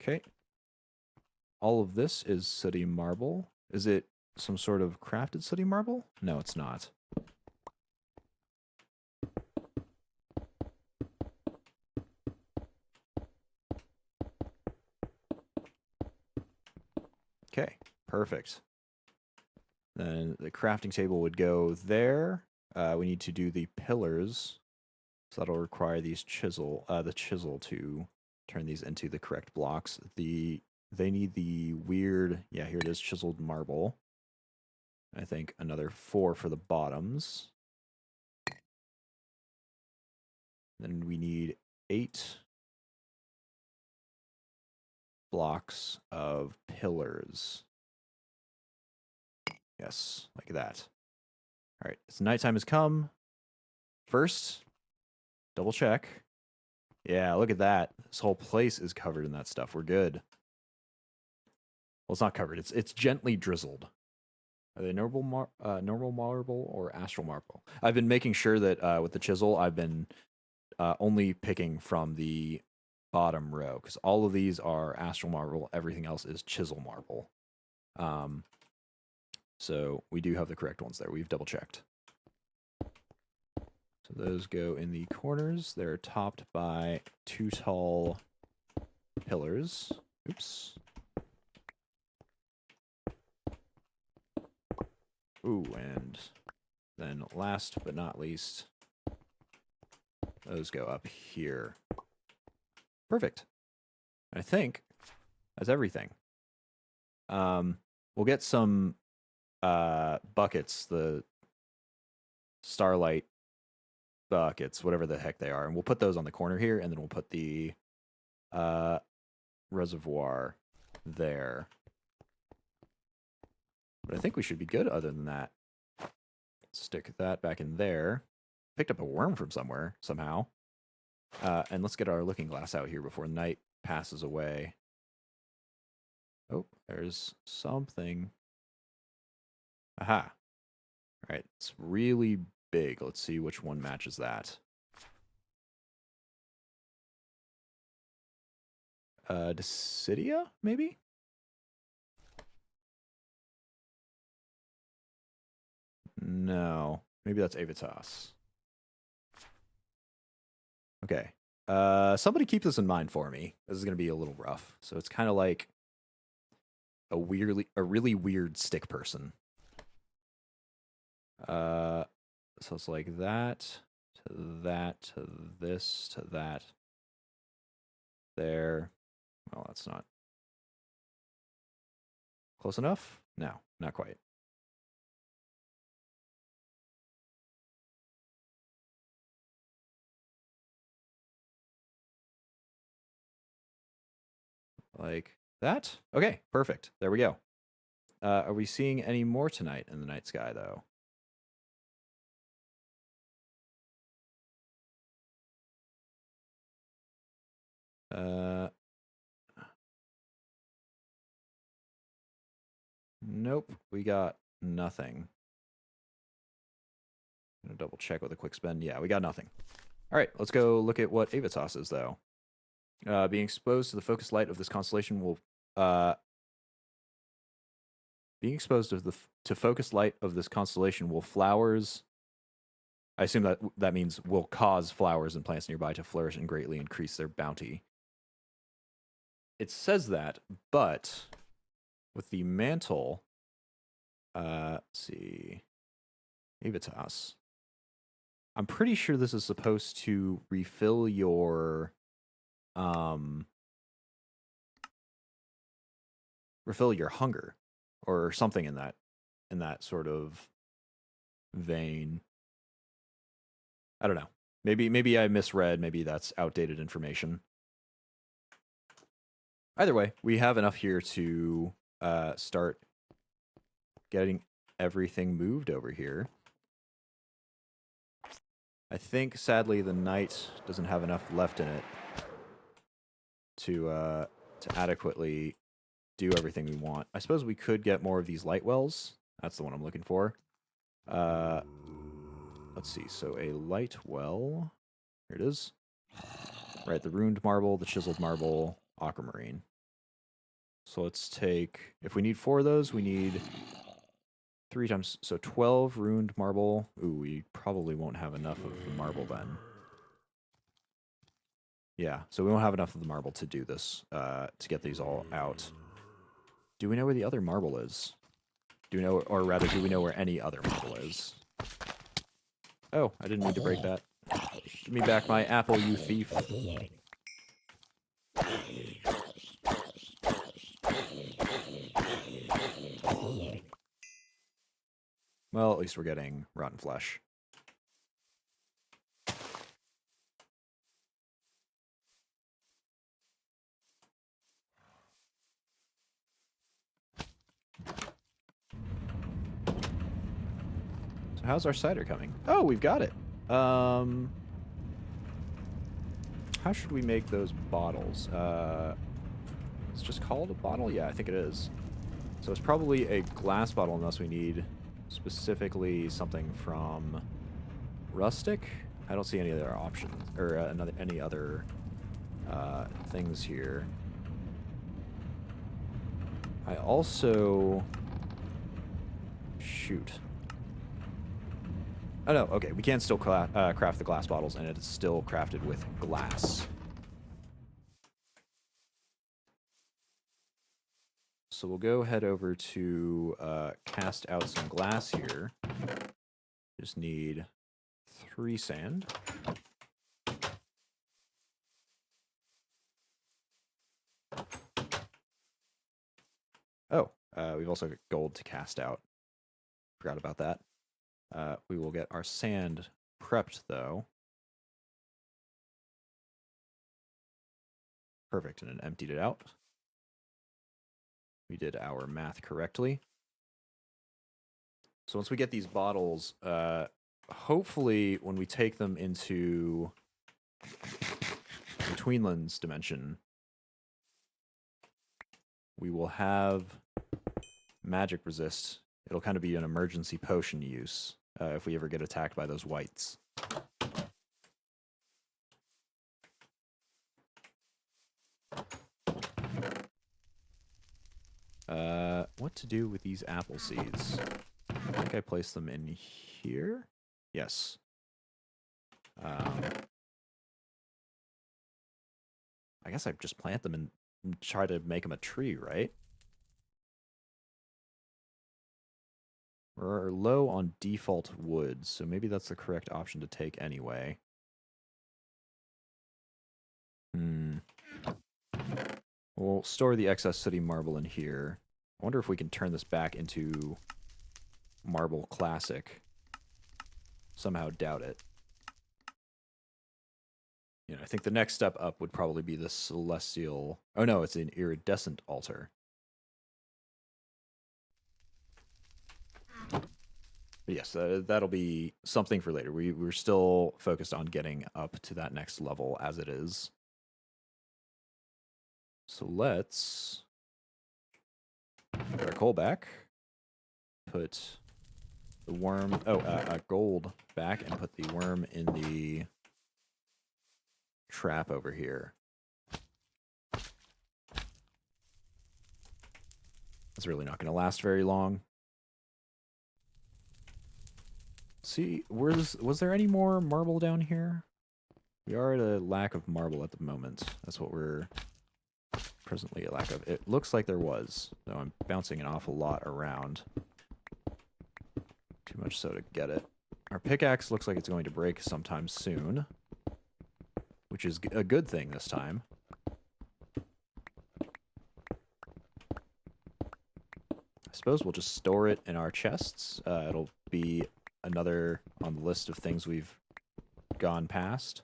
S1: Okay. All of this is sooty marble. Is it some sort of crafted sooty marble? No, it's not. Okay, perfect. Then the crafting table would go there. We need to do the pillars, so that'll require these the chisel to turn these into the correct blocks. They need the weird, yeah, here it is, chiseled marble. I think another 4 for the bottoms. Then we need 8 blocks of pillars. Yes, like that. All right, so nighttime has come. First, double check. Yeah, look at that. This whole place is covered in that stuff. We're good. Well, it's not covered. It's gently drizzled. Are they normal marble or astral marble? I've been making sure that with the chisel, I've been only picking from the bottom row, because all of these are Astral Marble, everything else is Chiseled Marble. So we do have the correct ones there. We've double-checked. So those go in the corners. They're topped by 2 tall pillars. Oops. Ooh, and then last but not least, those go up here. Perfect. I think that's everything. We'll get some buckets, the Starlight buckets, whatever the heck they are, and we'll put those on the corner here, and then we'll put the reservoir there. But I think we should be good other than that. Stick that back in there. Picked up a worm from somewhere, somehow. And let's get our looking glass out here before night passes away. Oh, there's something. Aha. All right, it's really big. Let's see which one matches that. Decidia, maybe? No. Maybe that's Avitas. Okay. Somebody keep this in mind for me. This is going to be a little rough. So it's kind of like a really weird stick person. So it's like that, to that, to this, to that. There. Well, that's not close enough? No, not quite. Like that? Okay, perfect. There we go. Are we seeing any more tonight in the night sky, though? Nope, we got nothing. I'm gonna double check with a quick spin. Yeah, we got nothing. All right, let's go look at what Avitas is, though. Being exposed to the focused light of this constellation will being exposed to focused light of this constellation will flowers. I assume that means will cause flowers and plants nearby to flourish and greatly increase their bounty. It says that, but with the mantle, let's see, Avitas. I'm pretty sure this is supposed to refill your hunger or something in that sort of vein. I don't know. Maybe I misread. Maybe that's outdated information. Either way, we have enough here to start getting everything moved over here. I think, sadly, the night doesn't have enough left in it to adequately do everything we want. I suppose we could get more of these light wells. That's the one I'm looking for. Let's see. So a light well. Here it is. Right, the ruined marble, the chiseled marble, aquamarine. So let's take, if we need 4 of those, we need 3 times, so 12 ruined marble. Ooh, we probably won't have enough of the marble then. Yeah, so we won't have enough of the marble to do this, to get these all out. Do we know where the other marble is? Do we know, or rather, do we know where any other marble is? Oh, I didn't mean to break that. Give me back my apple, you thief. Well, at least we're getting rotten flesh. So how's our cider coming? Oh, we've got it. How should we make those bottles? It's just called a bottle? Yeah, I think it is. So it's probably a glass bottle unless we need specifically something from rustic. I don't see any other options, or any other things here. I also... Shoot. Oh no, okay, we can still craft the glass bottles, and it is still crafted with glass. So we'll go head over to cast out some glass here. Just need 3 sand. Oh, we've also got gold to cast out. Forgot about that. We will get our sand prepped, though. Perfect, and then emptied it out. We did our math correctly. So once we get these bottles, hopefully when we take them into Betweenlands dimension, we will have magic resist. It'll kind of be an emergency potion use if we ever get attacked by those whites. What to do with these apple seeds? I think I placed them in here. Yes. I guess I just plant them and try to make them a tree, right? We're low on default wood, so maybe that's the correct option to take anyway. We'll store the excess city marble in here. I wonder if we can turn this back into Marble Classic. Somehow doubt it. You know, I think the next step up would probably be the Celestial... Oh no, it's an Iridescent Altar. But yes, that'll be something for later. We're still focused on getting up to that next level as it is. So let's put our coal back. Put the worm... gold back and put the worm in the trap over here. That's really not going to last very long. See, was there any more marble down here? We are at a lack of marble at the moment. That's what we're presently a lack of. It looks like there was, though I'm bouncing an awful lot around. Too much so to get it. Our pickaxe looks like it's going to break sometime soon, which is a good thing this time. I suppose we'll just store it in our chests. It'll be another on the list of things we've gone past.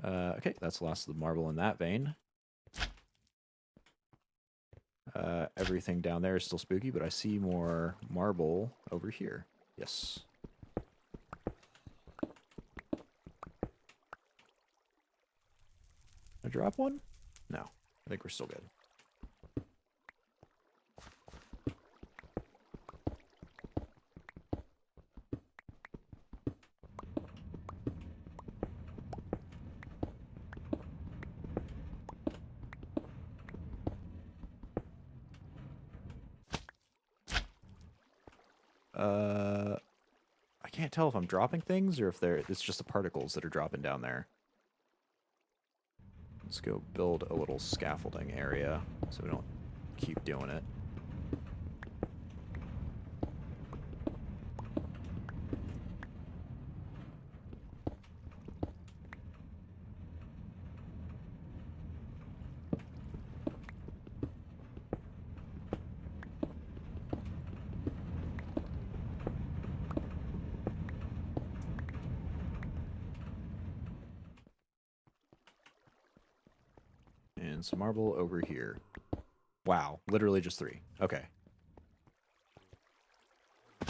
S1: Okay, that's the last of the marble in that vein. Everything down there is still spooky, but I see more marble over here. Yes. I drop one? No. I think we're still good. I can't tell if I'm dropping things or if it's just the particles that are dropping down there. Let's go build a little scaffolding area so we don't keep doing it. And some marble over here. Wow, literally just 3. Okay.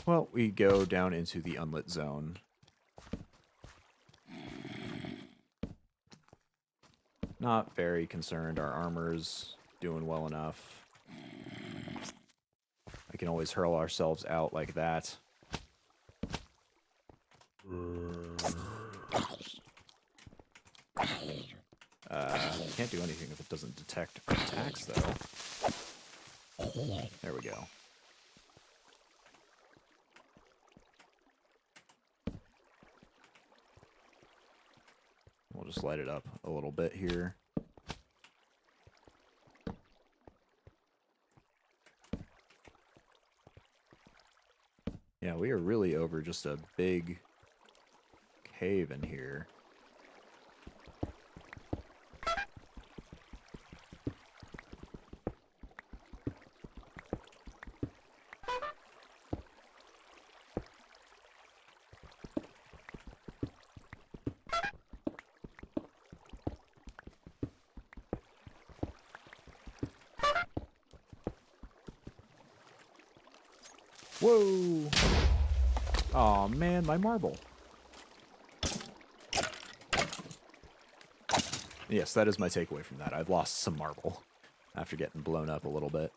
S1: Well, we go down into the unlit zone. Not very concerned. Our armor's doing well enough. I can always hurl ourselves out like that. Can't do anything if it doesn't detect attacks, though. There we go. We'll just light it up a little bit here. Yeah, we are really over just a big cave in here. Whoa! Aw, man, my marble. Yes, that is my takeaway from that. I've lost some marble after getting blown up a little bit.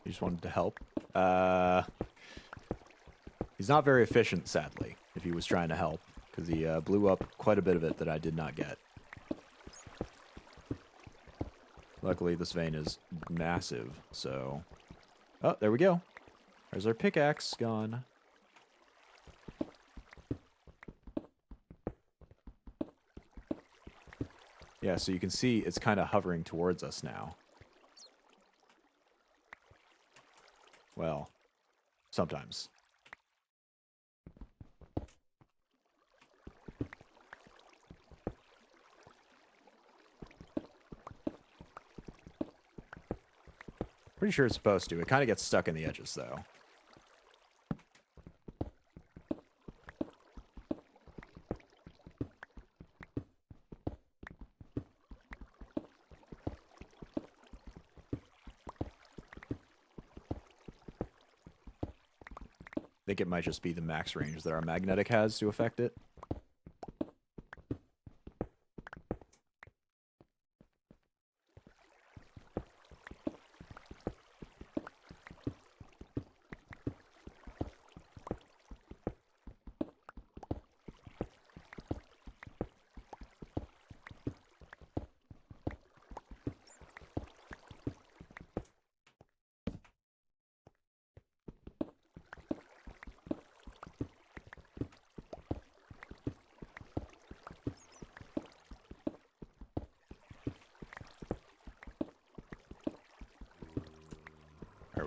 S1: He just wanted to help. He's not very efficient, sadly, if he was trying to help, because he blew up quite a bit of it that I did not get. Luckily, this vein is massive, so... Oh, there we go. There's our pickaxe gone. Yeah, so you can see it's kind of hovering towards us now. Well, sometimes. Pretty sure it's supposed to. It kind of gets stuck in the edges, though. I think it might just be the max range that our magnetic has to affect it.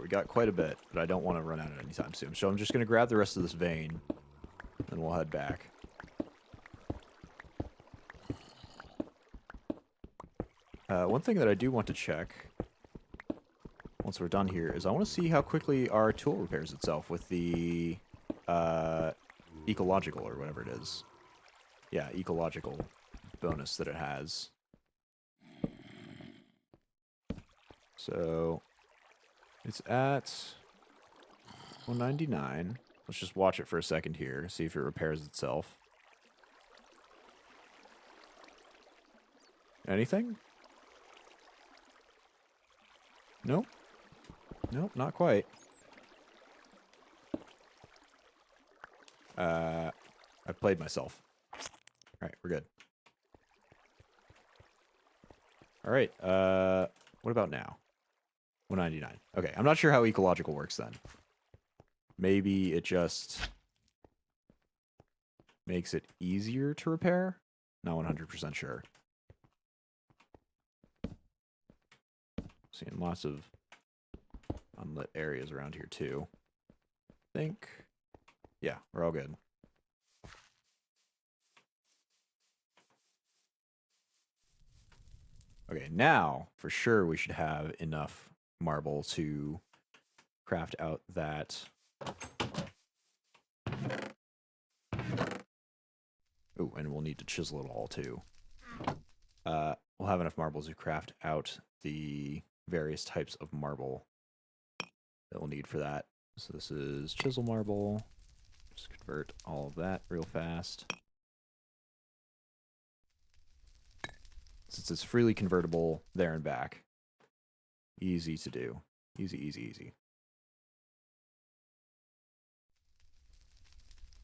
S1: We got quite a bit, but I don't want to run out anytime soon. So I'm just going to grab the rest of this vein, and we'll head back. One thing that I do want to check, once we're done here, is I want to see how quickly our tool repairs itself with the ecological, or whatever it is. Yeah, ecological bonus that it has. So... it's at 199. Let's just watch it for a second here, see if it repairs itself. Anything? Nope. Nope, not quite. I've played myself. Alright, we're good. Alright, what about now? 199. Okay, I'm not sure how ecological works then. Maybe it just makes it easier to repair? Not 100% sure. Seeing lots of unlit areas around here too. I think, yeah, we're all good. Okay, now for sure we should have enough marble to craft out that. Oh, and we'll need to chisel it all too. We'll have enough marbles to craft out the various types of marble that we'll need for that. So this is Chiseled Marble. Just convert all of that real fast. Since it's freely convertible there and back. Easy to do. Easy, easy, easy.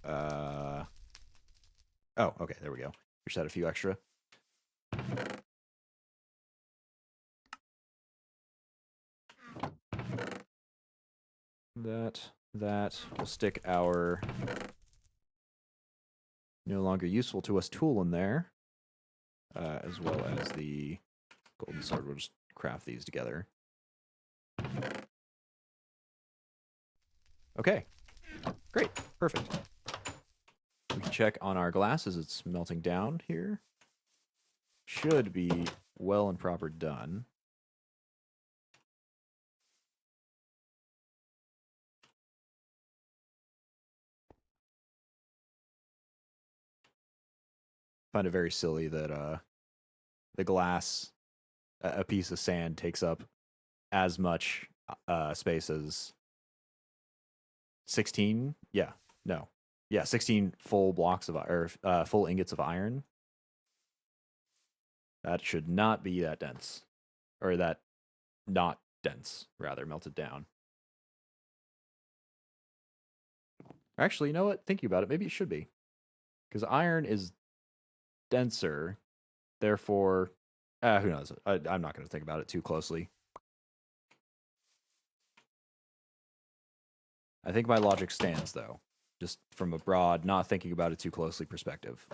S1: Oh, okay, there we go. Just had a few extra. That will stick our no longer useful to us tool in there, as well as the golden sword. We'll just craft these together. Okay, great, perfect. We can check on our glass as it's melting down here. Should be well and proper done. Find it very silly that the glass, a piece of sand, takes up as much space as 16. Yeah, no, yeah, 16 full blocks of full ingots of iron. That should not be that dense, or that not dense, rather melted down. Actually, you know what? Thinking about it, maybe it should be, because iron is denser, therefore, who knows? I'm not going to think about it too closely. I think my logic stands, though, just from a broad, not thinking about it too closely perspective.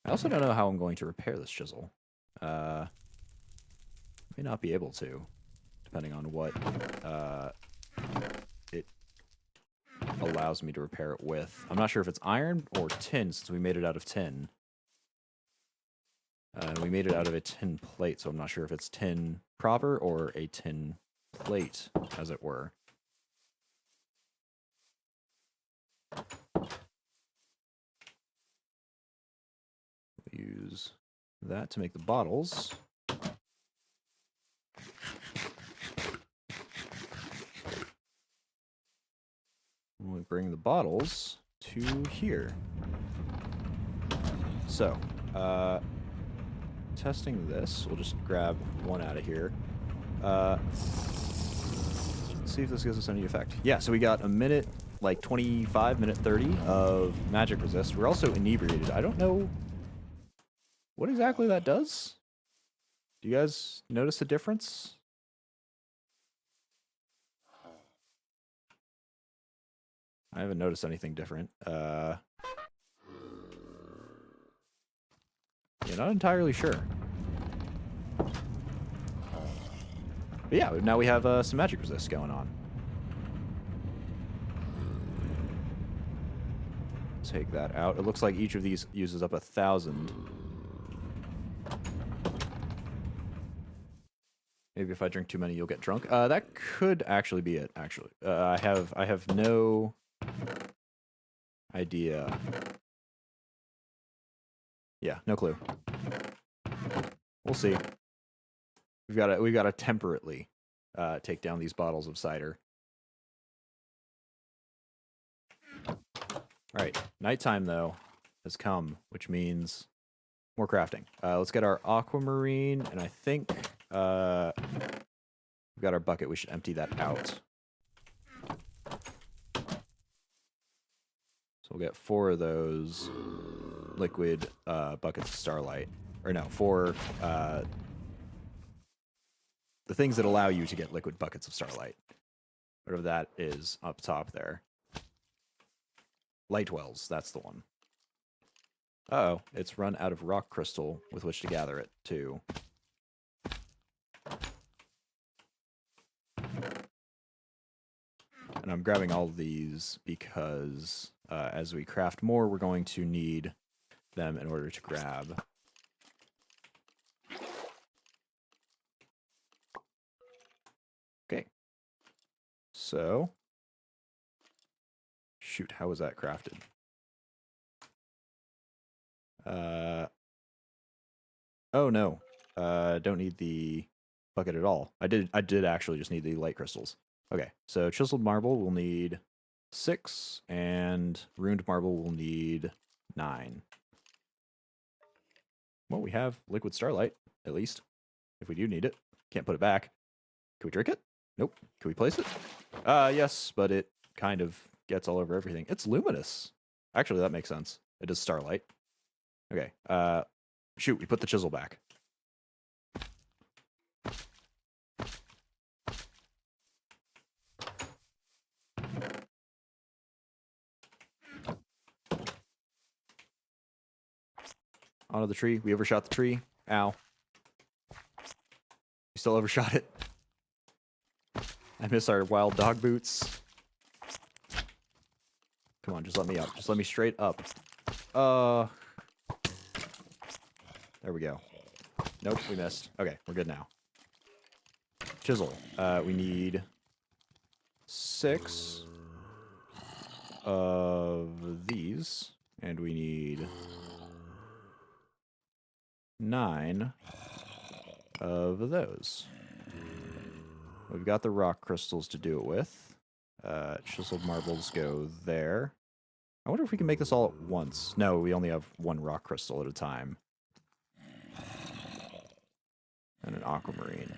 S1: I also don't know how I'm going to repair this chisel. May not be able to, depending on what it allows me to repair it with. I'm not sure if it's iron or tin, since we made it out of tin. We made it out of a tin plate, so I'm not sure if it's tin proper or a tin plate, as it were. Use that to make the bottles. We bring the bottles to here. So, testing this, we'll just grab one out of here. Let's see if this gives us any effect. Yeah, so we got a minute, like 25, minute 30 of magic resist. We're also inebriated. I don't know what exactly that does. Do you guys notice a difference? I haven't noticed anything different. Yeah, not entirely sure. But yeah, now we have some magic resist going on. Take that out. It looks like each of these uses up 1,000. Maybe if I drink too many, you'll get drunk. That could actually be it. Actually, I have no idea. Yeah, no clue. We'll see. We've got to temperately take down these bottles of cider. All right, nighttime though has come, which means more crafting. Let's get our Aquamarine, and I think we've got our bucket. We should empty that out. So we'll get 4 of those liquid buckets of Starlight. Or no, 4 the things that allow you to get liquid buckets of Starlight. Whatever that is up top there. Light wells, that's the one. Uh-oh, it's run out of rock crystal with which to gather it, too. And I'm grabbing all of these because as we craft more, we're going to need them in order to grab. Okay. So, shoot, how was that crafted? Oh no. Don't need the bucket at all. I did actually just need the light crystals. Okay, so chiseled marble will need 6, and ruined marble will need 9. Well, we have liquid starlight, at least, if we do need it. Can't put it back. Can we drink it? Nope. Can we place it? Yes, but it kind of gets all over everything. It's luminous. Actually, that makes sense. It is starlight. Okay, shoot, we put the chisel back. Onto the tree. We overshot the tree. Ow. We still overshot it. I miss our wild dog boots. Come on, just let me up. Just let me straight up. There we go. Nope, we missed. Okay, we're good now. Chisel. We need 6 of these, and we need 9 of those. We've got the rock crystals to do it with. Chiseled marbles go there. I wonder if we can make this all at once. No, we only have 1 rock crystal at a time. And an aquamarine.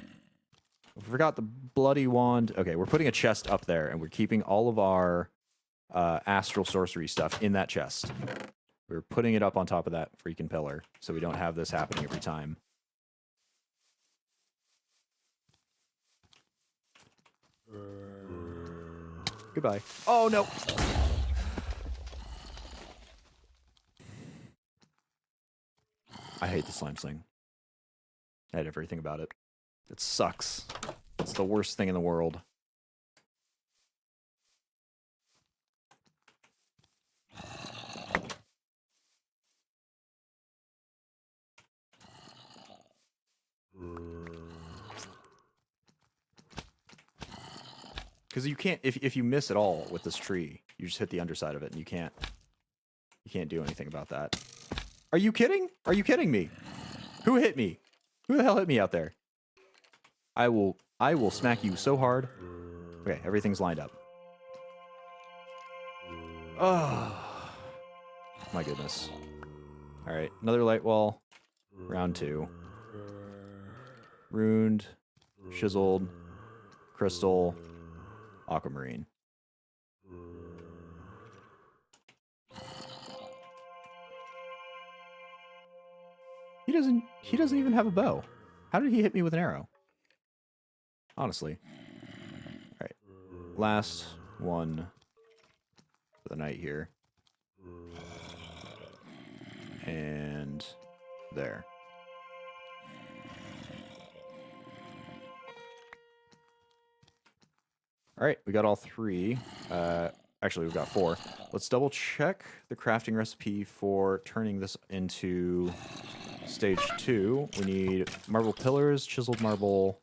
S1: We forgot the bloody wand. Okay, we're putting a chest up there, and we're keeping all of our astral sorcery stuff in that chest. We're putting it up on top of that freaking pillar, so we don't have this happening every time. Goodbye. Oh, no! I hate the slime sling. I hate everything about it. It sucks. It's the worst thing in the world. Because you can't, if you miss at all with this tree, you just hit the underside of it, and you can't do anything about that. Are you kidding? Are you kidding me? Who hit me? Who the hell hit me out there? I will smack you so hard. Okay, everything's lined up. Oh, my goodness. All right, another light wall. Round 2. Runed, chiseled, crystal, aquamarine. He doesn't even have a bow. How did he hit me with an arrow? Honestly. All right. Last one for the night here. And there. All right, we got all 3. Actually, we've got 4. Let's double check the crafting recipe for turning this into stage 2. We need marble pillars, chiseled marble,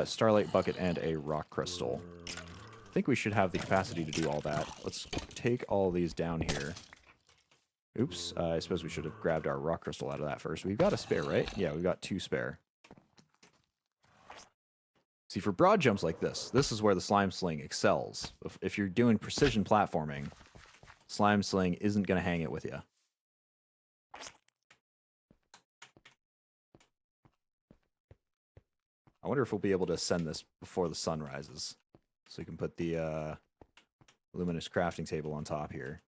S1: starlight bucket, and a rock crystal. I think we should have the capacity to do all that. Let's take all these down here. Oops, I suppose we should have grabbed our rock crystal out of that first. We've got a spare, right? Yeah, we've got 2 spare. See, for broad jumps like this is where the slime sling excels. If you're doing precision platforming, slime sling isn't going to hang it with you. I wonder if we'll be able to ascend this before the sun rises. So we can put the luminous crafting table on top here.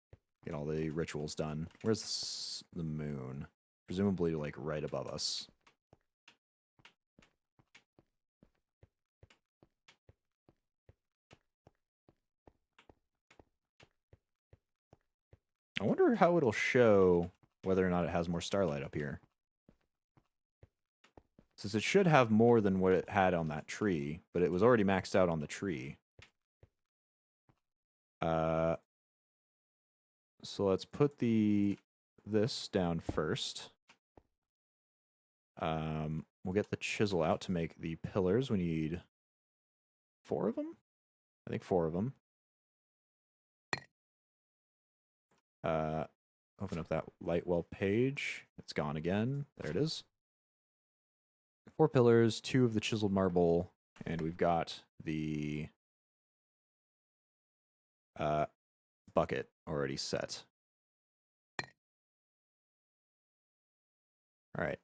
S1: Get all the rituals done. Where's the moon? Presumably, like, right above us. I wonder how it'll show whether or not it has more starlight up here. Since it should have more than what it had on that tree, but it was already maxed out on the tree. So let's put this down first. We'll get the chisel out to make the pillars. We need 4 of them? I think 4 of them. Open up that light well page. It's gone again. There it is. 4 pillars, 2 of the chiseled marble, and we've got the bucket already set. All right,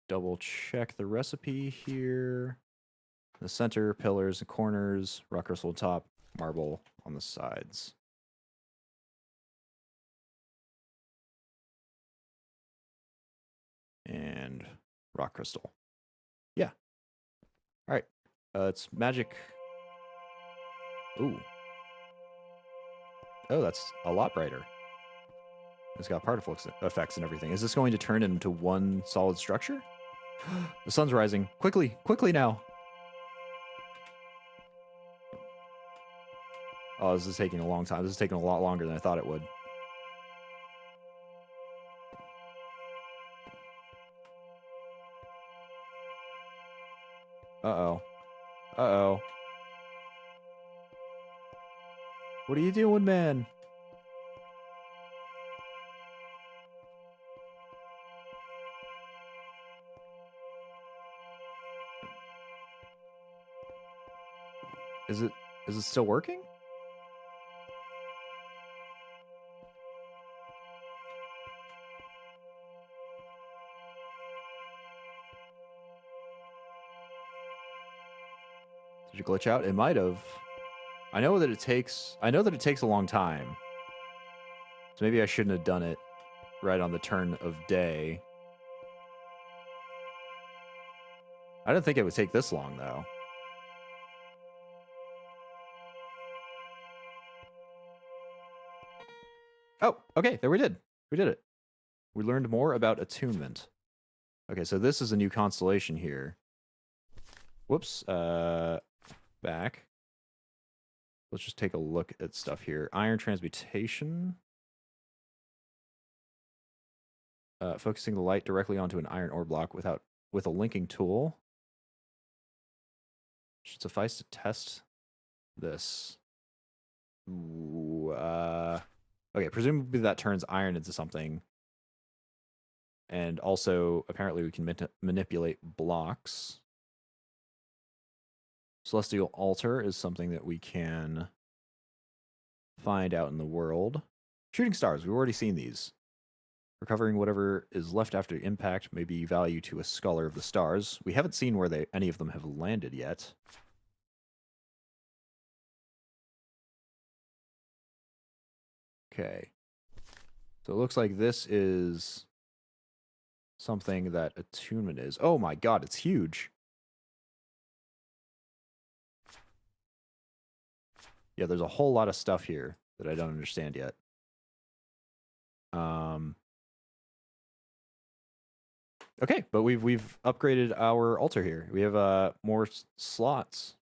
S1: double check the recipe here. The center, pillars and corners, rock crystal on top, marble on the sides. And rock crystal. Yeah. All right. It's magic. Ooh. Oh, that's a lot brighter. It's got particle effects and everything. Is this going to turn into one solid structure? The sun's rising. Quickly, quickly now. Oh, this is taking a long time. This is taking a lot longer than I thought it would. Uh-oh. Uh-oh. What are you doing, man? Is it still working? Did you glitch out? It might have. I know that it takes a long time. So maybe I shouldn't have done it right on the turn of day. I didn't think it would take this long though. Oh, okay, there we did. We did it. We learned more about attunement. Okay, so this is a new constellation here. Whoops, back. Let's just take a look at stuff here. Iron transmutation. Focusing the light directly onto an iron ore block with a linking tool. Should suffice to test this. Ooh, okay, presumably that turns iron into something. And also, apparently we can manipulate blocks. Celestial Altar is something that we can find out in the world. Shooting stars, we've already seen these. Recovering whatever is left after impact may be value to a Scholar of the Stars. We haven't seen where any of them have landed yet. Okay. So it looks like this is something that attunement is. Oh my god, it's huge. Yeah, there's a whole lot of stuff here that I don't understand yet. Okay, but we've upgraded our altar here. We have more slots.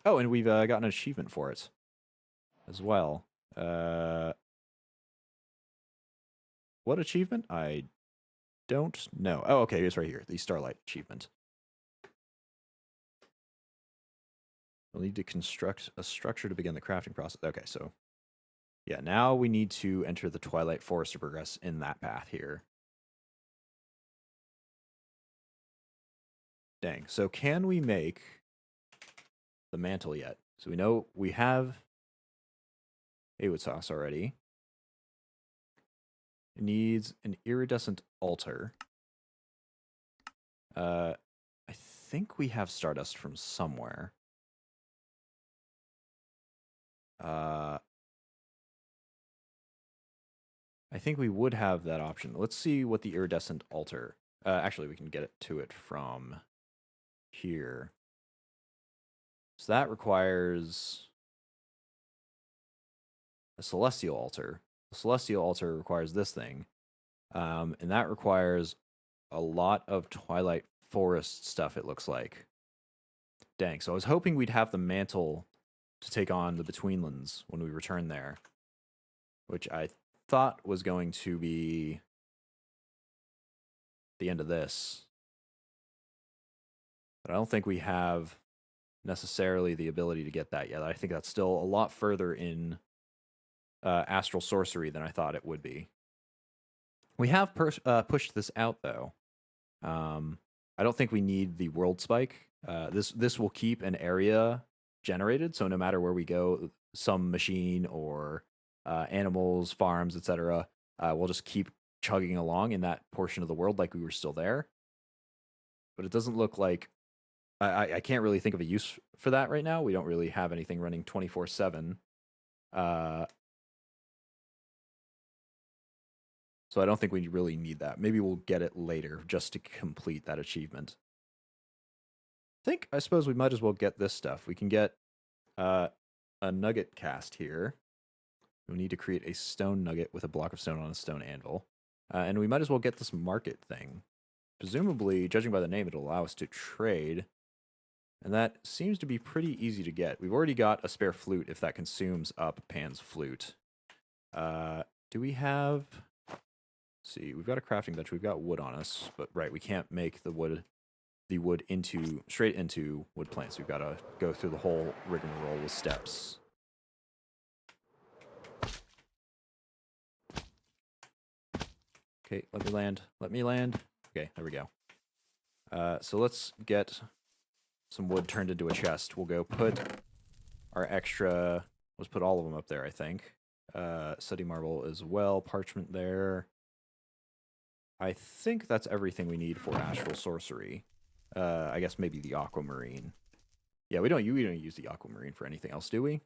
S1: Oh, and we've gotten an achievement for it as well. What achievement? I don't know. Oh, okay, it's right here. The Starlight Achievement. We'll need to construct a structure to begin the crafting process. Okay, so yeah, now we need to enter the Twilight Forest to progress in that path here. Dang. So can we make the mantle yet? So we know we have Awood sauce already. It needs an iridescent altar. I think we have stardust from somewhere. I think we would have that option. Let's see what the iridescent altar. Actually, we can get it to it from here. So that requires a celestial altar. The celestial altar requires this thing. And that requires a lot of Twilight Forest stuff, it looks like. Dang, so I was hoping we'd have the mantle to take on the Betweenlands when we return there. Which I thought was going to be the end of this. But I don't think we have necessarily the ability to get that yet. I think that's still a lot further in Astral Sorcery than I thought it would be. We have pushed this out, though. I don't think we need the world spike. This will keep an area generated, so no matter where we go, some machine or animals, farms, etc., we'll just keep chugging along in that portion of the world like we were still there. But it doesn't look like I can't really think of a use for that right now. We don't really have anything running 24/7. So I don't think we really need that. Maybe we'll get it later just to complete that achievement. I suppose we might as well get this stuff. We can get a nugget cast here. We need to create a stone nugget with a block of stone on a stone anvil. And we might as well get this market thing. Presumably, judging by the name, it'll allow us to trade. And that seems to be pretty easy to get. We've already got a spare flute if that consumes up Pan's flute. Do we have... Let's see, we've got a crafting bench. We've got wood on us. But right, we can't make the wood straight into wood planks. We've got to go through the whole rigmarole with steps. Okay, let me land. Let me land. Okay, there we go. So let's get some wood turned into a chest. We'll go put our extra... Let's put all of them up there, I think. Sooty marble as well. Parchment there. I think that's everything we need for Astral Sorcery. I guess maybe the Aquamarine. Yeah, we don't use the Aquamarine for anything else, do we? I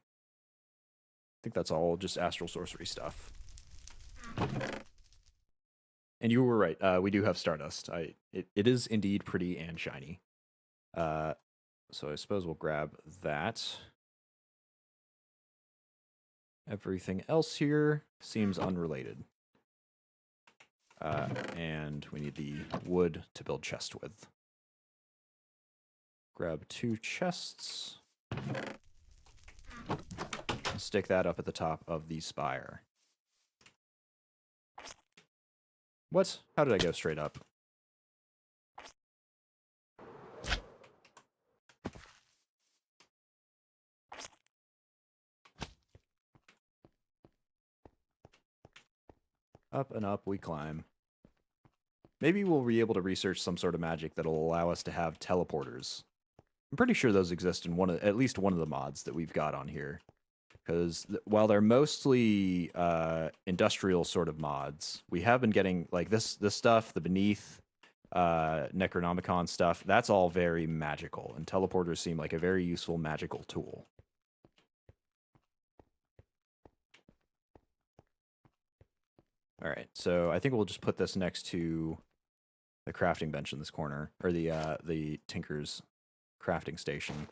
S1: think that's all just Astral Sorcery stuff. And you were right. We do have Stardust. It is indeed pretty and shiny. So I suppose we'll grab that. Everything else here seems unrelated. And we need the wood to build chest with. Grab 2 chests. And stick that up at the top of the spire. What? How did I go straight up? Up and up we climb. Maybe we'll be able to research some sort of magic that'll allow us to have teleporters. I'm pretty sure those exist in at least one of the mods that we've got on here. Because while they're mostly industrial sort of mods, we have been getting like this stuff, the Beneath, Necronomicon stuff. That's all very magical, and teleporters seem like a very useful magical tool. All right, so I think we'll just put this next to the crafting bench in this corner, or the Tinker's crafting station.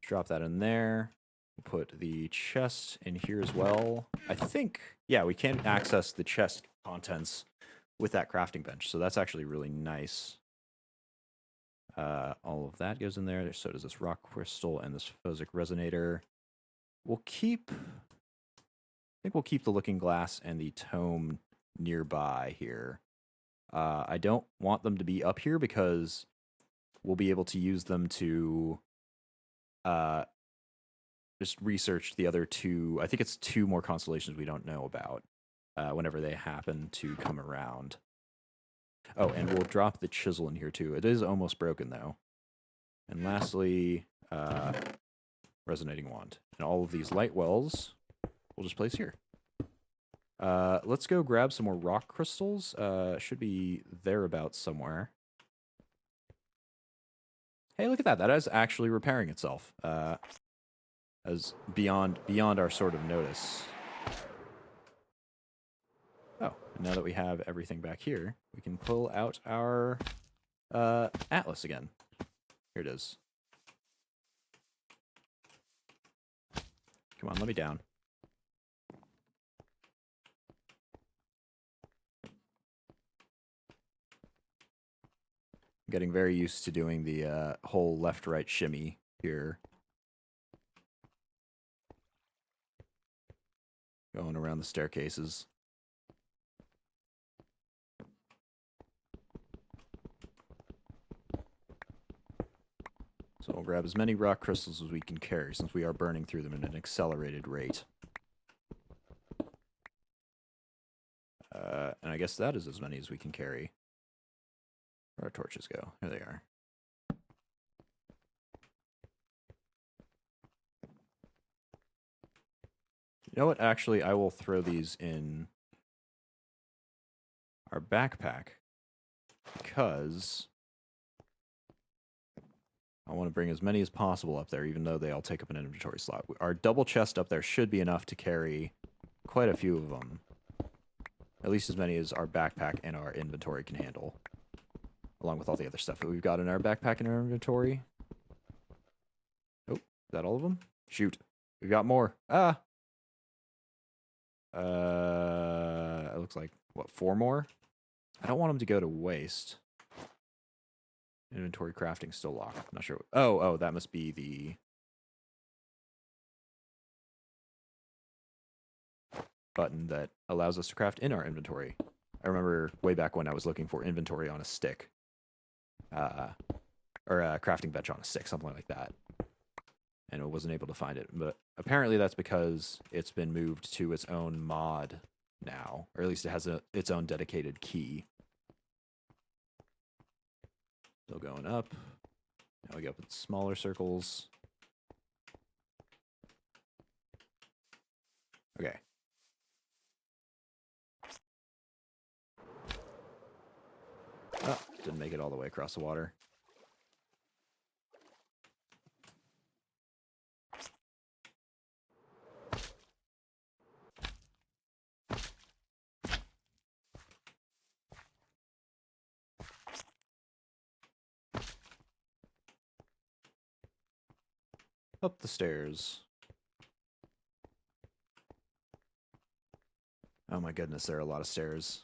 S1: Drop that in there. We'll put the chest in here as well. I think, yeah, we can access the chest contents with that crafting bench, so that's actually really nice. All of that goes in there. So does this rock crystal and this Phosic Resonator. We'll keep... I think we'll keep the looking glass and the tome nearby here. I don't want them to be up here because we'll be able to use them to just research the other 2. I think it's 2 more constellations we don't know about whenever they happen to come around. Oh, and we'll drop the chisel in here too. It is almost broken though. And lastly, resonating wand. And all of these light wells we'll just place here. Let's go grab some more rock crystals. Should be thereabouts somewhere. Hey, look at that. That is actually repairing itself. As beyond our sort of notice. Oh, and now that we have everything back here, we can pull out our atlas again. Here it is. Come on, let me down. Getting very used to doing the whole left-right shimmy here. Going around the staircases. So we'll grab as many rock crystals as we can carry since we are burning through them at an accelerated rate. And I guess that is as many as we can carry. Where'd our torches go? Here they are. You know what? Actually, I will throw these in our backpack because I want to bring as many as possible up there, even though they all take up an inventory slot. Our double chest up there should be enough to carry quite a few of them. At least as many as our backpack and our inventory can handle, along with all the other stuff that we've got in our backpack and our inventory. Oh, is that all of them? Shoot. We've got more. Ah! It looks like, what, 4 more? I don't want them to go to waste. Inventory crafting still locked. I'm not sure. Oh, that must be the button that allows us to craft in our inventory. I remember way back when I was looking for inventory on a stick. Or a crafting bench on a stick, something like that. And I wasn't able to find it. But apparently that's because it's been moved to its own mod now. Or at least it has its own dedicated key. Still going up. Now we go up in smaller circles. Okay. Oh, didn't make it all the way across the water. Up the stairs. Oh my goodness, there are a lot of stairs.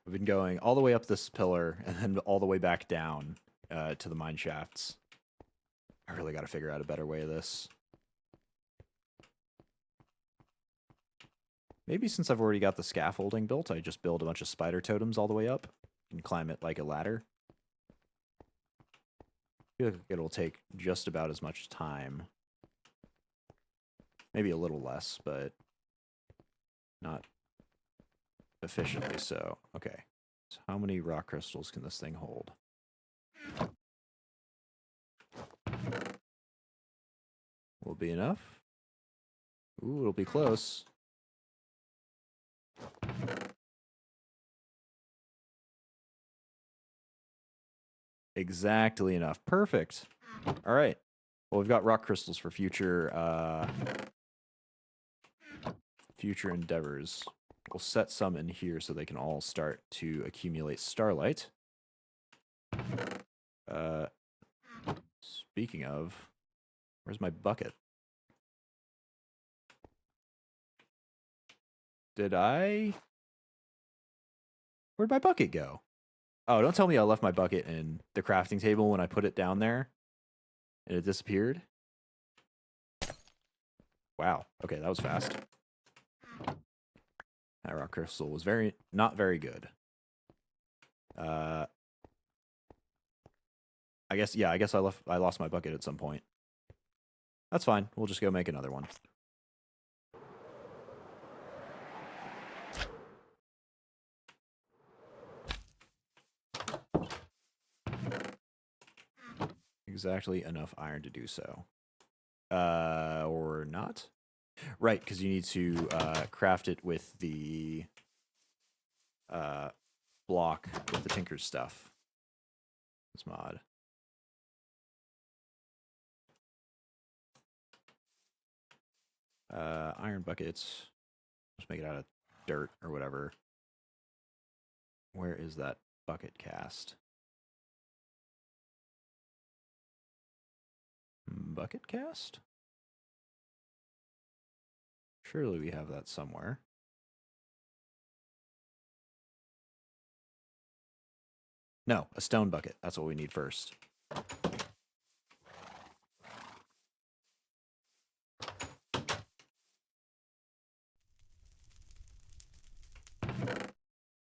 S1: We've been going all the way up this pillar and then all the way back down to the mine shafts. I really got to figure out a better way of this. Maybe since I've already got the scaffolding built, I just build a bunch of spider totems all the way up and climb it like a ladder. I feel like it'll take just about as much time. Maybe a little less, but not efficiently so. Okay. So how many rock crystals can this thing hold? Will be enough? Ooh, it'll be close. Exactly enough. Perfect. All right. Well, we've got rock crystals for future future endeavors. We'll set some in here so they can all start to accumulate starlight. Speaking of, where's my bucket? Where'd my bucket go? Oh, don't tell me I left my bucket in the crafting table when I put it down there and it disappeared. Wow. Okay, that was fast. That rock crystal was not very good. I guess I lost my bucket at some point. That's fine. We'll just go make another one. Exactly enough iron to do so. Or not? Right, because you need to craft it with the block with the Tinker's stuff. This mod. Iron buckets. Just make it out of dirt or whatever. Where is that bucket cast? Bucket cast? Surely we have that somewhere. No, a stone bucket. That's what we need first.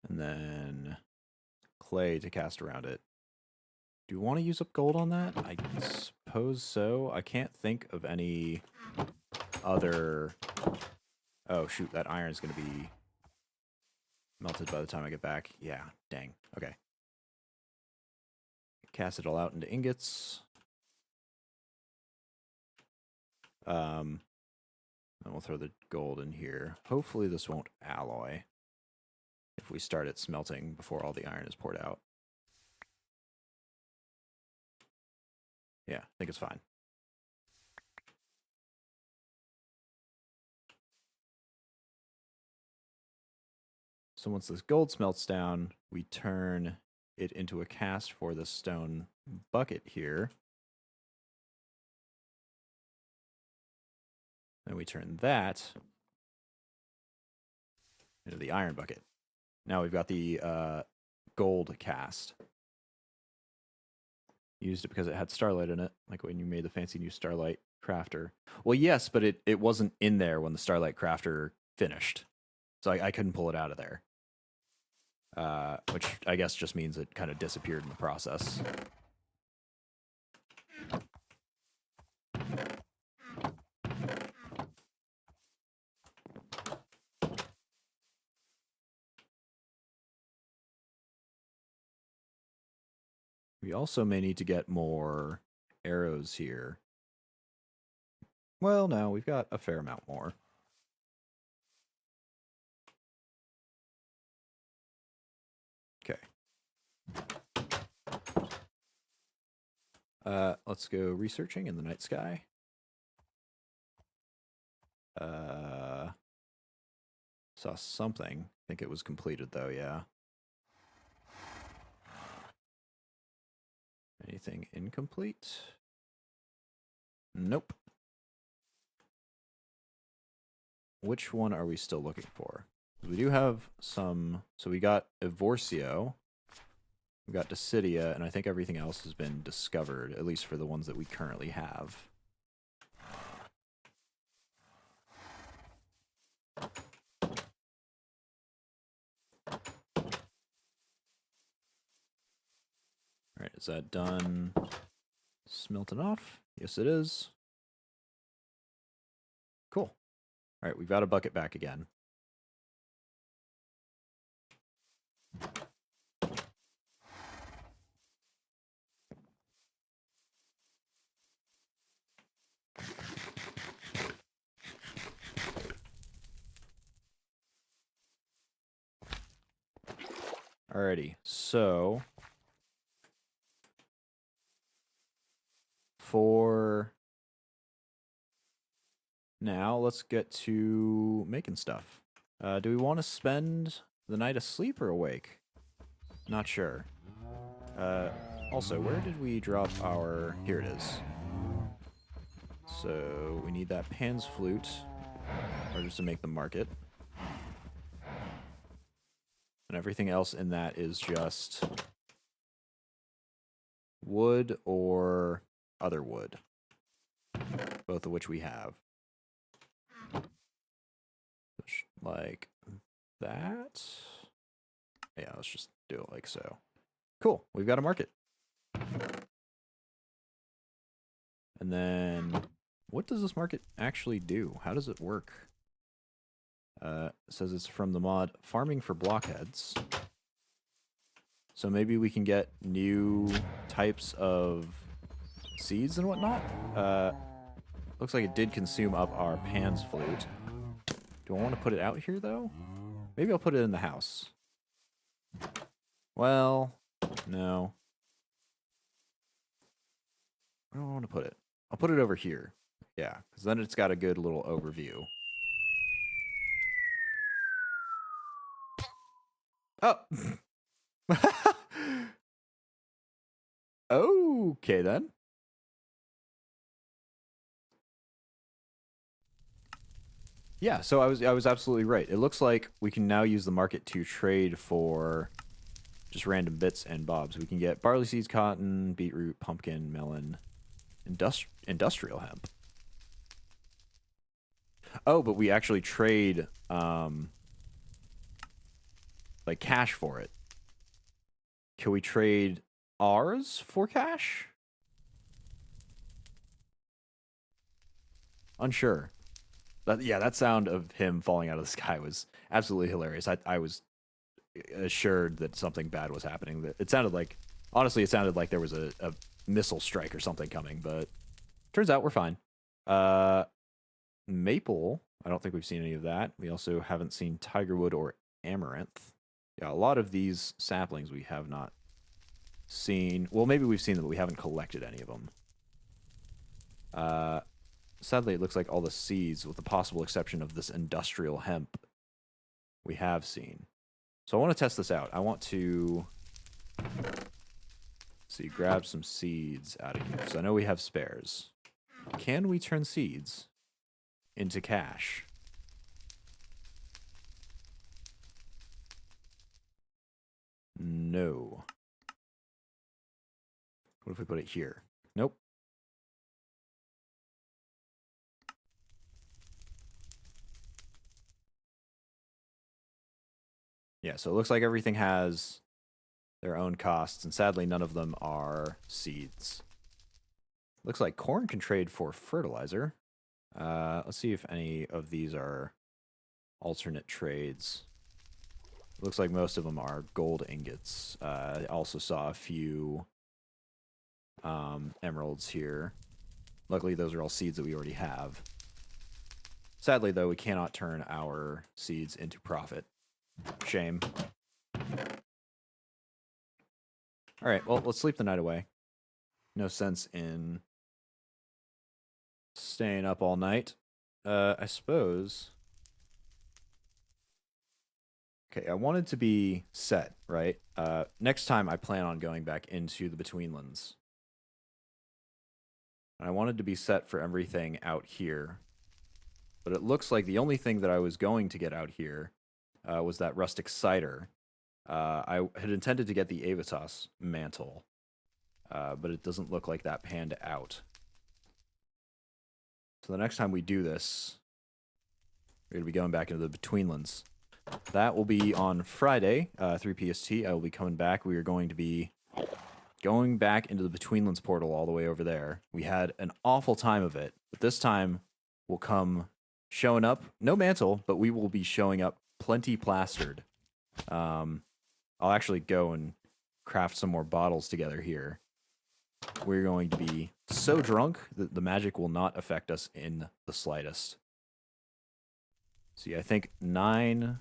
S1: And then clay to cast around it. Do you want to use up gold on that? I suppose so. I can't think of any other... Oh, shoot. That iron is going to be melted by the time I get back. Yeah, dang. Okay. cast it all out into ingots. And we'll throw the gold in here. Hopefully this won't alloy if we start it smelting before all the iron is poured out. Yeah, I think it's fine. So once this gold smelts down, we turn it into a cast for the stone bucket here. Then we turn that into the iron bucket. Now we've got the gold cast. Used it because it had Starlight in it, like when you made the fancy new Starlight Crafter. Well, yes, but it wasn't in there when the Starlight Crafter finished. So I couldn't pull it out of there. Which I guess just means it kind of disappeared in the process. We also may need to get more arrows here. Well, no, we've got a fair amount more. Okay. Let's go researching in the night sky. Saw something. I think it was completed though, yeah. Anything incomplete? Nope. Which one are we still looking for? We do have some. So we got Evorcio, we got Decidia, and I think everything else has been discovered, at least for the ones that we currently have. All right, is that done? Smelting off? Yes, it is. Cool. All right, we've got a bucket back again. Alrighty, so for now, let's get to making stuff. Do we want to spend the night asleep or awake? Not sure. Also, where did we drop our... Here it is. So we need that Pan's Flute, or just to make the market. And everything else in that is just wood or other wood, both of which we have. Like that. Yeah, let's just do it like so. Cool, we've got a market. And then, what does this market actually do? How does it work? It says it's from the mod Farming for Blockheads. So maybe we can get new types of seeds and whatnot. Looks like it did consume up our Pan's Flute. Do I want to put it out here, though? Maybe I'll put it in the house. Well, no. Where do I want to put it? I'll put it over here. Yeah, because then it's got a good little overview. Oh! Okay, then. Yeah, so I was absolutely right. It looks like we can now use the market to trade for just random bits and bobs. We can get barley seeds, cotton, beetroot, pumpkin, melon, industrial hemp. Oh, but we actually trade like cash for it. Can we trade ours for cash? Unsure. Yeah, that sound of him falling out of the sky was absolutely hilarious. I was assured that something bad was happening. It sounded like Honestly, it sounded like there was a missile strike or something coming, but turns out we're fine. Maple, I don't think we've seen any of that. We also haven't seen tigerwood or amaranth. Yeah, a lot of these saplings we have not seen. Well, maybe we've seen them, but we haven't collected any of them. Sadly, it looks like all the seeds, with the possible exception of this industrial hemp, we have seen. So I want to test this out. I want to grab some seeds out of here. So I know we have spares. Can we turn seeds into cash? No. What if we put it here? Nope. Yeah, so it looks like everything has their own costs, and sadly none of them are seeds. Looks like corn can trade for fertilizer. Let's see if any of these are alternate trades. Looks like most of them are gold ingots. I also saw a few emeralds here. Luckily, those are all seeds that we already have. Sadly, though, we cannot turn our seeds into profit. Shame. Alright, well, let's sleep the night away. No sense in staying up all night. I suppose... Okay, I wanted to be set, right? Next time I plan on going back into the Betweenlands. And I wanted to be set for everything out here. But it looks like the only thing that I was going to get out here was that rustic cider. I had intended to get the Avitas mantle, but it doesn't look like that panned out. So the next time we do this, we're going to be going back into the Betweenlands. That will be on Friday, 3 PST. I will be coming back. We are going to be going back into the Betweenlands portal all the way over there. We had an awful time of it, but this time we'll come showing up. No mantle, but we will be showing up plenty plastered. I'll actually go and craft some more bottles together here. We're going to be so drunk that the magic will not affect us in the slightest. See, I think 9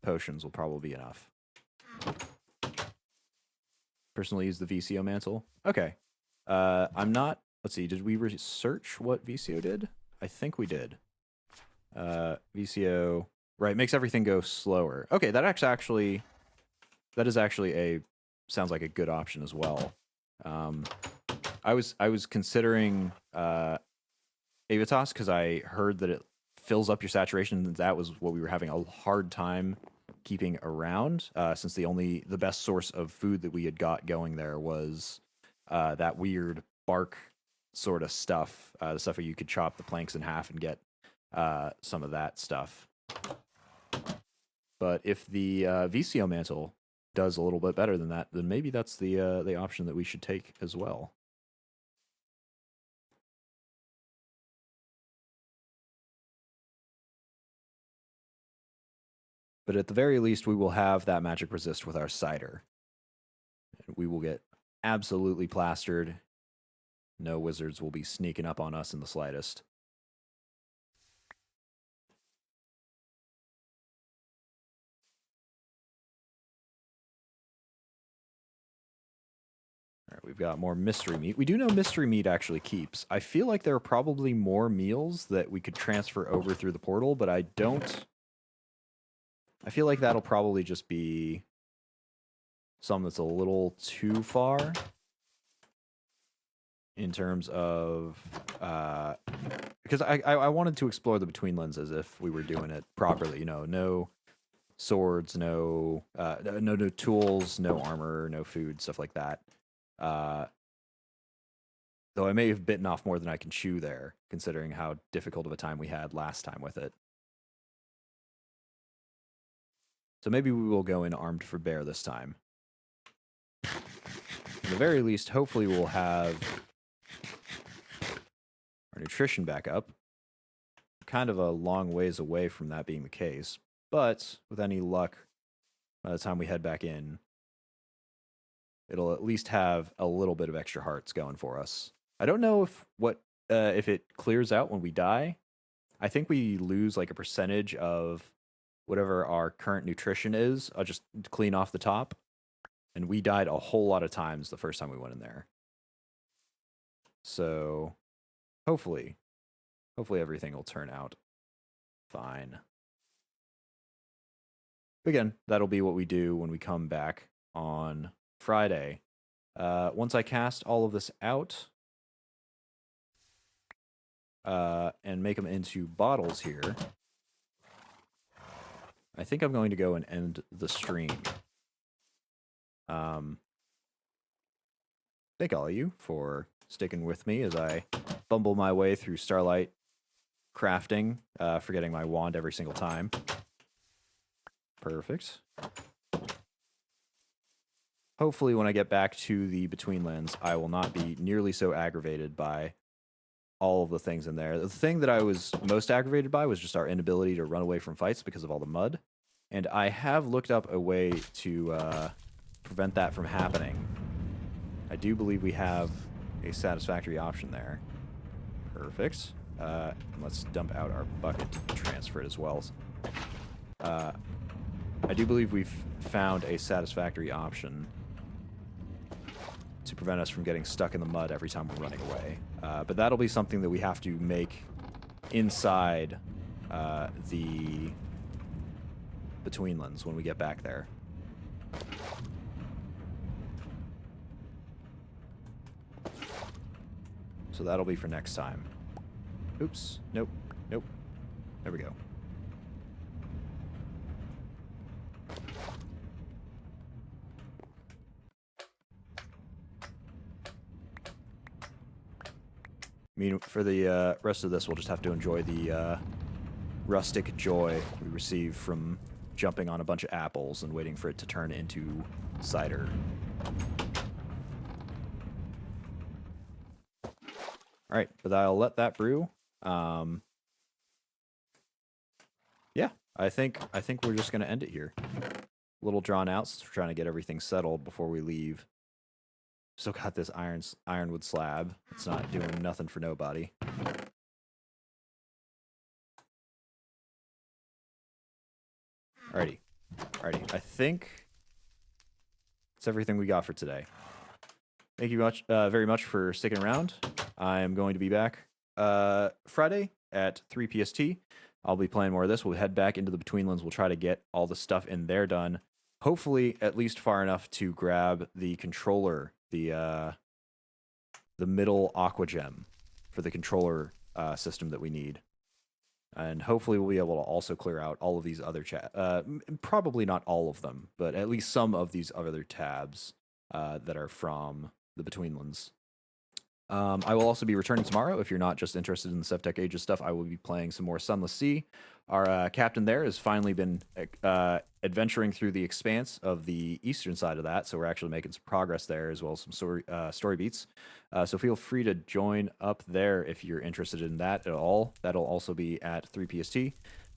S1: potions will probably be enough. Personally use the VCO mantle. Okay. I'm not... Let's see, did we research what VCO did? I think we did. VCO... Right, makes everything go slower. Okay, that actually... That is actually a... Sounds like a good option as well. I was considering Avitas because I heard that it fills up your saturation, and that was what we were having a hard time keeping around, since the best source of food that we had got going there was that weird bark sort of stuff, the stuff where you could chop the planks in half and get some of that stuff. But if the VCO mantle does a little bit better than that, then maybe that's the option that we should take as well. But at the very least, we will have that magic resist with our cider. We will get absolutely plastered. No wizards will be sneaking up on us in the slightest. All right, we've got more mystery meat. We do know mystery meat actually keeps. I feel like there are probably more meals that we could transfer over through the portal, but I don't... I feel like that'll probably just be something that's a little too far in terms of... because I wanted to explore the Betweenlands as if we were doing it properly. You know, no swords, no tools, no armor, no food, stuff like that. Though I may have bitten off more than I can chew there, considering how difficult of a time we had last time with it. So maybe we will go in armed for bear this time. At the very least, hopefully we'll have our nutrition back up. Kind of a long ways away from that being the case, but with any luck, by the time we head back in, it'll at least have a little bit of extra hearts going for us. I don't know if it clears out when we die. I think we lose like a percentage of whatever our current nutrition is. I'll just clean off the top. And we died a whole lot of times the first time we went in there. So hopefully everything will turn out fine. Again, that'll be what we do when we come back on Friday. Once I cast all of this out and make them into bottles here, I think I'm going to go and end the stream. Thank all of you for sticking with me as I bumble my way through Starlight crafting, forgetting my wand every single time. Perfect. Hopefully when I get back to the Betweenlands, I will not be nearly so aggravated by all of the things in there. The thing that I was most aggravated by was just our inability to run away from fights because of all the mud. And I have looked up a way to prevent that from happening. I do believe we have a satisfactory option there. Perfect. Let's dump out our bucket to transfer it as well. I do believe we've found a satisfactory option to prevent us from getting stuck in the mud every time we're running away. But that'll be something that we have to make inside the Betweenlands when we get back there. So that'll be for next time. Oops. Nope. Nope. There we go. I mean, for the rest of this, we'll just have to enjoy the rustic joy we receive from jumping on a bunch of apples and waiting for it to turn into cider. All right, but I'll let that brew. Yeah, I think we're just gonna end it here. A little drawn out since we're trying to get everything settled before we leave. Still got this ironwood slab. It's not doing nothing for nobody. Alrighty. I think that's everything we got for today. Thank you very much for sticking around. I'm going to be back Friday at 3 PST. I'll be playing more of this. We'll head back into the Betweenlands. We'll try to get all the stuff in there done. Hopefully, at least far enough to grab the controller, the middle aqua gem for the controller system that we need. And hopefully we'll be able to also clear out all of these other probably not all of them, but at least some of these other tabs that are from the Betweenlands. I will also be returning tomorrow. If you're not just interested in the Sevtech Ages stuff, I will be playing some more Sunless Sea. Our captain there has finally been adventuring through the expanse of the eastern side of that, so we're actually making some progress there, as well as some story beats. So feel free to join up there if you're interested in that at all. That'll also be at 3 PST.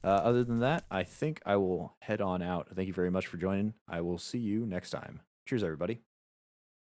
S1: Other than that, I think I will head on out. Thank you very much for joining. I will see you next time. Cheers, everybody.